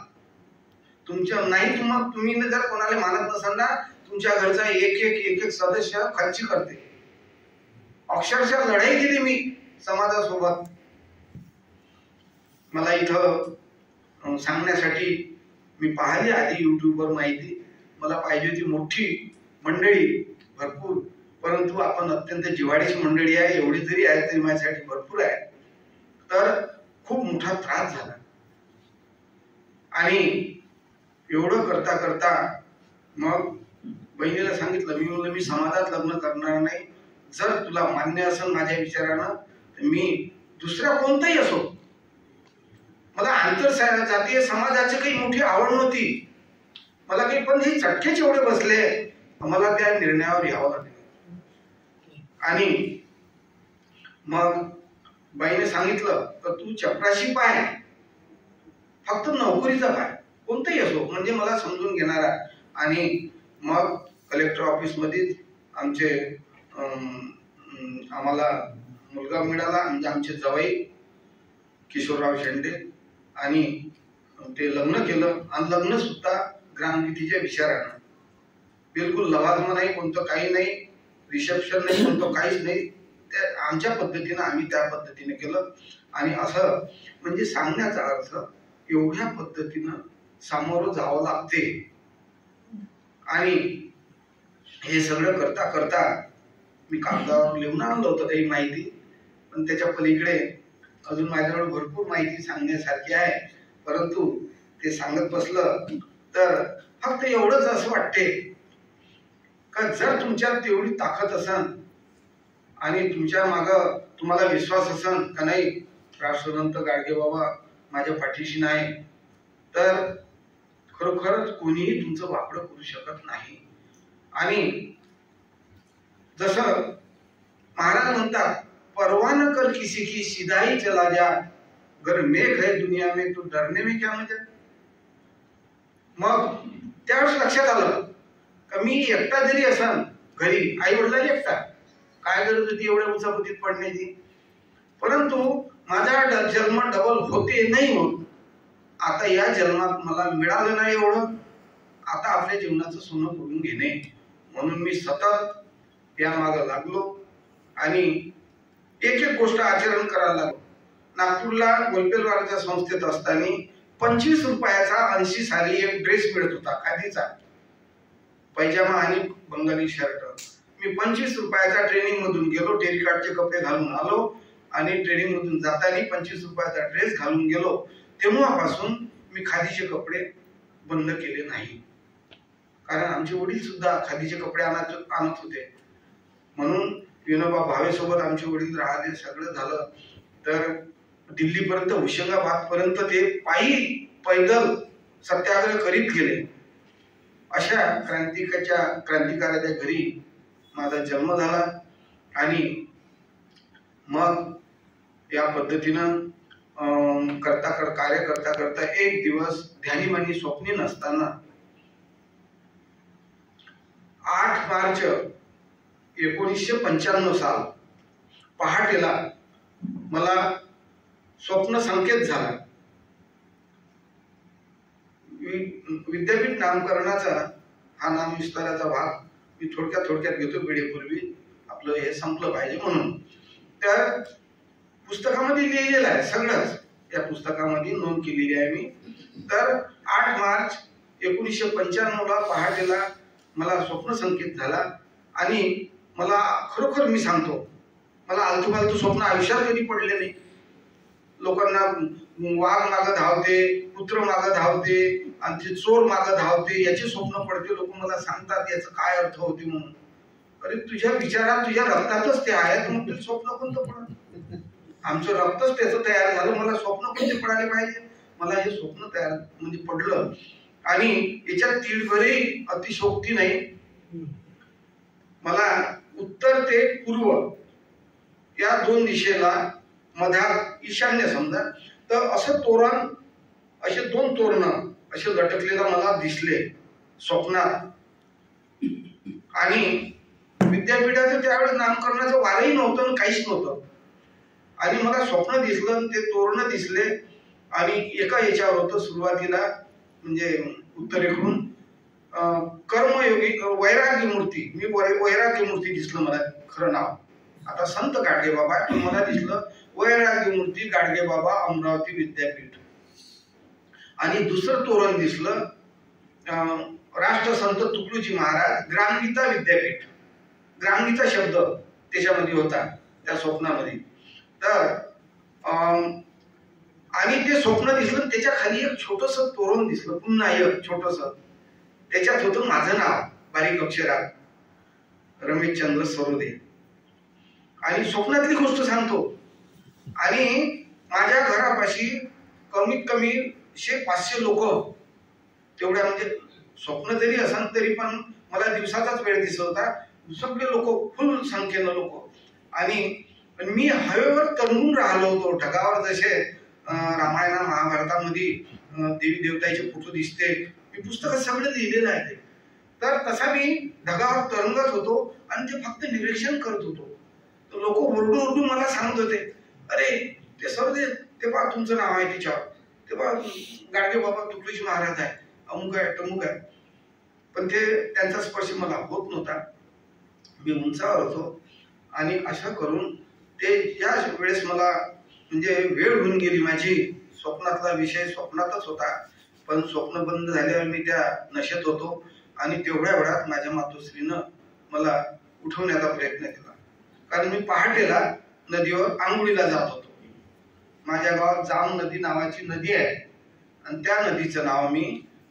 तुमच्या नाही तुम्ही जर कोणाला मानत नसाल ना, तुमच्या घरचा एक सदस्य खर्ची करते. अक्षरशः लढाई दिली मी समाजासोबत. मला इथं सांगण्यासाठी मी पाहिली आधी युट्यूबवर माहिती, मला पाहिजे होती मोठी मंडळी भरपूर, परंतु आपण अत्यंत जिव्हाळ्याची मंडळी आहे, एवढी जरी आहे तरी माझ्यासाठी भरपूर आहे. तर खूप मोठा त्रास झाला. आणि एवढं करता करता मग बहिणीला सांगितलं, मी समाजात लग्न करणार नाही. जर तुला मान्य असेल माझ्या विचारानं तर मी दुसऱ्या कोणताही असो, मला आंतरजातीय समाजाची काही मोठी आवड नव्हती मला काही, पण हे चटकेच एवढे बसले मला त्या निर्णयावर यावं लागलं. आणि मग बाईने सांगितलं तर तू चपराशी पाय, फक्त नोकरीचा पाय, कोणताही असो म्हणजे मला समजून घेणारा. आणि मग कलेक्टर ऑफिस मध्ये आम्हाला मुलगा मिळाला, म्हणजे आमचे जावई किशोरराव शेंडे. आणि ते लग्न केलं आणि लग्न सुद्धा ग्रामगीतेच्या विचारानं, बिलकुल लवाजमा नाही, कोणतं काही नाही, रिसेप्शन नाही, कोणतं काहीच नाही. त्या आमच्या पद्धतीनं आम्ही त्या पद्धतीने केलं. आणि असं म्हणजे सांगण्याचा अर्थ एवढ्या पद्धतीनं सामोरं जावं लागते. आणि हे सगळं करता करता मी कागदावर लिहून आणलं होतं काही माहिती, पण त्याच्या पलीकडे अजून माझ्याकडे भरपूर माहिती सांगण्यासारखी आहे. परंतु ते सांगत बसलं तर फक्त एवढंच असं वाटते का जर तुमच्यात तेवढी ताकद असेल आणि तुमच्या मागं तुम्हाला विश्वास असेल का नाही राष्ट्रसंत गाडगे बाबा माझ्या पाठीशी नाही, तर खरोखरच कोणीही तुमचं वाकडं करू शकत नाही. आणि जसं महाराज म्हणतात, परवाह न कर किसी की सीधा ही चला जा, अगर मेघ है दुनिया में तो डरने में क्या मजा. मग त्यावेळेस लक्षात आलं का मी एकटा जरी असन घरी, आई वडिलांनी एकटा, काय गरज होती एवढ्या उचापतीत पडण्याची. परंतु माझा जन्म डबल होते नाही होत. आता या जन्मात मला मिळालं नाही एवढं, आता आपल्या जीवनाचं सोनं करून घेणे. म्हणून मी सतत या मागे लागलो आणि एक गोष्ट आचरण करायला लागलो. नागपूरला गोलपेलवारच्या संस्थेत असताना 25 रुपयाचा 80 साली एक ड्रेस मिळत होता, खादीचा पैजामा आणि बंगाली शर्ट. मी 25 रुपयाचा ट्रेनिंग मधून गेलो, टेरिकॉटचे कपडे घालून आलो आणि ट्रेनिंग मधून जाताना 25 रुपयाचा ड्रेस घालून गेलो. तेव्हापासून मी खादीचे कपडे बंद केले नाही, कारण आमचे वडील सुद्धा खादीचे कपडे आणत होते. म्हणून विनोबा भावे सोबत आमचे वडील राहिले, सगळं झालं. तर दिल्लीपर्यंत, होशंगाबाद पर्यंत ते पायी पैदल सत्याग्रह करीत गेले. अशा क्रांतिकाराच्या घरी माझा जन्म झाला. आणि मग या पद्धतीनं कार्य करता एक दिवस ध्यानीमानी स्वप्नी नसताना 8 मार्च 1995 साल पहाटेला मला स्वप्न संकेत झाला. विद्यापीठ नामकरणाचा हा नाम विस्ताराचा भाग मी थोडक्यात घेतो वेळेपूर्वी, आपलं हे संपलं पाहिजे म्हणून. तर पुस्तकामध्ये लिहिलेलं आहे सगळंच, या पुस्तकामध्ये नोंद केलेली आहे मी. तर 8 मार्च 1995 ला पहाटेला मला स्वप्न संकेत झाला. आणि मला खरोखर मी सांगतो, मला आलतू स्वप्न आयुष्यात कधी पडले नाही. लोकांना वाघ मागं धावते, कुत्र मागं धावते आणि ते चोर मागं धावते याचे स्वप्न पडते. लोक मला सांगतात याचं काय अर्थ होते म्हणून. अरे तुझ्या विचारात, तुझ्या रक्तातच ते आहे, तर मग स्वप्न कोणतं पडत? आमचं रक्तच त्याचं तयार झालं, मला स्वप्न कोणते पडायला पाहिजे? मला हे स्वप्न तयार म्हणजे पडलं. आणि याच्यात तीळभरही अतिशोक्ती नाही. मला उत्तर ते पूर्व या 2 दिशेला मधात ईशान्य समजा, तर असं तोरण, असे 2 तोरण असे लटकलेला मला दिसले स्वप्नात. आणि विद्यापीठाचं त्यावेळेस नामकरणाचं वारही नव्हतं, काहीच नव्हतं. आणि मला स्वप्न दिसलं, ते तोरण दिसले. आणि एका याच्यावर होतं सुरुवातीला, म्हणजे उत्तरेकडून कर्मयोगी वैराग्य मूर्ती. मी वैराग्य मूर्ती दिसलं, मला खरं नाव आता संत गाडगे बाबा, पण मला दिसलं वैराग्य मूर्ती गाडगे बाबा अमरावती विद्यापीठ. आणि दुसरं तोरण दिसलं राष्ट्रसंत तुकडोजी महाराज ग्रामगीता विद्यापीठ. ग्रामगीता शब्द त्याच्यामध्ये होता त्या स्वप्नामध्ये. तर आणि ते स्वप्न दिसलं, त्याच्या खाली एक छोटस तोरण दिसलं, पुन्हा एक छोटस. त्याच्यात होतं माझं नाव बारीक अक्षरात, रमेशचंद्र सरोदे. आणि स्वप्नातली गोष्ट सांगतो. आणि माझ्या घरापाशी कमीत कमी 100-500 लोक, तेवढ्या म्हणजे स्वप्न जरी असन तरी पण मला दिवसाचाच वेळ दिसत होता. सगळे लोक, फुल संख्येनं लोक. आणि मी हवेवर तरंगून राहिलो होतो, ढगावर जसे रामायणा महाभारतामध्ये देवी देवताचे फोटो दिसते. मी पुस्तकात सगळं लिहिलेलं आहे ते. तर तसा मी ढगावर तरंगत होतो आणि ते फक्त निरीक्षण करत होतो. लोक ओरडून मला सांगत होते, अरे ते सरोदे, ते पहा तुमचं नाव आहे त्याच्यावर, ते पहा गाडगे बाबा तुकडोजी महाराज आहे, अमुक आहे तमुक आहे. पण ते त्यांचा स्पर्श मला होत नव्हता. मी उंचावर होतो. आणि असं करून ते या वेळेस मला म्हणजे वेळ होऊन गेली माझी. स्वप्नातला विषय स्वप्नातच होता, पण स्वप्न बंद झाल्यावर मी त्या नशेत होतो. आणि तेवढ्या वेळात माझ्या मातोश्रीनं मला उठवण्याचा प्रयत्न केला, कारण मी पहाटेला नदीवर आंघोळीला जात होतो. माझ्या गावात जाम नदी नावाची नदी आहे, आणि त्या नदीचं नाव मी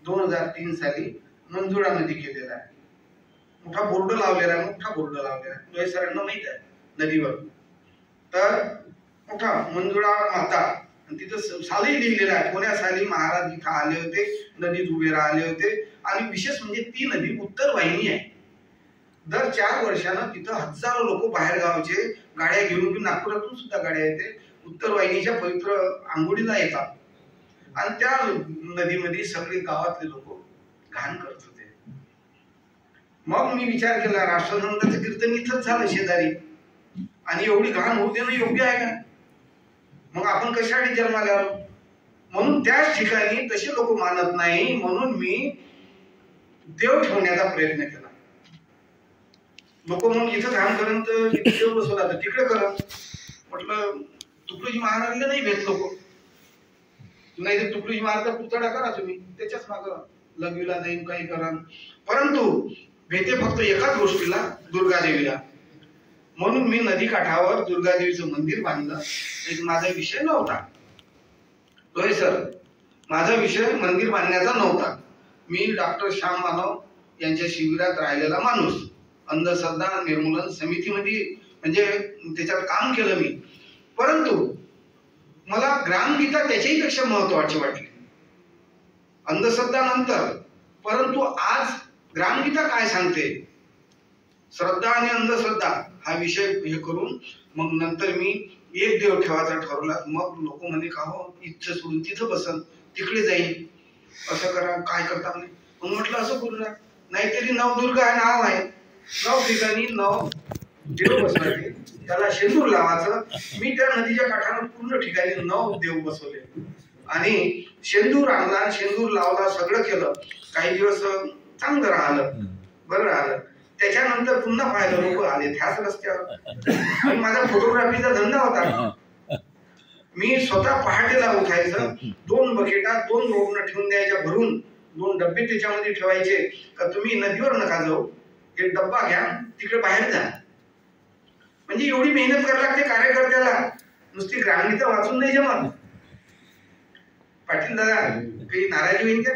2003 साली मंजुळा नदी केलेलं आहे. मोठा बोर्ड लावलेला आहे, सरांना माहित आहे नदीवर. तर मोठा मंजुळा माता, आणि तिथं साली लिहिलेलं आहे कोण्या साली महाराज इथं आले होते, नदीत उभे राहिले होते. आणि विशेष म्हणजे ती नदी उत्तर वाहिनी आहे. दर 4 वर्षानं तिथं हजारो लोक बाहेर गावचे गाड्या घेऊन, नागपुरातून सुद्धा गाड्या येते, उत्तर वाहिनीच्या पवित्र आंघोळीला येतात. आणि त्या नदीमध्ये सगळे गावातले लोक घाण करत होते. मग मी विचार केला, राष्ट्रसंतांचं कीर्तन इथंच झालं शेजारी, आणि एवढी घाण होऊ देणं योग्य आहे का? मग आपण कशासाठी जन्माला आलो? म्हणून त्याच ठिकाणी तसे लोक मानत नाही, म्हणून मी देव ठेवण्याचा प्रयत्न केला. लोक मग इथं घाण करून तर देव बसवला तर तिकडे करा. म्हटलं तुकडोजी महाराजला नाही भेट लोक, नाही तर तुकडोजी महाराजचा पुतळा करा तुम्ही, त्याच्याच मागं लघवीला जाईन काही करा. परंतु भेटे फक्त एकाच गोष्टीला, दुर्गादेवीला. म्हणून मी नदी काठावर दुर्गादेवीचं मंदिर बांधलं. एक माझा विषय नव्हता, होय सर, माझा विषय मंदिर बांधण्याचा नव्हता. मी डॉक्टर श्याम मानव यांच्या शिबिरात राहिलेला माणूस, अंधश्रद्धा निर्मूलन समितीमध्ये म्हणजे त्याच्यात काम केलं मी. परंतु मला ग्रामगीता त्याच्याही पेक्षा महत्वाची वाटली, अंधश्रद्धा नंतर. परंतु आज ग्रामगीता काय सांगते, श्रद्धा आणि अंधश्रद्धा हा विषय हे करून मग नंतर मी एक देव ठेवायचा ठरवला. मग लोक म्हणे का हो इथं सोडून तिथं बसन, तिकडे जाईल, असं करा, काय करता म्हणे. मग म्हटलं असं करू ना, नाहीतरी नवदुर्गा हे नाव आहे, 9 ठिकाणी 9 देव बसवायचे, त्याला शेंदूर लावायचं. मी त्या नदीच्या काठावर पूर्ण ठिकाणी 9 देव बसवले आणि शेंदूर आणला, शेंदूर लावला, सगळं केलं. काही दिवस चांगलं राहिलं, बरं राहिलं. त्याच्यानंतर पुन्हा पाहिलं लोक आले त्याच रस्त्यावर. आणि माझा फोटोग्राफीचा धंदा होता. मी स्वतः पहाटेला उठायचं, 2 बकेटा 2 रोडनं ठेवून द्यायच्या भरून, 2 डब्बे त्याच्यामध्ये ठेवायचे. का तुम्ही नदीवर नका जाऊ, एक डब्बा घ्या, तिकडे बाहेर जा. म्हणजे एवढी मेहनत करायला लागते कार्यकर्त्याला, नुसती ग्रामगीता वाचून नाही जमत. पाटील दादा काही नाराजी होईल का?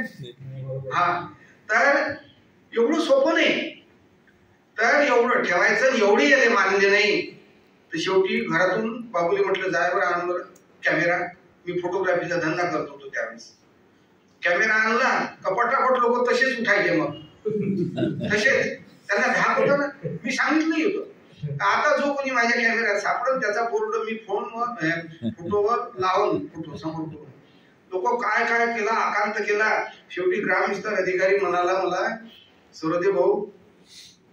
हा, तर एवढं सोपं नाही. तर एवढं ठेवायचं, एवढे याले मानले नाही. तर शेवटी घरातून बाबूले म्हटलं जाय बरं आण बरं कॅमेरा. मी फोटोग्राफीचा धंदा करत होतो त्यावेळेस. कॅमेरा आणला, कपाटापट लोक तसेच उठायचे. मग तसेच त्यांना धाक होता ना, मी सांगितलं होतं. आता जो कोणी माझ्या कॅमेऱ्यात सापडत त्याचा बोर्ड मी फोटोवर लावून फोटो समोर करून लोक काय काय केला, आकांत केला. शेवटी ग्रामविस्तार अधिकारी म्हणाला मला, सुरदेव भाऊ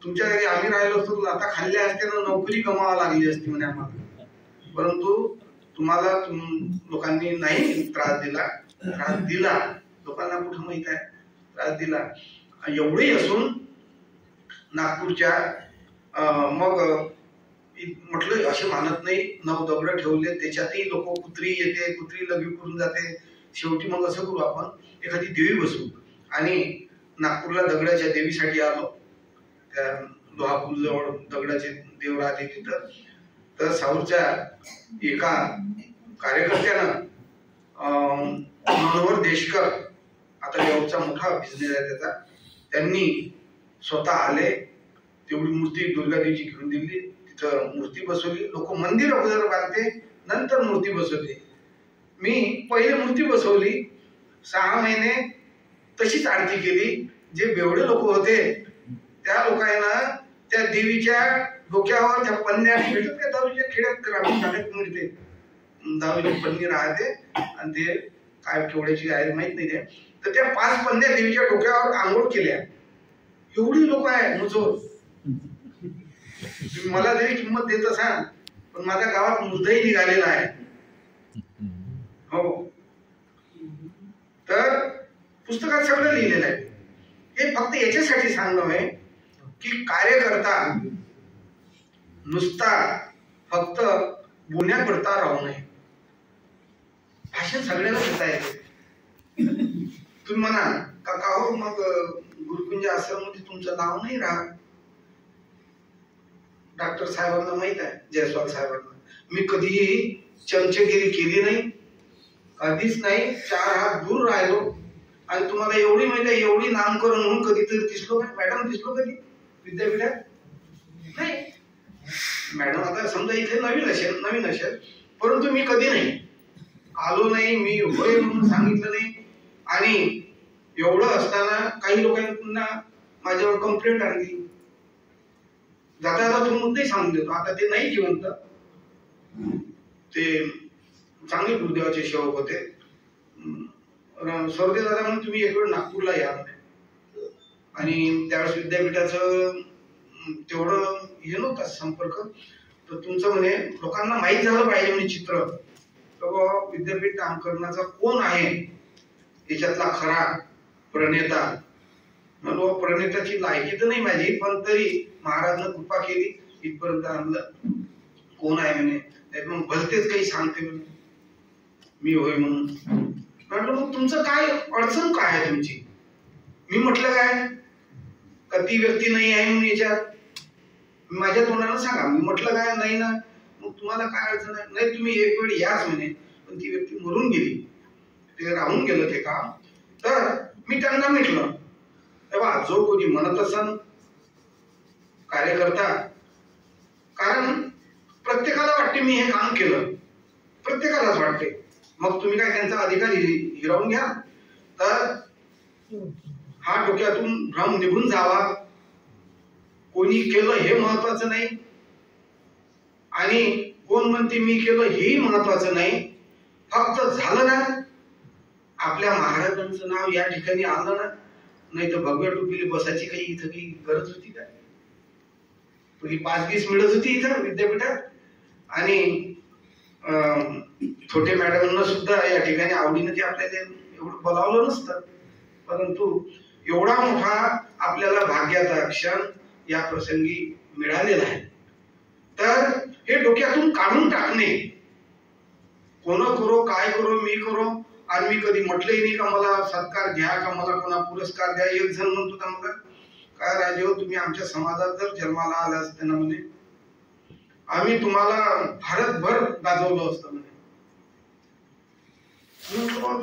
तुमच्या घरी आम्ही राहिलो असतो आता खाल्ल्या असत्यानं नोकरी कमावा लागली असती म्हणे आम्हाला. परंतु तुम्हाला लोकांनी नाही त्रास दिला. लोकांना कुठं माहित आहे त्रास दिला. एवढे असून नागपूरच्या मग म्हटलं असे मानत नाही, 9 दगड ठेवले, त्याच्यातही लोक कुत्री येते, कुत्री लघवी करून जाते. शेवटी मग असं करू आपण एखादी देवी बसवू. आणि नागपूरला दगडाच्या देवीसाठी आलो. त्या लोहापूल जवळ दगडाचे देव राहते तिथं. तर साऊरच्या एका कार्यकर्त्यानं मनोहर देशकर, आता एवढचा मोठा बिझनेस आहे त्याचा, त्यांनी स्वतः आले, तेवढी मूर्ती दुर्गादेवीची घेऊन दिली, तिथं मूर्ती बसवली. लोक मंदिर अगोदर बांधते, नंतर मूर्ती बसवते. मी पहिले मूर्ती बसवली, 6 महिने तशीच आरती केली. जे बेवडे लोक होते त्या लोकांना त्या देवीच्या डोक्यावर त्या पन्न्या भेटत का, दारूच्या खेड्यात ग्रामीण भागात मिळते, दारूची पन्नी राहते आणि ते काय केवढ्याची आहे माहित नाही. तर त्या 5 पन्न्या देवीच्या डोक्यावर आंघोळ केल्या. एवढी लोक आहे मुजोर. मला जरी किंमत देत असाल, पण माझ्या गावात मुर्दाही निघालेला आहे. हो, तर पुस्तकात सगळं लिहिलेलं आहे. हे फक्त याच्यासाठी सांगणं आहे की कार्यकर्ता नुसता फक्त बोलण्याकरता राहू नये. भाषण सगळ्याला देता येते. तुम्ही म्हणा का हो मग गुरुकुंज आश्रममध्ये तुमचं नाव नाही राहत. डॉक्टर साहेबांना माहित आहे, जयस्वाल साहेबांना, मी कधीही चमचेगिरी केली नाही, कधीच नाही. 4 हात दूर राहिलो. आणि तुम्हाला एवढी माहिती आहे, एवढी नामकरण म्हणून कधीतरी दिसलो का मॅडम? दिसलो कधी विद्यापीठात? नाही. मॅडम आता समजा इथे नवीन असेल, परंतु मी कधी नाही आलो नाही, मी होय म्हणून सांगितलं नाही. आणि एवढं असताना काही लोकांनी पुन्हा माझ्यावर कंप्लेंट आणली. जाता जाता तो मुद्दे सांगून देतो, आता ते नाही जिवंत, ते चांगले गुरुदेवाचे सेवक होते. सरदे दादा म्हणून तुम्ही एक वेळ नागपूरला या. आणि त्यावेळेस विद्यापीठाचं तेवढं हे नव्हतं संपर्क. तर तुमचं म्हणे लोकांना माहीत झालं पाहिजे म्हणजे चित्र, तर विद्यापीठ नामकरणाचा कोण आहे याच्यातला खरा प्रणेता. म्हणून प्रणेताची लायकी तर नाही माझी, पण तरी महाराजनं कृपा केली, इथपर्यंत आणलं. कोण आहे म्हणे, नाही मग भलतेच काही सांगते म्हणे मी होय म्हणून. म्हटलं मग तुमचं काय अडचण काय आहे तुमची? मी म्हटलं काय का ती व्यक्ती नाही आहे म्हणून याच्यात? माझ्या तोंडानं सांगा. मी म्हटलं काय नाही ना, मग तुम्हाला काय अडचण आहे? नाही तुम्ही एक वेळ याच म्हणे, पण ती व्यक्ती मरून गेली, ते राहून गेलं ते काम. तर मी त्यांना म्हटलं तेव्हा जो कोणी म्हणत असन कार्यकर्ता, कारण प्रत्येकाला वाटते मी हे काम केलं, प्रत्येकालाच वाटते. मग तुम्ही काय त्यांचा अधिकार हिरावून घ्या? तर हा डोक्यातून भ्रम निघून जावा. कोणी केलं हे महत्वाचं नाही आणि कोण म्हणते मी केलं हेही महत्वाचं नाही. फक्त झालं ना, आपल्या महाराजांचं नाव या ठिकाणी आलं ना, नाही तर भगव्या टोपीला बसायची काही इथं काही गरज होती का? पहिली 5 दिवस मिळत होती इथं विद्यापीठात आणि छोटे मॅडमांना सुद्धा या ठिकाणी आवडीनं ते आपल्याला एवढं बोलावलं नसतं. परंतु एवढा मोठा आपल्याला भाग्याचा क्षण या प्रसंगी मिळालेला आहे. तर हे डोक्यातून काढून टाकणे, कोण करो काय करो मी करो. आणि मी कधी म्हटलंही नाही का मला सत्कार घ्या का मला कोणा पुरस्कार द्या. एक जण म्हणतो का मला काय राजेहो तुम्ही आमच्या समाजात जर जन्माला आला असते ना म्हणे, आम्ही तुम्हाला भारतभर गाजवलं असतं म्हणे.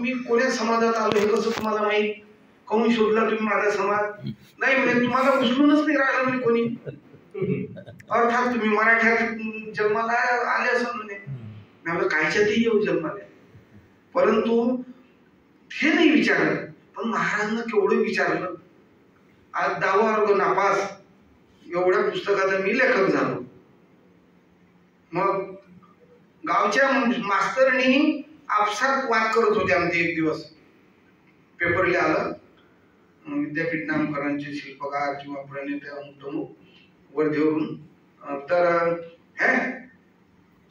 मी कोण्या समाजात आलो हे कसं तुम्हाला माहित? कोण शोधला तुम्ही माझा समाज? नाही म्हणे तुम्हाला उचलूनच नाही राहिलं म्हणे कोणी. अर्थात तुम्ही मराठ्यात जन्माला आले असं म्हणे. कायच्यातही येऊ जन्माला, परंतु हे नाही विचारलं. पण महाराजांना केवढं विचारलं. आज 10वा वर्ग नापास, एवढ्या पुस्तकाचा मी लेखक झालो. मग गावच्या मास्तरनी आपसात वाद करत होते आमचे. एक दिवस पेपरला आलं विद्यापीठ नामकरणाचे शिल्पकार किंवा प्रणेते अमुक तमुक वर्धेवरून. तर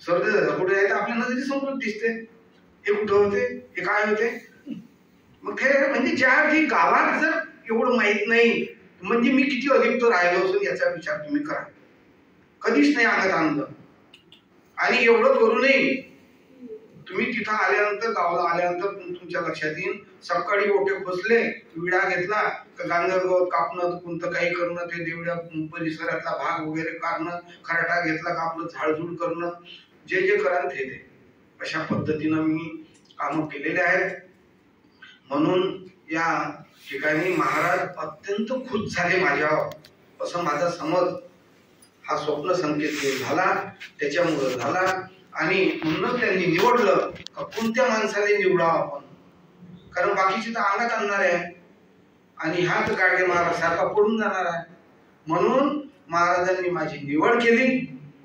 सर कुठे आहे? आपल्या नजरे समोर दिसते. हे कुठं होते, हे काय होते? मग हे म्हणजे ज्या गावात जर एवढं माहित नाही म्हणजे मी किती अलिप्त राहिलो असून याचा विचार तुम्ही करा. कधीच नाही अंगात आणलं. आणि एवढं करूनही तुम्ही तिथं आल्यानंतर, गावाला आल्यानंतर तुमच्या लक्षात येईल सकाळी ओटे खोसले, विडा घेतला, गांगरगवत कापणं, कोणतं काही करणं, ते देवड्या परिसरातला भाग वगैरे काढणं, खराटा घेतला का आपलं झाडझूड करणं, जे कराल ते. अशा पद्धतीनं मी कामं केलेले आहेत. म्हणून या ठिकाणी महाराज अत्यंत खुश झाले माझ्यावर, असं माझा समज. हा स्वप्न संकेत झाला त्याच्यामुळे झाला. आणि म्हणूनच त्यांनी निवडलं कोणत्या माणसाला निवडावं आपण, कारण बाकीची तर अंगात आणणार आहे आणि हाच गाडगे महाराज सारखा पडून जाणार आहे. म्हणून महाराजांनी माझी निवड केली,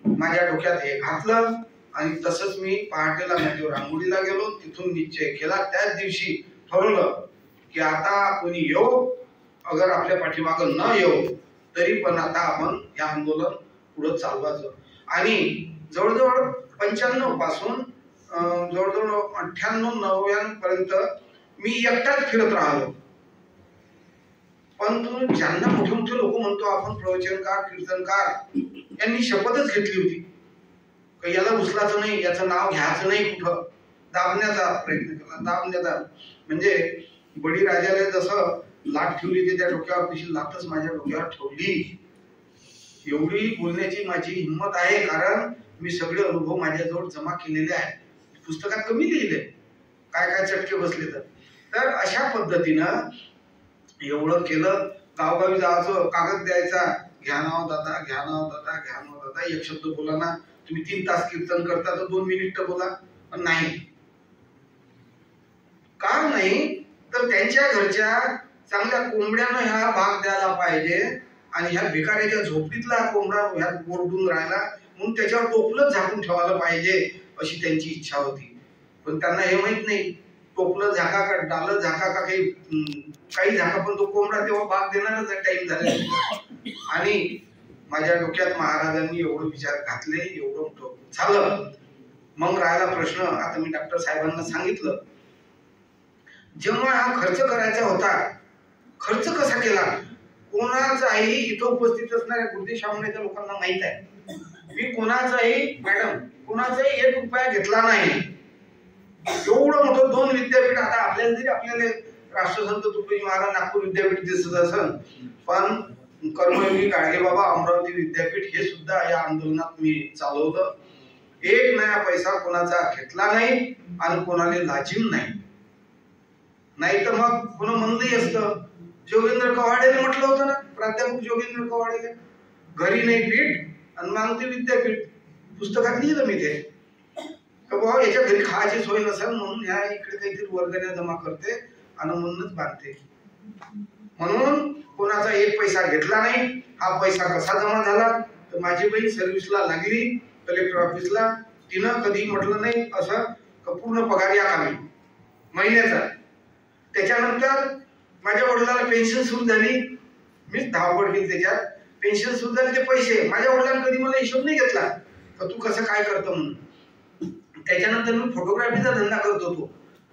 माझ्या डोक्यात हे घातलं आणि तसंच मी पहाटेला नदीवर आंघोळीला गेलो. तिथून निश्चय केला, त्याच दिवशी ठरवलं की आता कोणी येऊ अगर आपल्या पाठीमागं न येऊ तरी पण आता आपण हे आंदोलन पुढे चालवायचं. आणि जवळजवळ 95 पासून जवळजवळ 98-99 पर्यंत मी एकटाच फिरत राहिलो. पण ज्यांना मोठे मोठे लोक म्हणतो आपण प्रवचनकार कीर्तनकार, यांनी शपथच घेतली होती की याला उचलायचं नाही, याचं नाव घ्यायचं नाही, कुठं दाबण्याचा प्रयत्न केला. दाबण्याचा म्हणजे बळीराजाला जसं लाट ठेवली ते त्या डोक्यावर, तशी लाटच माझ्या डोक्यावर ठेवली. एवढी बोलण्याची माझी हिंमत आहे कारण मी सगळे अनुभव माझ्याजवळ जमा केलेले आहेत. पुस्तकात कमी लिहिले काय काय चटके बसले तर अशा पद्धतीनं एवढं केलं. गावगावी जायचं, कागद द्यायचा, घ्या नाव दादा, घ्या नाव दादा, घ्या नाव दादा. एक शब्द बोला ना. तुम्ही 3 तास कीर्तन करता तर 2 मिनिट बोला. पण नाही, का नाही तर त्यांच्या घरच्या चांगल्या कोंबड्यानं ह्या भाग द्यायला पाहिजे आणि ह्या भिकाऱ्याच्या झोपडीतला कोंबडा ह्या ओरडून राहिला म्हणून त्याच्यावर टोपलं झाकून ठेवायला पाहिजे अशी त्यांची इच्छा होती. पण त्यांना हे माहित नाही टोपलं झाका का डालं झाका का काही झाका, पण तो कोंबडा तेव्हा भाग देणारच टाइम झाला. आणि माझ्या डोक्यात महाराजांनी एवढं विचार घातले, एवढं मोठं झालं. मग राहिला प्रश्न, आता मी डॉक्टर साहेबांना सांगितलं जेव्हा हा खर्च करायचा होता, खर्च कसा केला, कोणाचाही इथं उपस्थित असणाऱ्या गुरुदेव शामळेच्या लोकांना माहित आहे. मी कोणाचाही मॅडम कोणाचाही 1 रुपया घेतला नाही. एवढं मोठं 2 विद्यापीठ, आता आपल्याला राष्ट्रसंत तुकडोजी महाराज नागपूर विद्यापीठ दिसत असेल, पण कर्मयोगी गाडगेबाबा अमरावती विद्यापीठ हे सुद्धा या आंदोलनात मी चालवलं. एक नया पैसा कोणाचा घेतला नाही आणि कोणाला लाजीम नाही तर मग कोण म्हणलंही असतं. जोगेंद्र कवाडेने म्हटलं होतं ना, प्राध्यापक जोगेंद्र कवाडेने, घरी नाही पीठ आणि मागते विद्यापीठ. पुस्तकात लिहिलं मी ते, बाबा याच्या घरी खायची सोय नसेल म्हणून ह्या इकडे काहीतरी वर्गण्या जमा करते आणि म्हणूनच बांधते. म्हणून कोणाचा एक पैसा घेतला नाही. हा पैसा कसा जमा झाला तर माझी बहीण सर्व्हिसला लागली कलेक्टर ऑफिसला, तिनं कधी म्हटलं नाही असं पूर्ण पगार या कामी महिन्याचा. त्याच्यानंतर माझ्या वडिलांना पेन्शन सुरू झाली, मीच धावपळ केली त्याच्यात. पेन्शन सुरू झाली, ते पैसे माझ्या वडिलांनी कधी मला हिशोब नाही घेतला का तू कसं काय करतो म्हणून. त्याच्यानंतर मी फोटोग्राफीचा धंदा करत होतो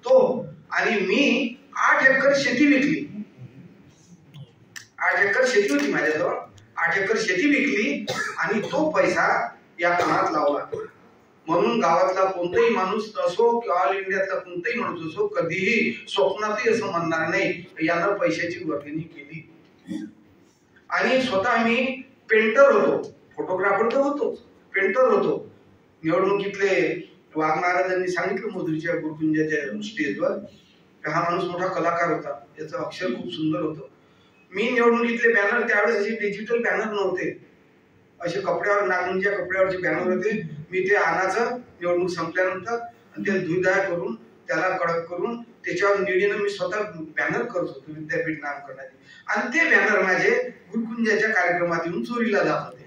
तो, आणि मी 8 एकर शेती विकली. 8 एकर शेती होती माझ्याजवळ. 8 एकर शेती विकली आणि तो पैसा या कामात लावला. म्हणून गावातला कोणताही माणूस असो किंवा ऑल इंडियातला कोणताही माणूस असो कधीही स्वप्नातही असं म्हणणार नाही यानं पैशाची वर्गणी केली. आणि स्वतः मी पेंटर होतो, फोटोग्राफर तर होतो, पेंटर होतो. निवडणुकीतले वाघ महाराजांनी सांगितलं मधुरीच्या गुरुकुंजाच्या स्टेजवर, हा माणूस मोठा कलाकार होता, याचं अक्षर खूप सुंदर होतं. मी निवडणुकीतले बॅनर, त्यावेळेस असे डिजिटल बॅनर नव्हते, असे कपड्यावर नागूंच्या कपड्यावरचे बॅनर होते. मी ते आणायचं निवडणूक संपल्यानंतर आणि ते धुईधाय करून त्याला कडक करून त्याच्यावर निडीनं मी स्वतः बॅनर करत होतो विद्यापीठ नामकरणाचे. आणि ते बॅनर माझे गुरुकुंजाच्या कार्यक्रमात येऊन चोरीला जात होते.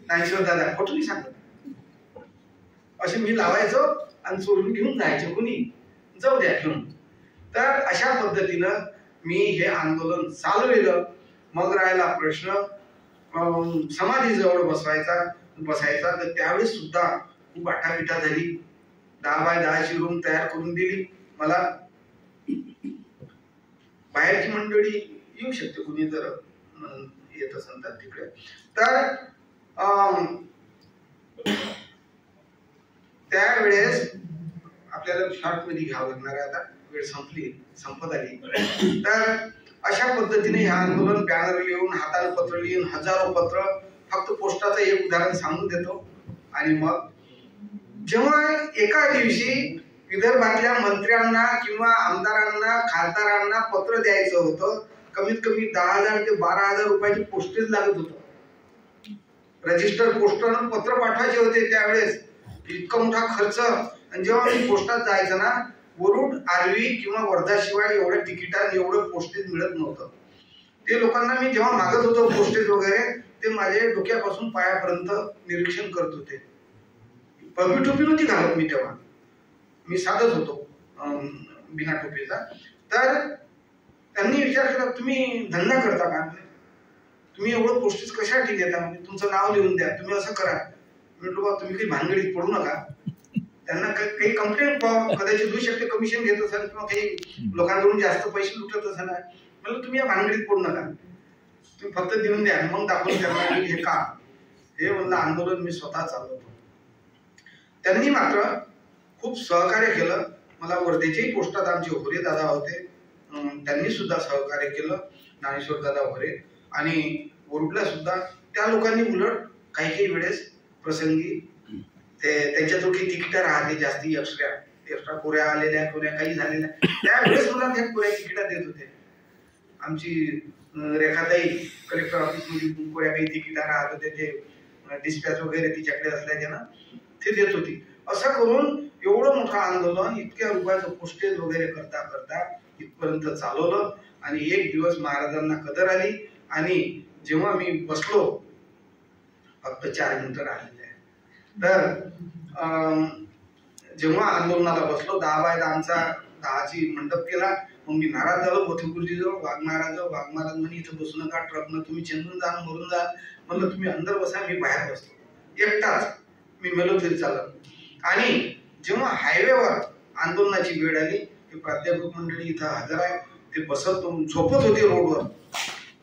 ज्ञानेश्वर दादा फोटो नाही सांगत, असे मी लावायचो आणि चोरून घेऊन जायचे, कुणी जाऊ द्या घेऊन. तर अशा पद्धतीनं मी हे आंदोलन चालवलं. मग राहिला प्रश्न समाधीजवळ बसायचा तर त्यावेळेस सुद्धा खूप आठापिठा झाली. 10 बाय 10ची रूम तयार करून दिली मला. बाहेरची मंडळी येऊ शकते कुणी जर येत असेल तर तिकडे. तर त्यावेळेस आपल्याला शॉर्ट मध्ये घ्यावं लागणार आहे, आता वेळ संपत आली. तर अशा पद्धतीने हे आंदोलन बॅनर लिहून, हाताने पत्र लिहून, हजारो पत्र, फक्त पोस्टाचं एक उदाहरण सांगून देतो. आणि मग जेव्हा एका दिवशी विदर्भातल्या मंत्र्यांना किंवा आमदारांना, खासदारांना पत्र द्यायचं होतं, कमीत कमी 10,000 ते 12,000 रुपयाची पोस्टेज लागत होतं. रजिस्टर पोस्टरनं पत्र पाठवायचे होते त्यावेळेस, इतका मोठा खर्च. आणि जेव्हा मी पोस्टात जायचं ना, वरुड, आर्वी किंवा वर्धा शिवाय एवढ्या तिकिटात एवढं पोस्टेज मिळत नव्हतं. ते लोकांना मी जेव्हा मागत होतो पोस्टेज वगैरे, ते माझे डोक्यापासून पायापर्यंत निरीक्षण करत होते. पगडी टोपी नव्हती घालत मी तेव्हा, मी साधत होतो बिना टोपीचा. तर त्यांनी विचार केला, तुम्ही धंदा करता का, तुम्ही एवढं पोस्टेज कशासाठी देता, म्हणजे तुमचं नाव लिहून द्या, तुम्ही असं करा. म्हटलं बा तुम्ही काही भानगडीत पडू नका. त्यांना काही कंप्लेंट कदाचित होऊ शकते, कमिशन घेत असाल किंवा काही लोकांकडून जास्त पैसे लुटत असाल. म्हणलं तुम्ही या भानगडीत पडू नका, तुम्ही फक्त देऊन द्या, मग दाखवून त्यांना हे का. हे म्हणलं आंदोलन मी स्वतः चालवतो. त्यांनी मात्र खूप सहकार्य केलं मला. वर्धेच्याही पोस्टात आमचे होरे दादा होते, त्यांनी सुद्धा सहकार्य केलं, ज्ञानेश्वर दादा होरे. आणि वरुडला सुद्धा त्या लोकांनी उलट काही वेळेस प्रसंगी ते त्यांच्याजवळ काही तिकीट राहते जास्ती, एक्स्ट्रा कोऱ्या आलेल्या, कोऱ्या काही झालेल्या, त्यावेळेस मला त्या कोऱ्या तिकिटा देत होते. आमची रेखाताई कलेक्टर ऑफिस मध्ये कोऱ्या काही तिकिटा राहत होते, ते डिस्पॅच वगैरे तिच्याकडे असल्याचे ना, ते देत होती. असं करून एवढं मोठं आंदोलन इतक्या रुपयाचं पोस्टेज वगैरे करता करता इथपर्यंत चालवलं. आणि एक दिवस महाराजांना कदर आली आणि जेव्हा मी बसलो, फक्त 4 मिनिटं राहिलेले. तर जेव्हा आंदोलनाला बसलो, 10 बाय 10ची मंडप केला. मग मी नाराज झालो पोथीगुरुजीजवळ, वाघ महाराज म्हणे इथं बसू नका, ट्रकनं तुम्ही चेंदून जा, मरून जा. म्हणलं तुम्ही अंदर बसा, मी बाहेर बसतो एकटाच, मी मेलो तरी चालत. आणि जेव्हा हायवेवर आंदोलनाची वेळ आली, ते प्राध्यापक मंडळी इथं हजर आहे, ते झोपत होते रोडवर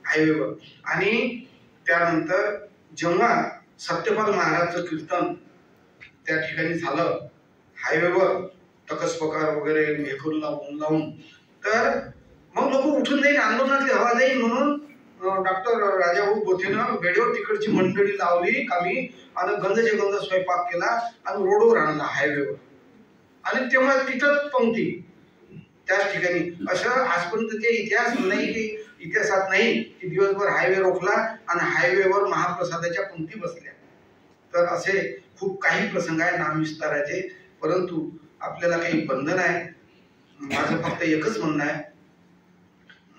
हायवेवर. आणि त्यानंतर जेव्हा सत्यपाल महाराजचं कीर्तन त्या ठिकाणी झालं हायवेवर, तकसपकार वगैरे हे करून लावून, तर मग लोक उठून जाईल, आंदोलनातली हवा जाईल म्हणून डॉक्टर राजाभाऊ बोथेनं वेळेवर तिकडची मंडळी लावली कामी आणि गंधचे गंध स्वयंपाक केला आणि रोडवर आणला हायवेवर, आणि तेव्हा तिथंच पंक्ती त्याच ठिकाणी. असं आजपर्यंत ते इतिहास नाही की इतिहासात नाही की दिवसभर हायवे रोखला आणि हायवेवर महाप्रसादाच्या पंक्ती बसल्या. तर असे खूप काही प्रसंग आहे नामविस्ताराचे, परंतु आपल्याला काही बंधन आहे. माझं फक्त एकच म्हणणं आहे,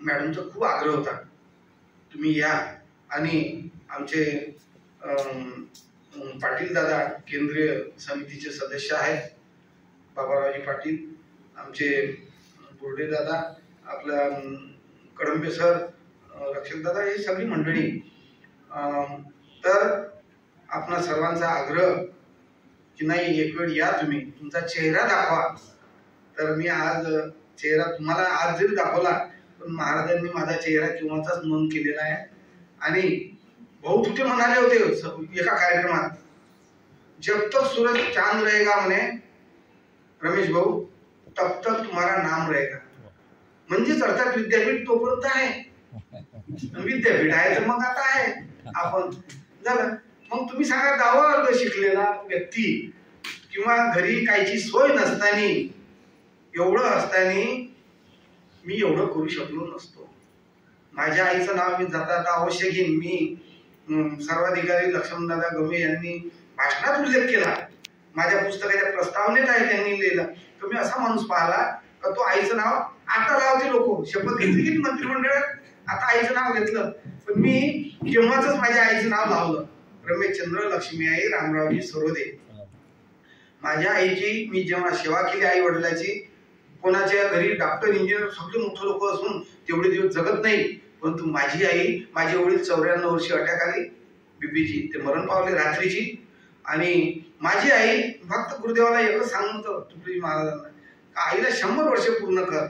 मॅडमचा खूप आग्रह होता तुम्ही या, आणि आमचे पाटील दादा केंद्रीय समितीचे सदस्य आहेत, बाबारावजी पाटील, आमचे बोर्डे दादा, आपला कडंबे सर, रक्षक दादा, ही सगळी मंडळी. तर आपणा सर्वांचा आग्रह की नाही एक वेळ या, तुम्ही तुमचा चेहरा दाखवा. तर मी आज चेहरा तुम्हाला आज जरी दाखवला पण महाराजांनी माझा चेहरा केव्हाचाच नोंद केलेला आहे. आणि भाऊ तुझे म्हणाले होते एका कार्यक्रमात, जब तक सूरज चांद रहेगा म्हणे रमेश भाऊ तब तक तुम्हारा नाम रहेगा. म्हणजेच अर्थात विद्यापीठ तोपर्यंत आहे, विद्यापीठ आहे तर मग आता आहे आपण झालं. मग तुम्ही सांगा 10वा वर्ग शिकलेला व्यक्ती किंवा घरी कायची सोय नसताना, एवढं असताना मी एवढं करू शकलो नसतो. माझ्या आईचं नाव मी जाता अवश्य घेईन. मी सर्वाधिकारी लक्ष्मणदादा गमे यांनी भाषणात उल्लेख केला, माझ्या पुस्तकाच्या प्रस्तावनेत आहे त्यांनी लिहिलं. तर मी असा माणूस पाहिला तर तो आईचं नाव आता लावते लोक, शपथ घेतली की मंत्रिमंडळात आता आईचं नाव घेतलं, पण मी केव्हाच माझ्या आईचं नाव लावलं, रमेशचंद्र लक्ष्मी आई रामरावजी सरोदे. माझ्या आईची मी जेव्हा सेवा केली आई वडिलाची, कोणाच्या घरी डॉक्टर इंजिनियर सगळे मोठे लोक असून तेवढे दिवस जगत नाही, परंतु माझी आई, माझे वडील 94 वर्षी अटॅक आली बीपीची, ते मरण पावले रात्रीची. आणि माझी आई फक्त गुरुदेवाला एकच सांगतो तुकडोजी महाराजांना, आईला 100 वर्ष पूर्ण कर,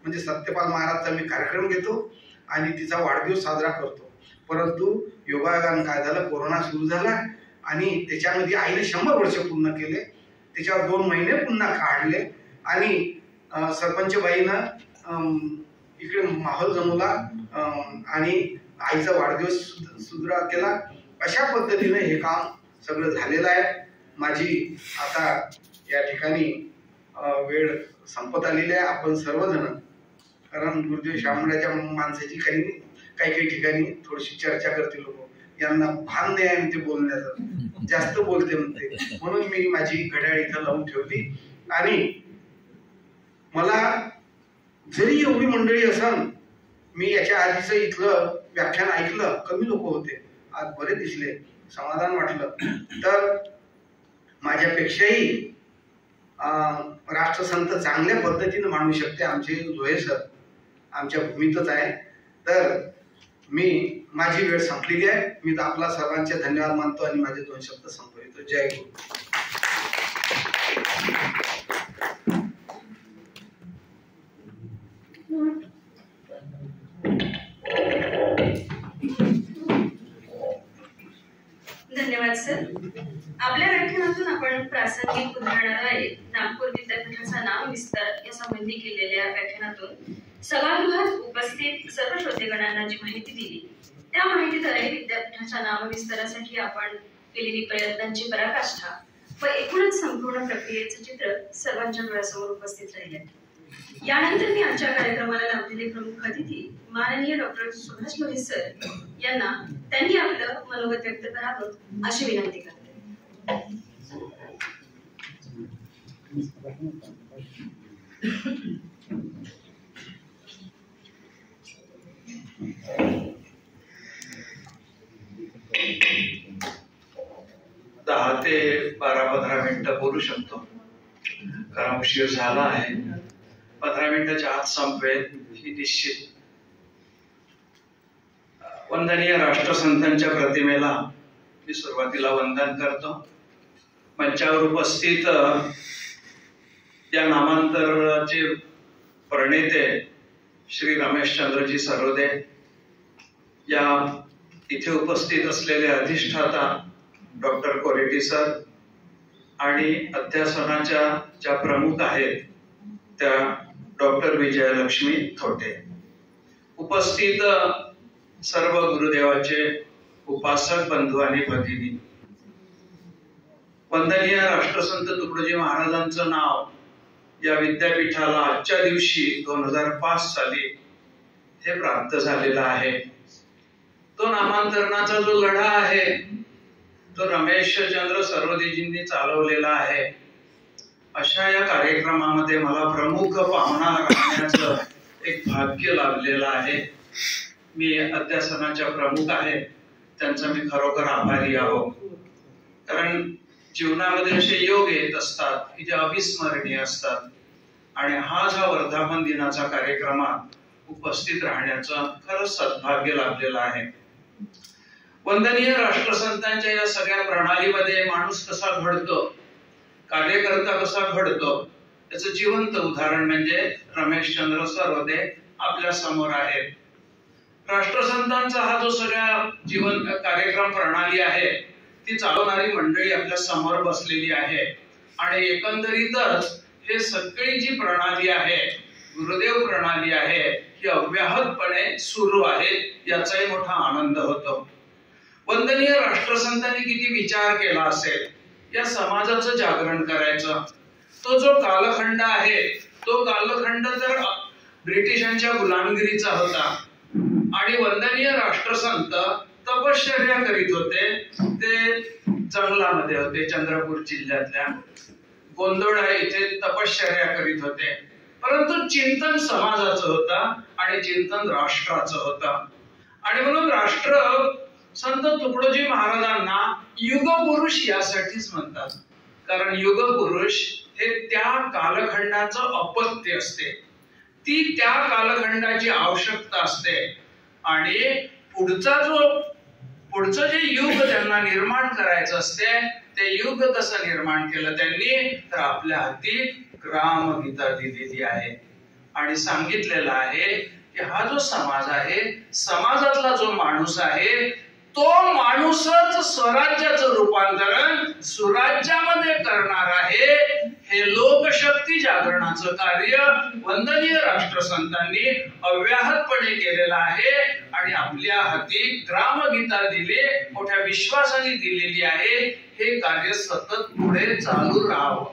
म्हणजे सत्यपाल महाराजचा मी कार्यक्रम घेतो आणि तिचा वाढदिवस साजरा करतो. परंतु योगायोगाने काय झालं, कोरोना सुरू झाला आणि त्याच्यामध्ये आईने 100 वर्ष पूर्ण केले. त्याच्यावर 2 महिने पुन्हा काढले आणि सरपंचबाईनं इकडे माहोल जमवला आणि आईचा वाढदिवस सुधरा केला. अशा पद्धतीने हे काम सगळं झालेलं आहे. माझी आता या ठिकाणी वेळ संपत आलेली आहे. आपण सर्वजण, कारण गुरुदेव शामराच्या माणसाची काही ठिकाणी थोडीशी चर्चा करते लोक, यांना भान नाही आहे ते बोलण्याचं, जास्त बोलते म्हणते, म्हणून मी माझी घड्याळ इथं लावून ठेवली. आणि मला जरी एवढी मंडळी असन, मी याच्या आधीच इथलं व्याख्यान ऐकलं, कमी लोक होते, आज बरे दिसले, समाधान वाटलं. तर माझ्यापेक्षाही राष्ट्रसंत चांगल्या पद्धतीने मांडू शकते आमचे जोहे सर, आमच्या भूमीतच आहे. तर मी माझी वेळ संपलेली आहे. मी तर आपला सर्वांचे धन्यवाद मानतो आणि माझे 2 शब्द संपवितो. जय गुरु. धन्यवाद सर. आपल्या व्याख्यानातून आपण प्रासंगिक उदाहरणाला नागपूर विद्यापीठाचा नाम विस्तार या संबंधी केलेल्या व्याख्यानातून सभागृहात उपस्थित सर्व श्रोतेगणांना जी माहिती दिली, त्या माहितीद्वारे विद्यापीठाच्या नामविस्तारासाठी आपण केलेली प्रयत्नांची पराकाष्ठा व एकूणच संपूर्ण प्रक्रियेचे चित्र सर्वांच्या डोळ्यासमोर उपस्थित राहिले. यानंतर मी आजच्या कार्यक्रमाला लावलेले प्रमुख अतिथी माननीय डॉक्टर सुभाष लोहे सर यांना त्यांनी आपलं मनोगत व्यक्त करावं अशी विनंती करते. दहा ते 12-15 मिनिटं बोलू शकतो, कारण उशीर झाला आहे. 15 मिनिटाच्या आत संपवेल ही निश्चित. वंदनीय राष्ट्रसंतांच्या प्रतिमेला मी सुरुवातीला वंदन करतो. मंचावर उपस्थित या नामांतराचे प्रणेते श्री रमेशचंद्रजी सरोदे, या इथे उपस्थित असलेले अधिष्ठाता डॉक्टर कोरेटी सर आणि अध्यासनाच्या ज्या प्रमुख आहेत त्या डॉक्टर विजयलक्ष्मी थोटे, उपस्थित सर्व गुरुदेवाचे उपासक बंधू आणि भगिनी, वंदनीय राष्ट्रसंत तुकडोजी महाराजांचं नाव या विद्यापीठाला आजच्या दिवशी 2005 साली हे प्राप्त झालेला आहे. तो नामांतरणाचा जो लढा आहे तो रमेशचंद्र सरवदेजींनी चालवलेला आहे. अशा या कार्यक्रमामध्ये मला प्रमुख पाहुणा राहण्याचं एक भाग्य लाभलेलं आहे. मी अध्यासनाच्या प्रमुख आहे, त्यांचा मी खरोखर आभारी आहो. कारण जीवनामध्ये असे योग येत असतात की जे अविस्मरणीय असतात आणि हा जो वर्धापन दिनाचा कार्यक्रमात उपस्थित राहण्याचं खरंच सद्भाग्य लाभलेलं आहे. वंदनीय राष्ट्रसंतांच्या या सगळ्या प्रणालीमध्ये माणूस कसा घडतो, कार्यकर्ता कसा घडतो, त्याचं जिवंत उदाहरण म्हणजे रमेशचंद्र सरवदे आपल्या समोर आहेत. राष्ट्रसंतांचा हा जो सगळ्या जीवन कार्यक्रम प्रणाली आहे ती चालवणारी मंडळी आपल्या समोर बसलेली आहे आणि एकंदरीतच हे सगळी जी प्रणाली आहे, गुरुदेव प्रणाली आहे, ही अव्याहतपणे सुरू आहे याचाही मोठा आनंद होतो. वंदनीय राष्ट्रसंतांनी किती विचार केला असेल या समाजाचं जागरण करायचं. तो जो कालखंड आहे तो कालखंड तर ब्रिटिशांच्या गुलामगिरीचा होता आणि वंदनीय राष्ट्रसंत तपश्चर्या करीत होते. ते जंगलामध्ये होते, चंद्रपूर जिल्ह्यातल्या गोंदोळा इथे तपश्चर्या करीत होते. परंतु चिंतन समाजाचं होतं आणि चिंतन राष्ट्राचं होतं. आणि म्हणून राष्ट्र संत तुकडोजी महाराजांना युगपुरुष यासाठीच म्हणतात, कारण युगपुरुष हे त्या कालखंडाचं अपत्य असते, ती त्या कालखंडाची आवश्यकता असते. आणि पुढचं जे युग त्यांना निर्माण करायचं असते ते युग कसं निर्माण केलं त्यांनी, तर आपल्या हाती ग्रामगीता दिलेली आहे आणि सांगितलेलं आहे की हा जो समाज आहे, समाजातला जो माणूस आहे, तो माणूसच स्वराज्याचं रूपांतरण सुराज्यामध्ये करणार आहे. हे लोकशक्ती जागरणाचं कार्य वंदनीय राष्ट्रसंतांनी अव्याहतपणे केलेलं आहे आणि आपल्या हाती ग्रामगीता दिली, मोठ्या विश्वासाने दिलेली आहे. हे कार्य सतत पुढे चालू राहावं.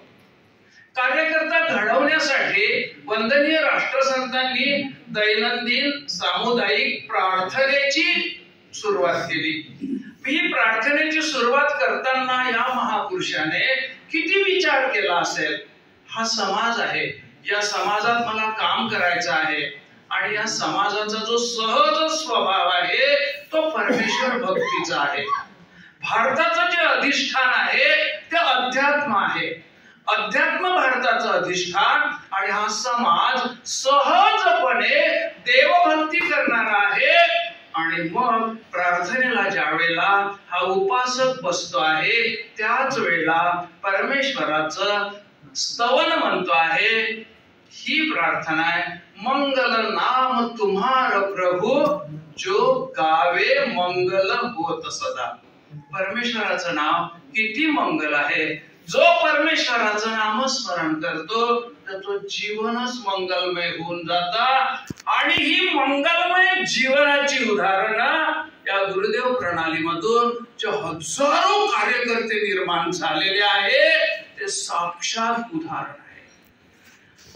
कार्यकर्ता घडवण्यासाठी वंदनीय राष्ट्रसंतांनी दैनंदिन सामुदायिक प्रार्थनेची सुरुवात केली. ही प्रार्थनेची सुरुवात करताना या महापुरुषाने किती विचार केला असेल. हा समाज आहे, या समाजात मला काम करायचं आहे आणि या समाजाचा जो सहज स्वभाव आहे तो परमेश्वर भक्तीचा आहे. भारताचं जे अधिष्ठान आहे ते अध्यात्म आहे, अध्यात्म भारताचं अधिष्ठान आणि हा समाज सहजपणे देवभक्ती करणारा आहे. आणि मग प्रार्थनेला ज्या वेळेला हा उपासक बसतो आहे त्याच वेळेला परमेश्वराचं स्तवन म्हणतो आहे. ही प्रार्थना आहे, मंगल नाम तुम्हार प्रभु जो गावे मंगल होत सदा. परमेश्वराचं नाव किती मंगल आहे. जो परमेश्वराचं नामस्मरण करतो तर तो जीवनच मंगलमय होऊन जाता. आणि ही मंगलमय जीवनाची उदाहरणं या गुरुदेव प्रणालीमधून जे हजारो कार्यकर्ते निर्माण झालेले आहे ते साक्षात उदाहरण आहे.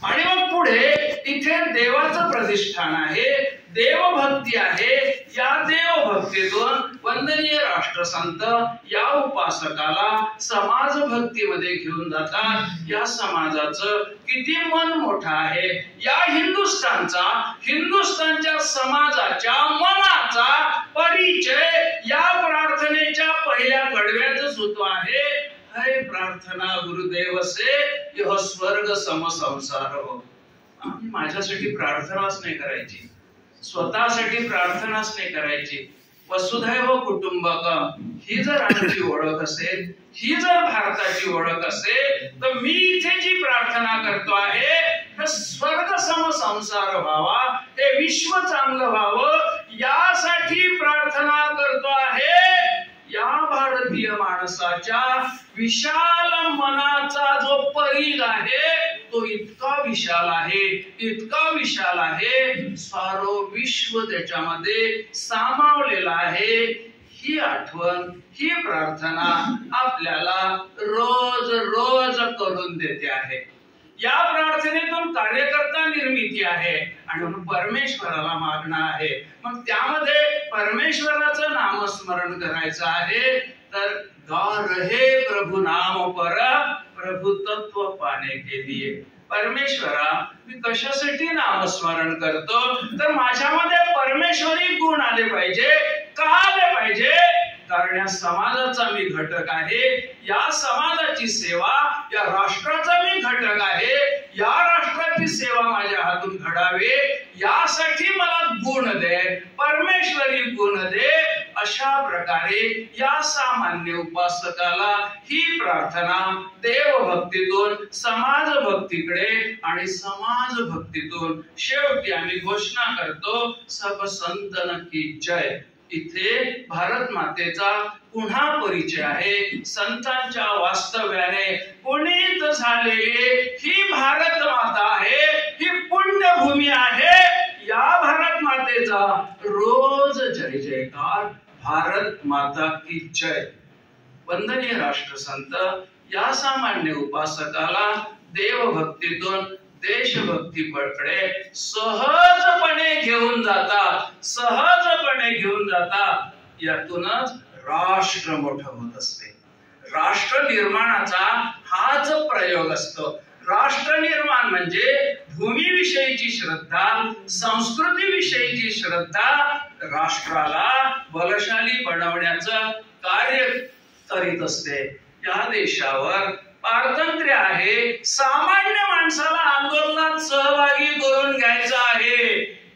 आणि मग पुढे इथे देवाचं प्रतिष्ठान आहे, देवभक्ती आहे. या देवभक्तीतून वंदनीय राष्ट्रसंत या उपासकाला समाज भक्तीमध्ये घेऊन जातात. या समाजाचं किती मन मोठं आहे. या हिंदुस्थानच्या समाजाच्या मनाचा परिचय या प्रार्थनेच्या पहिल्या कडव्यातच होतो आहे. हे प्रार्थना गुरुदेव से यह स्वर्ग समसंसार हो. आम्ही माझ्यासाठी प्रार्थनाच नाही करायची, स्वतःसाठी प्रार्थनाच नाही करायची. वसुधैव कुटुंबकम ही जर आमची ओळख असेल, ही जर भारताची ओळख असेल, तर मी इथे जी प्रार्थना करतो आहे तर स्वर्ग समसंसार व्हावा, हे विश्व चांगलं व्हावं यासाठी प्रार्थना करतो आहे. या भारतीय माणसाच्या विशाल मनाचा जो परीघ आहे तो इतका विशाल आहे, इतका विशाल आहे, सारं विश्व त्याच्यामध्ये सामावलेलं आहे. ही आठवण, ही प्रार्थना आपल्याला रोज रोज करून देते आहे. या प्रार्थनेतून कार्यकर्ता निर्मिती आहे आणि म्हणून परमेश्वराला मागणं आहे. मग त्यामध्ये परमेश्वराचं नामस्मरण करायचं आहे. तर गा रहे प्रभु नाम पर, प्रभु तत्व पाने के लिए. परमेश्वरा, मी कशासाठी नामस्मरण करतो? तर माझ्यामध्ये परमेश्वरी गुण आले पाहिजे. का आले पाहिजे? कारण या समाजाचा मी घटक आहे, या समाजाची सेवा, या राष्ट्राचा मी घटक आहे, या राष्ट्राची सेवा माझ्या हातून घडावी, यासाठी मला गुण दे, परमेश्वरी गुण दे. अशा प्रकारे या सामान्य उपासकाला ही प्रार्थना देवभक्तीतून समाज भक्तीकडे आणि समाज भक्तीतून शेवटी आम्ही घोषणा करतो, सब संतन की जय. इथे भारत मातेचा पुन्हा परिचय आहे. संतांच्या वास्तव्याने पुनीत झालेली ही भारत माता आहे, ही पुण्यभूमी आहे. या भारत मातेचा रोज जय जयकार. भारत माता की जय. वंदनीय राष्ट्रसंत या सामान्य उपासकाला देवभक्तीतून देशभक्तीकडे सहजपणे घेऊन जातात, सहजपणे घेऊन जातात. यातूनच राष्ट्र मोठं होत असते. राष्ट्र निर्माणाचा हाच प्रयोग असतो. राष्ट्र निर्माण म्हणजे भूमीविषयीची श्रद्धा, संस्कृतीविषयीची श्रद्धा राष्ट्राला बलशाली बनवण्याचं कार्य करीत असते. या देशावर पारतंत्र्य आहे, सामान्य माणसाला आंदोलनात सहभागी करून घ्यायचा आहे.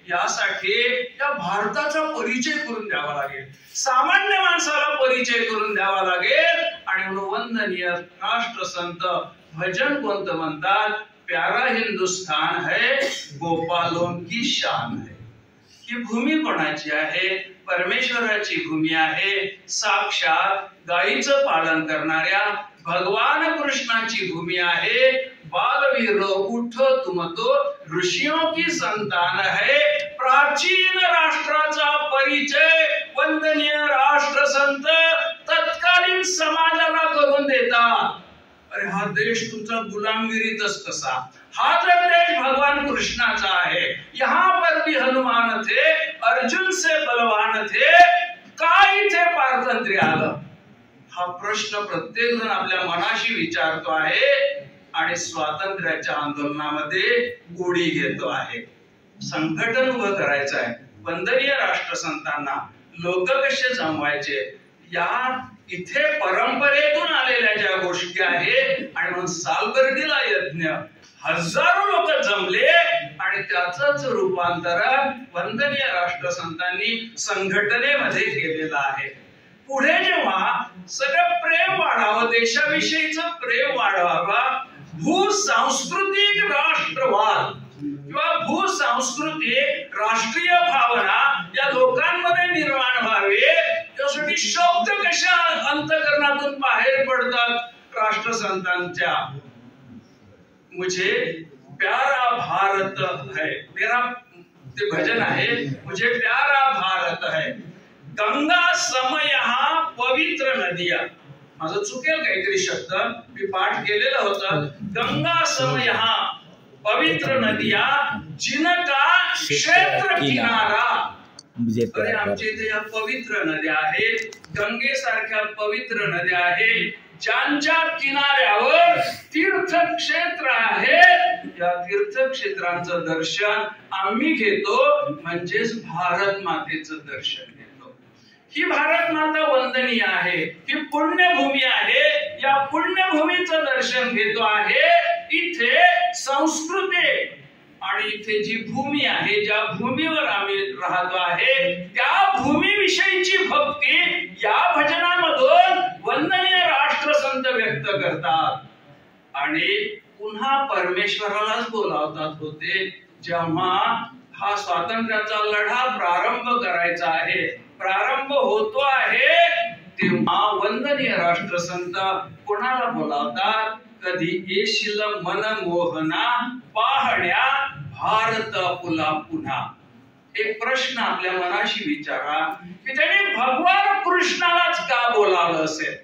यासाठी या भारताचा परिचय करून द्यावा लागेल, सामान्य माणसाला परिचय करून द्यावा लागेल. आणि म्हणून वंदनीय राष्ट्रसंत भजन कोणतं म्हणतात? प्यारा हिंदुस्तान है, गोपालों की शान है. ही भूमी कोणाची आहे? परमेश्वराची भूमी आहे. साक्षात गायीचं पालन करणाऱ्या भगवान कृष्णाची भूमी आहे. बालवीर उठ तुम तो ऋषियों की संतान है. प्राचीन राष्ट्राचा परिचय वंदनीय राष्ट्रसंत तत्कालीन समाजाला करून देतात. अरे हा देश तुमचा गुलामगिरीतच कसा? हा तर देश भगवान कृष्णाचा आहे. यहाँ पर भी हनुमान थे, अर्जुन से बलवान थे. काय इथे पारतंत्र्य आलं? हा प्रश्न प्रत्येक जण आपल्या मनाशी विचारतो आहे आणि स्वातंत्र्याच्या आंदोलनामध्ये गोडी घेतो आहे. संघटन उभं करायचं आहे. वंदनीय राष्ट्रसंतांना लोक कसे जमवायचे, या इथे परंपरेतून आलेल्या ज्या गोष्टी आहेत. आणि म्हणून सालबर्गीला यज्ञ, हजारो लोक जमले आणि त्याचंच रूपांतरण वंदनीय राष्ट्रसंतांनी संघटनेमध्ये केलेलं आहे. पुढे जेव्हा सगळं प्रेम वाढावं, देशाविषयीचं प्रेम वाढवावं, भूसांस्कृतिक राष्ट्रवाद किंवा भूसांस्कृतिक राष्ट्रीय भावना या लोकांमध्ये निर्माण व्हावी, त्यासाठी शब्द कशा अंतःकरणातून बाहेर पडतात राष्ट्रसंतांच्या. मुझे प्यारा भारत है, मेरा ते भजन आहे, मुझे प्यारा भारत है. गंगा सम यहाँ पवित्र नदिया. माझं चुकेल काहीतरी शब्द, मी पाठ केलेलं होतं. गंगा सम यहाँ पवित्र नदिया, जिनका क्षेत्र किनारा. अरे आमच्या इथे या पवित्र नद्या आहेत, गंगेसारख्या पवित्र नद्या आहेत, ज्यांच्या किनाऱ्यावर तीर्थक्षेत्र आहेत. या तीर्थक्षेत्रांचं दर्शन आम्ही घेतो, म्हणजेच भारत मातेचं दर्शन घेतो. ही भारत माता वंदनीय आहे, ही पुण्यभूमी आहे. या पुण्यभूमीचं दर्शन घेतो आहे. इथे संस्कृती आणि इथे जी भूमी आहे, ज्या भूमीवर आम्ही राहतो आहे, त्या भूमीविषयीची भक्ती या भजनामधून वंदनीय राष्ट्रसंत व्यक्त करतात. आणि पुन्हा परमेश्वरालाच बोलावतात होते. जेव्हा हा स्वातंत्र्याचा लढा प्रारंभ करायचा आहे, प्रारंभ होतो आहे, तेव्हा वंदनीय राष्ट्रसंत कोणाला बोलावतात? कधी येशील मन मोहना पाहण्या भारत आपुला पुन्हा. एक प्रश्न आपल्या मनाशी विचारा की त्याने भगवान कृष्णालाच का बोलावलं असेल.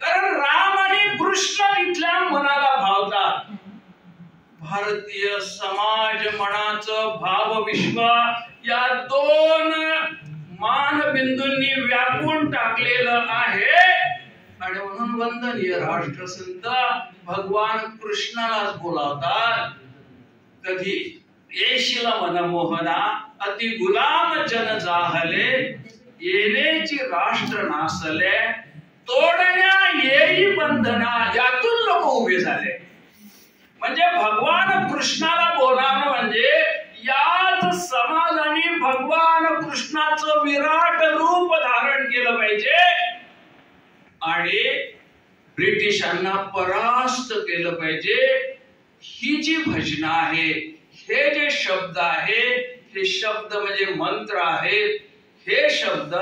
कारण राम आणि कृष्ण इथल्या मनाला भावतात. भारतीय समाज मनाचं भावविश्व या दोन मानबिंदूंनी व्यापून टाकलेलं आहे. आणि म्हणून वंदनीय राष्ट्रसंत भगवान कृष्णालाच बोलावतात. कधी येशील मनमोहना अति गुलाम जन जाहले येण्याची राष्ट्र नासले तोडण्या येई बंधना. यातून लोक उभे झाले. म्हणजे भगवान कृष्णाला बोलावणं म्हणजे याच समाजाने भगवान कृष्णाचं विराट रूप धारण केलं पाहिजे आणि ब्रिटिशांना परास्त केलं पाहिजे. ही जी भजनं आहे, हे जे शब्द आहे, हे शब्द म्हणजे मंत्र आहेत. हे शब्द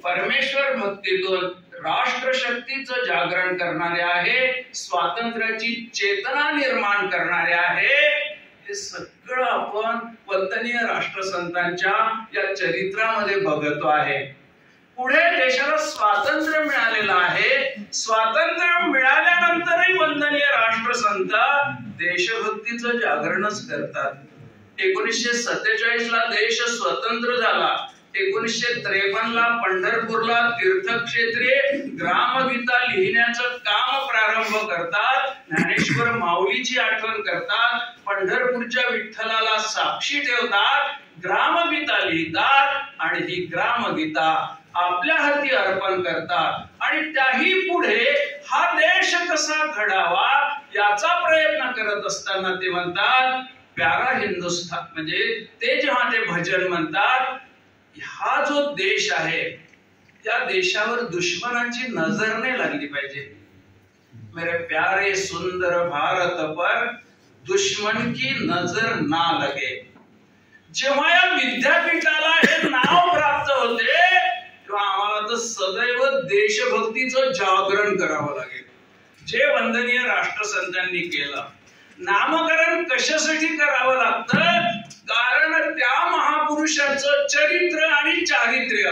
परमेश्वर भक्तीतून राष्ट्रशक्तीचं जागरण करणारे आहे, स्वातंत्र्याची चेतना निर्माण करणारे आहे. हे सगळं आपण वंदनीय राष्ट्रसंतांच्या या चरित्रामध्ये बघतो आहे. पुढे देशाला स्वातंत्र्य मिळालेलं आहे. स्वातंत्र्य मिळाल्यानंतरही वंदनीय राष्ट्रसंत देशभक्तीचं जागरणच करतात. 1947 ला देश स्वतंत्र झाला. 1953 ला पंढरपूरला तीर्थक्षेत्री ग्रामगीता लिहिण्याचं काम प्रारंभ करतात. ज्ञानेश्वर माऊलीची आठवण करतात. पंढरपूरच्या विठ्ठलाला साक्षी ठेवतात. ग्रामगीता लिहितात आणि ही ग्रामगीता आपल्या हाती अर्पण करतात. आणि त्याही पुढे हा देश कसा घडावा याचा प्रयत्न करत असताना ते म्हणतात प्यारा हिंदुस्थान. म्हणजे ते जेव्हा ते भजन म्हणतात, हा जो देश आहे त्या देशावर दुश्मनांची नजर नाही लागली पाहिजे. मेरे प्यारे सुंदर भारत पर दुश्मन की नजर ना लगे. जेव्हा या विद्यापीठाला हे नाव प्राप्त होते तेव्हा आम्हाला तर सदैव देशभक्तीचं जागरण करावं लागेल, जे वंदनीय राष्ट्रसंतांनी केलं. नामकरण कशासाठी करावं लागतं? कारण त्या महापुरुषाचं चरित्र आणि चारित्र्य,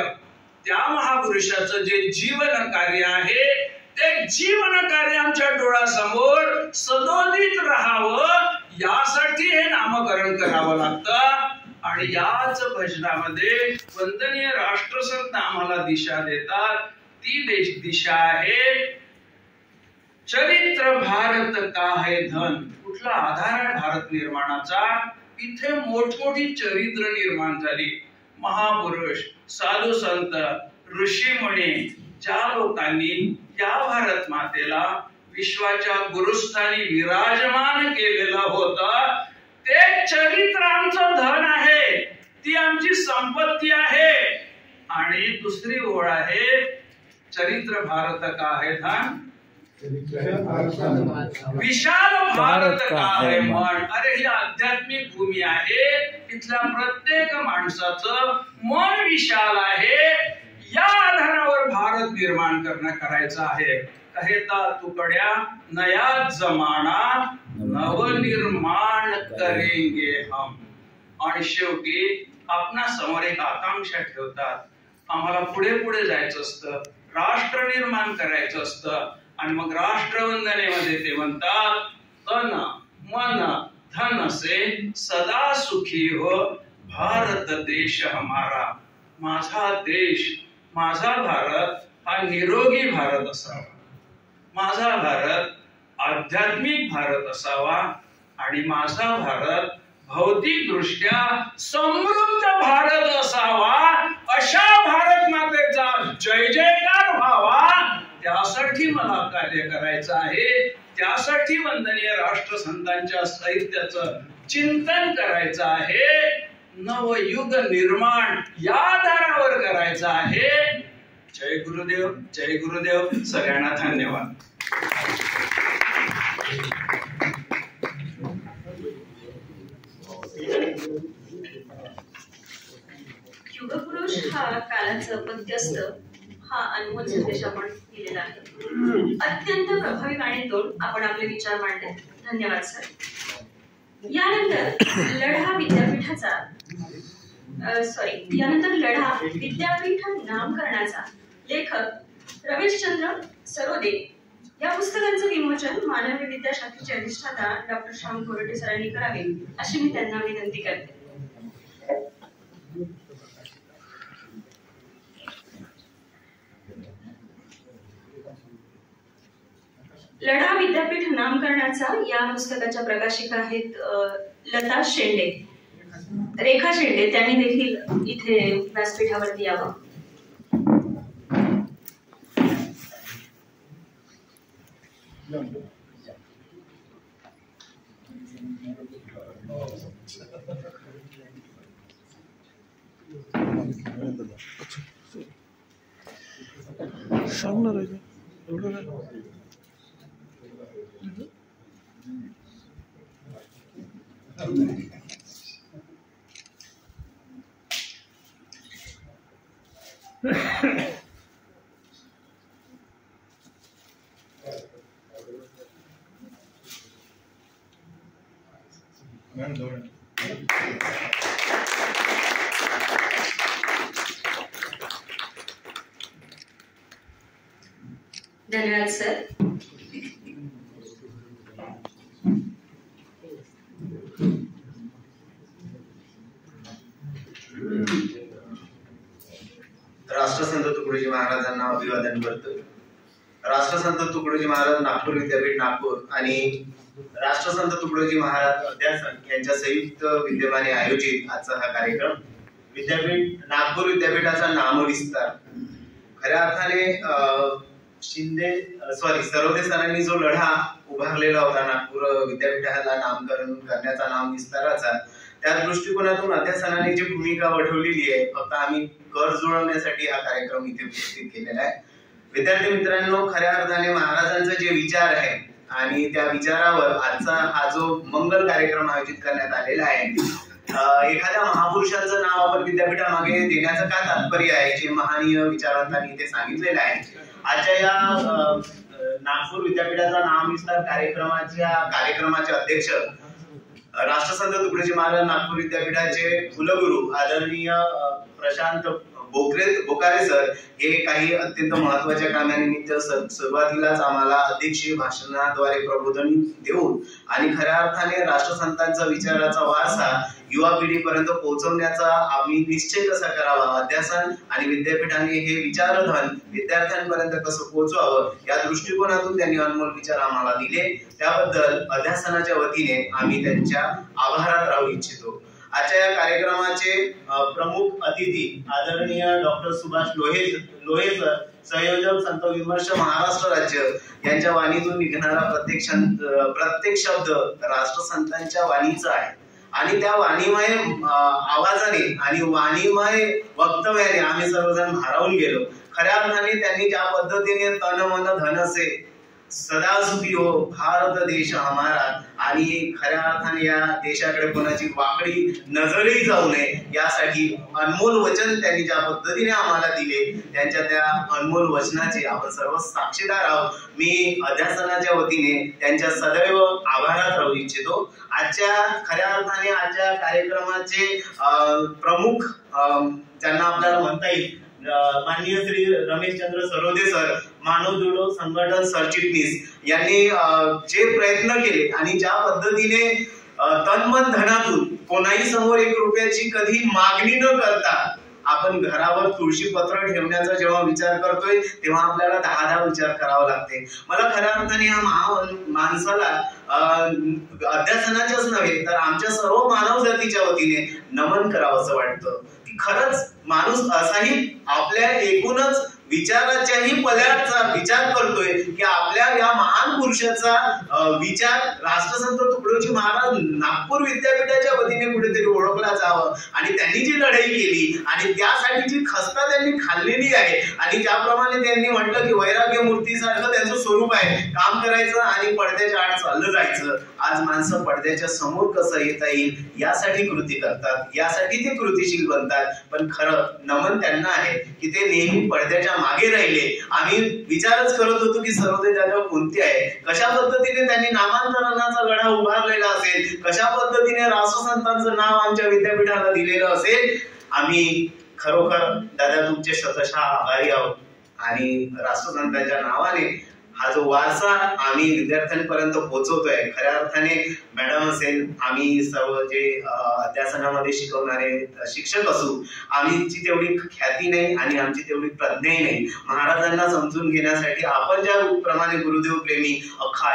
त्या महापुरुषाचं जे जीवन कार्य आहे ते जीवन कार्य आमच्या डोळ्यासमोर सदोदित राहावं यासाठी हे नामकरण करावं लागतं. आणि याच भजनामध्ये वंदनीय राष्ट्रसंत आम्हाला दिशा देतात. ती दिशा आहे चरित्र भारत का है धन. कुठला आधार आहे भारत निर्माणाचा? इथे मोठमोठी चरित्र निर्माण झाली. महापुरुष, साधू संत, ऋषीमुनी, ज्या लोकांनी या भारत मातेला विश्वाच्या गुरुस्थानी विराजमान केलेलं होतं, ते चरित्र आमचं धन आहे, ती आमची संपत्ती आहे. आणि दुसरी ओळ आहे चरित्र भारत का है धन विशाल भारत का है मन. अरे ही आध्यात्मिक भूमी आहे. इथल्या प्रत्येक माणसाचं मन विशाल आहे. या आधारावर भारत निर्माण करायचं आहे. कहता तुकड्या नया जमाना नवनिर्माण करेंगे हम. आणि शेवटी आपणा समोर एक आकांक्षा ठेवतात. आम्हाला पुढे पुढे जायचं असतं, राष्ट्र निर्माण करायचं असतं. आणि मग राष्ट्रवंदनेमध्ये ते म्हणतात तन मन धन से सदा सुखी हो भारत देश हमारा. माझा देश, माझा भारत हा निरोगी भारत असावा, माझा भारत आध्यात्मिक भारत असावा आणि माझा भारत भौतिक दृष्ट्या समृद्ध भारत असावा. अशा भारत मातेचा जय जयकार व्हावा, त्यासाठी मला कार्य करायचं आहे. त्यासाठी वंदनीय राष्ट्रसंतांच्या साहित्याचं चिंतन करायचं आहे. नवयुग निर्माण या आधारावर करायचं आहे. जय गुरुदेव, जय गुरुदेव. सगळ्यांना धन्यवाद. युगपुरुष हा कालाचं पथ्य असतं. हा अनमोल संदेश आपण दिलेला आहे. अत्यंत प्रभावी वाणीतून आपण आपले विचार मांडले. धन्यवाद सर. यानंतर लढा विद्यापीठ नामकरणाचा लेखक रमेशचंद्र सरोदे या पुस्तकांचं विमोचन मानवी विद्याशाखेचे अधिष्ठाता डॉक्टर श्याम कोरटे सरांनी करावे अशी मी त्यांना विनंती करते. लढा विद्यापीठ नामकरणाचा या पुस्तकाच्या प्रकाशिका आहेत लता शेंडे, रेखा शेंडे. त्यांनी देखील इथे व्यासपीठावरती यावं. सांगणार आहे एवढं धन्यवाद सर. राष्ट्रसंत तुकडोजी महाराजांना अभिवादन करतो. राष्ट्रसंत तुकडोजी महाराज नागपूर विद्यापीठ नागपूर आणि राष्ट्रसंत तुकडोजी महाराज अध्यासन यांच्या संयुक्त विद्यमाने आयोजित आजचा हा कार्यक्रम विद्यापीठ नागपूर विद्यापीठाचा नामविस्तार. खऱ्या अर्थाने सरोदे सरांनी जो लढा उभारलेला होता नागपूर विद्यापीठाला नामकरण करण्याचा, नामविस्ताराचा, त्या दृष्टिकोनातून अध्यासनाने जी भूमिका वठवलेली आहे, फक्त आम्ही कर जुळवण्यासाठी हा कार्यक्रम इथे उपस्थित केलेला आहे. विद्यार्थी मित्रांनो, खऱ्या अर्थाने महाराजांचे जे विचार आहे आणि त्या विचारावर आजचा हा जो मंगल कार्यक्रम आयोजित करण्यात आलेला आहे, एखाद्या महापुरुषाचं नाव आपण विद्यापीठामागे देण्याचं काय तात्पर्य आहे, जे महानीय विचारवंतांनी इथे सांगितलेलं आहे. आजच्या या नागपूर विद्यापीठाचा नामविस्तार कार्यक्रमाचे अध्यक्ष राष्ट्रसंत तुकडोजी महाराज नागपूर विद्यापीठाचे कुलगुरू आदरणीय प्रशांत बोकारे सर हे काही अत्यंत महत्वाच्या कामानिमित्त सुरुवातीलाच आम्हाला अध्यक्षीय भाषणाद्वारे प्रबोधन देऊन आणि खऱ्या अर्थाने राष्ट्रसंतांचा विचाराचा वारसा युवा पिढीपर्यंत पोहोचवण्याचा आम्ही निश्चय कसा करावा, अध्यासन आणि विद्यापीठाने हे विचारधन विद्यार्थ्यांपर्यंत कसं पोहोचवावं, या दृष्टिकोनातून त्यांनी अनमोल विचार आम्हाला दिले. त्याबद्दल अध्यासनाच्या वतीने आम्ही त्यांच्या आभारात राहू इच्छितो. आजच्या या कार्यक्रमाचे प्रमुख अतिथी आदरणीय डॉक्टर सुभाष लोहे सर, संयोजक संत विमर्श महाराष्ट्र राज्य, यांच्या वाणीतून निघणारा प्रत्येक शब्द राष्ट्रसंतांच्या वाणीचा आहे आणि त्या वाणीमय आवाजाने आणि वाणीमय वक्तव्याने आम्ही सर्वजण भारावून गेलो. खऱ्या अर्थाने त्यांनी ज्या पद्धतीने तन मन धन से सदा सुखी हो भारत देश हमारा, आणि खऱ्या अर्थाने या देशाकडे कोणाची वाकडी नजरही जाऊ नये यासाठी अनमोल वचन त्यांनी ज्या पद्धतीने आम्हाला दिले, त्यांच्या त्या अनमोल वचनाचे आपण सर्व साक्षीदार आहोत. मी अध्यासनाच्या वतीने त्यांच्या सदैव आभारात राहू इच्छितो. खऱ्या अर्थाने आजच्या कार्यक्रमाचे प्रमुख ज्यांना आपल्याला म्हणता येईल, माननीय श्री रमेशचंद्र सरोदे सर, मानव जुडो संघटन सरचिटणीस, यांनी जे प्रयत्न केले आणि ज्या पद्धतीने तनमन धनातून कोणाही समोर 1 रुपयाची कधी मागणी न करता आपण घरावर तुळशी पत्र ठेवण्याचा जेव्हा विचार करतोय तेव्हा आपल्याला 10 विचार करावा लागते. मला खऱ्या अर्थाने या माणसाला अध्यासनाच्याच नव्हे तर आमच्या सर्व मानव जातीच्या वतीने नमन करावं असं वाटतं की खरंच माणूस असाही आपल्या एकूणच विचाराच्याही पल्याचा विचार करतोय की आपल्या या महान पुरुषाचा विचार राष्ट्रसंत तुकडोजी महाराज नागपूर विद्यापीठाच्या वतीने कुठेतरी ओळखला जावं आणि त्यांनी जी लढाई केली आणि त्यासाठी जी खस्ता त्यांनी खाल्लेली आहे आणि ज्याप्रमाणे त्यांनी म्हटलं की वैराग्य मूर्तीसारखं त्यांचं स्वरूप आहे, काम करायचं आणि पडद्याच्या आड चाललं जायचं. आज माणसं पडद्याच्या समोर कसं येता येईल यासाठी कृती करतात, यासाठी ते कृतीशील बनतात. पण खरं नमन त्यांना आहे की ते नेहमी पडद्याच्या मागे राहिले. आम्ही विचारच करत होतो की सर्वोदय जागा कोणती आहे, कशा पद्धतीने त्यांनी नामांतरणाचा लढा उभारलेला असेल, कशा पद्धतीने राष्ट्रसंतांचं नाव आमच्या विद्यापीठाला दिलेलं असेल. आम्ही खरोखर दादा तुमचे शतशः आभारी आहोत. आणि राष्ट्रसंतांच्या नावाने हा जो वारसा आम्ही विद्यार्थ्यांपर्यंत पोहोचवतोय, खऱ्या अर्थाने मॅडम असेल, आम्ही सर्व जे अध्यासनामध्ये शिकवणारे शिक्षक असू, आमची तेवढी ख्याती नाही आणि आमची तेवढी प्रज्ञाही नाही. महाराजांना समजून घेण्यासाठी आपण ज्या प्रमाणे गुरुदेव प्रेमी अख्खं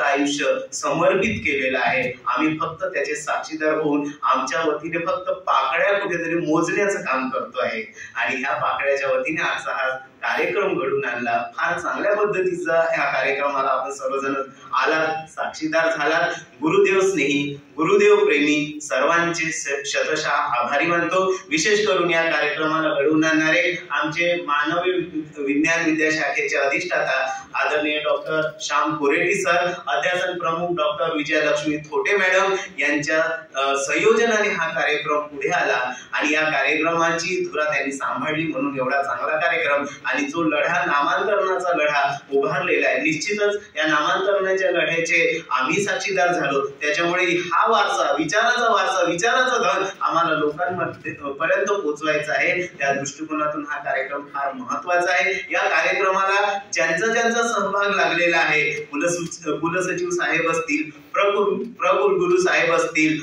आयुष्य समर्पित केलेलं आहे, आम्ही फक्त त्याचे साक्षीदार होऊन आमच्या वतीने फक्त पाकळ्या कुठेतरी मोजण्याचं काम करतो आहे. आणि ह्या पाकळ्याच्या वतीने आजचा हा कार्यक्रम घडून आणला. फार चांगल्या पद्धतीचा ह्या कार्यक्रमाला आपण सर्वजण आलात, साक्षीदार झालात. गुरुदेव स्नेही, गुरुदेव प्रेमी सर्वांचे शतशः आभारी मानतो. विशेष करून या कार्यक्रमाला घडवून आणणारे आमचे मानवी विज्ञान विद्याशाखेचे अधिष्ठाता आदरणीय डॉक्टर श्याम कोरेटी सर, अध्यासन प्रमुख डॉक्टर विजयलक्ष्मी थोटे मॅडम यांच्या संयोजनाने हा कार्यक्रम पुढे आला आणि या कार्यक्रमाची धुरा त्यांनी सांभाळली. म्हणून एवढा चांगला कार्यक्रम आणि जो लढा, नामांतरणाचा लढा उभारलेला आहे, निश्चितच या नामांतरणाच्या लढ्याचे आम्ही साक्षीदार झालो. त्याच्यामुळे हा वारसा, विचाराचा धन आम्हाला लोकांमध्ये पर्यंत पोहोचवायचा आहे. त्या दृष्टिकोनातून हा कार्यक्रम फार महत्वाचा आहे. या कार्यक्रमाला ज्यांचा सहभाग लागलेला आहे, कुलसचिव साहेब असतील, प्रकुलगुरू साहेब असतील,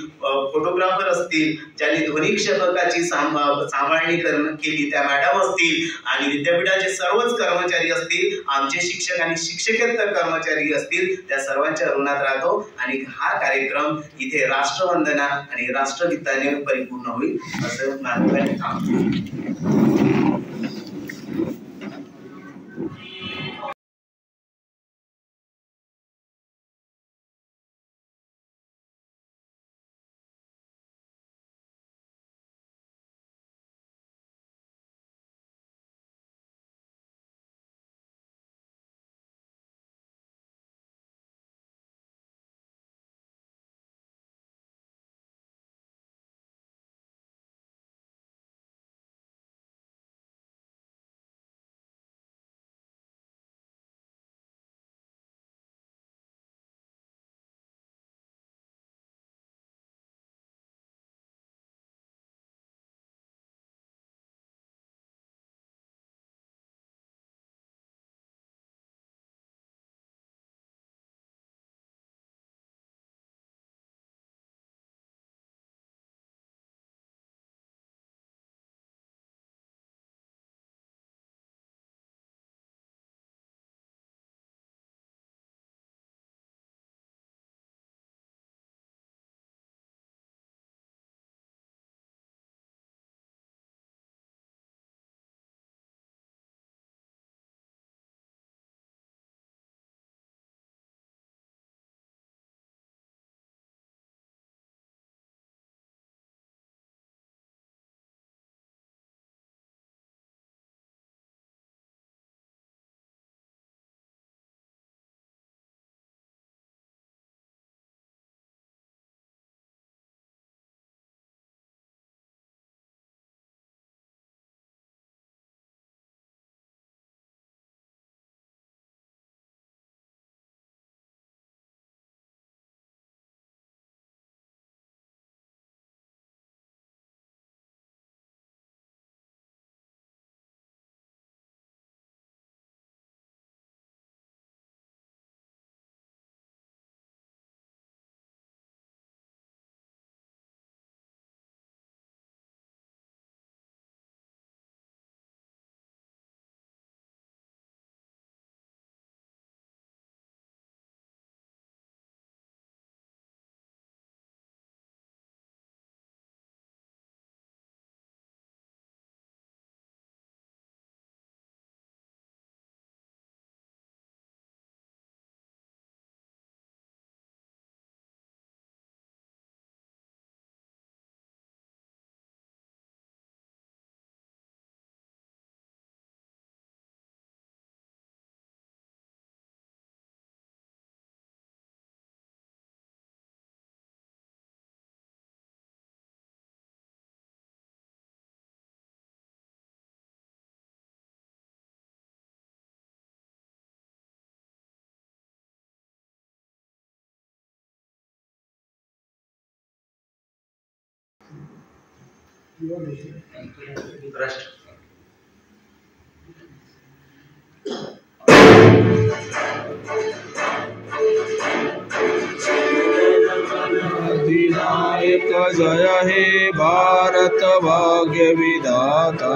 फोटोग्राफर असतील, ज्यांनी ध्वनी क्षेपकाची सांभाळणी केली त्या मॅडम असतील, आणि विद्यापीठाचे सर्वच कर्मचारी असतील, आमचे शिक्षक आणि शिक्षकेतर कर्मचारी असतील, त्या सर्वांच्या ऋणात राहतो. आणि हा कार्यक्रम इथे राष्ट्रवंदना आणि राष्ट्रगीताने परिपूर्ण होईल असं मानतो. राष्ट्र अधिनायक जय हे भारत भाग्य विधाता,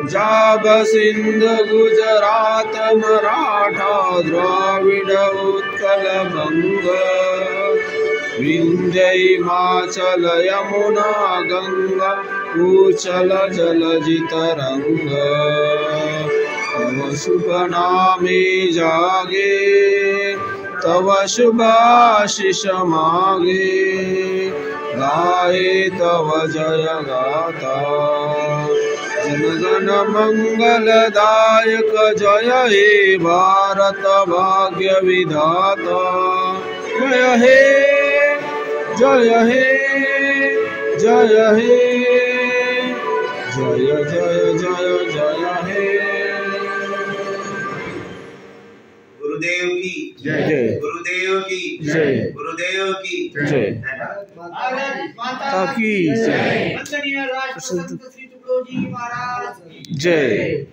जाग सिंध गुजरात मराठा द्राविड उत्कल बंग, विंध्य हिमाचल यमुना गंगा उचल जलधि तरंग, तव शुभ नामे जागे तव शुभ आशीष मागे, गाए तव जय गाथा, जनगण मंगलदायक जय हे भारत भाग्य विधाता, जय हे जय हे जय हे जय जय जय जय हे। गुरुदेव की जय गुरुदेव की जय गुरुदेव की जय माता की जय वंदनीय राष्ट्रसंत श्री तुकडोजी महाराज की जय।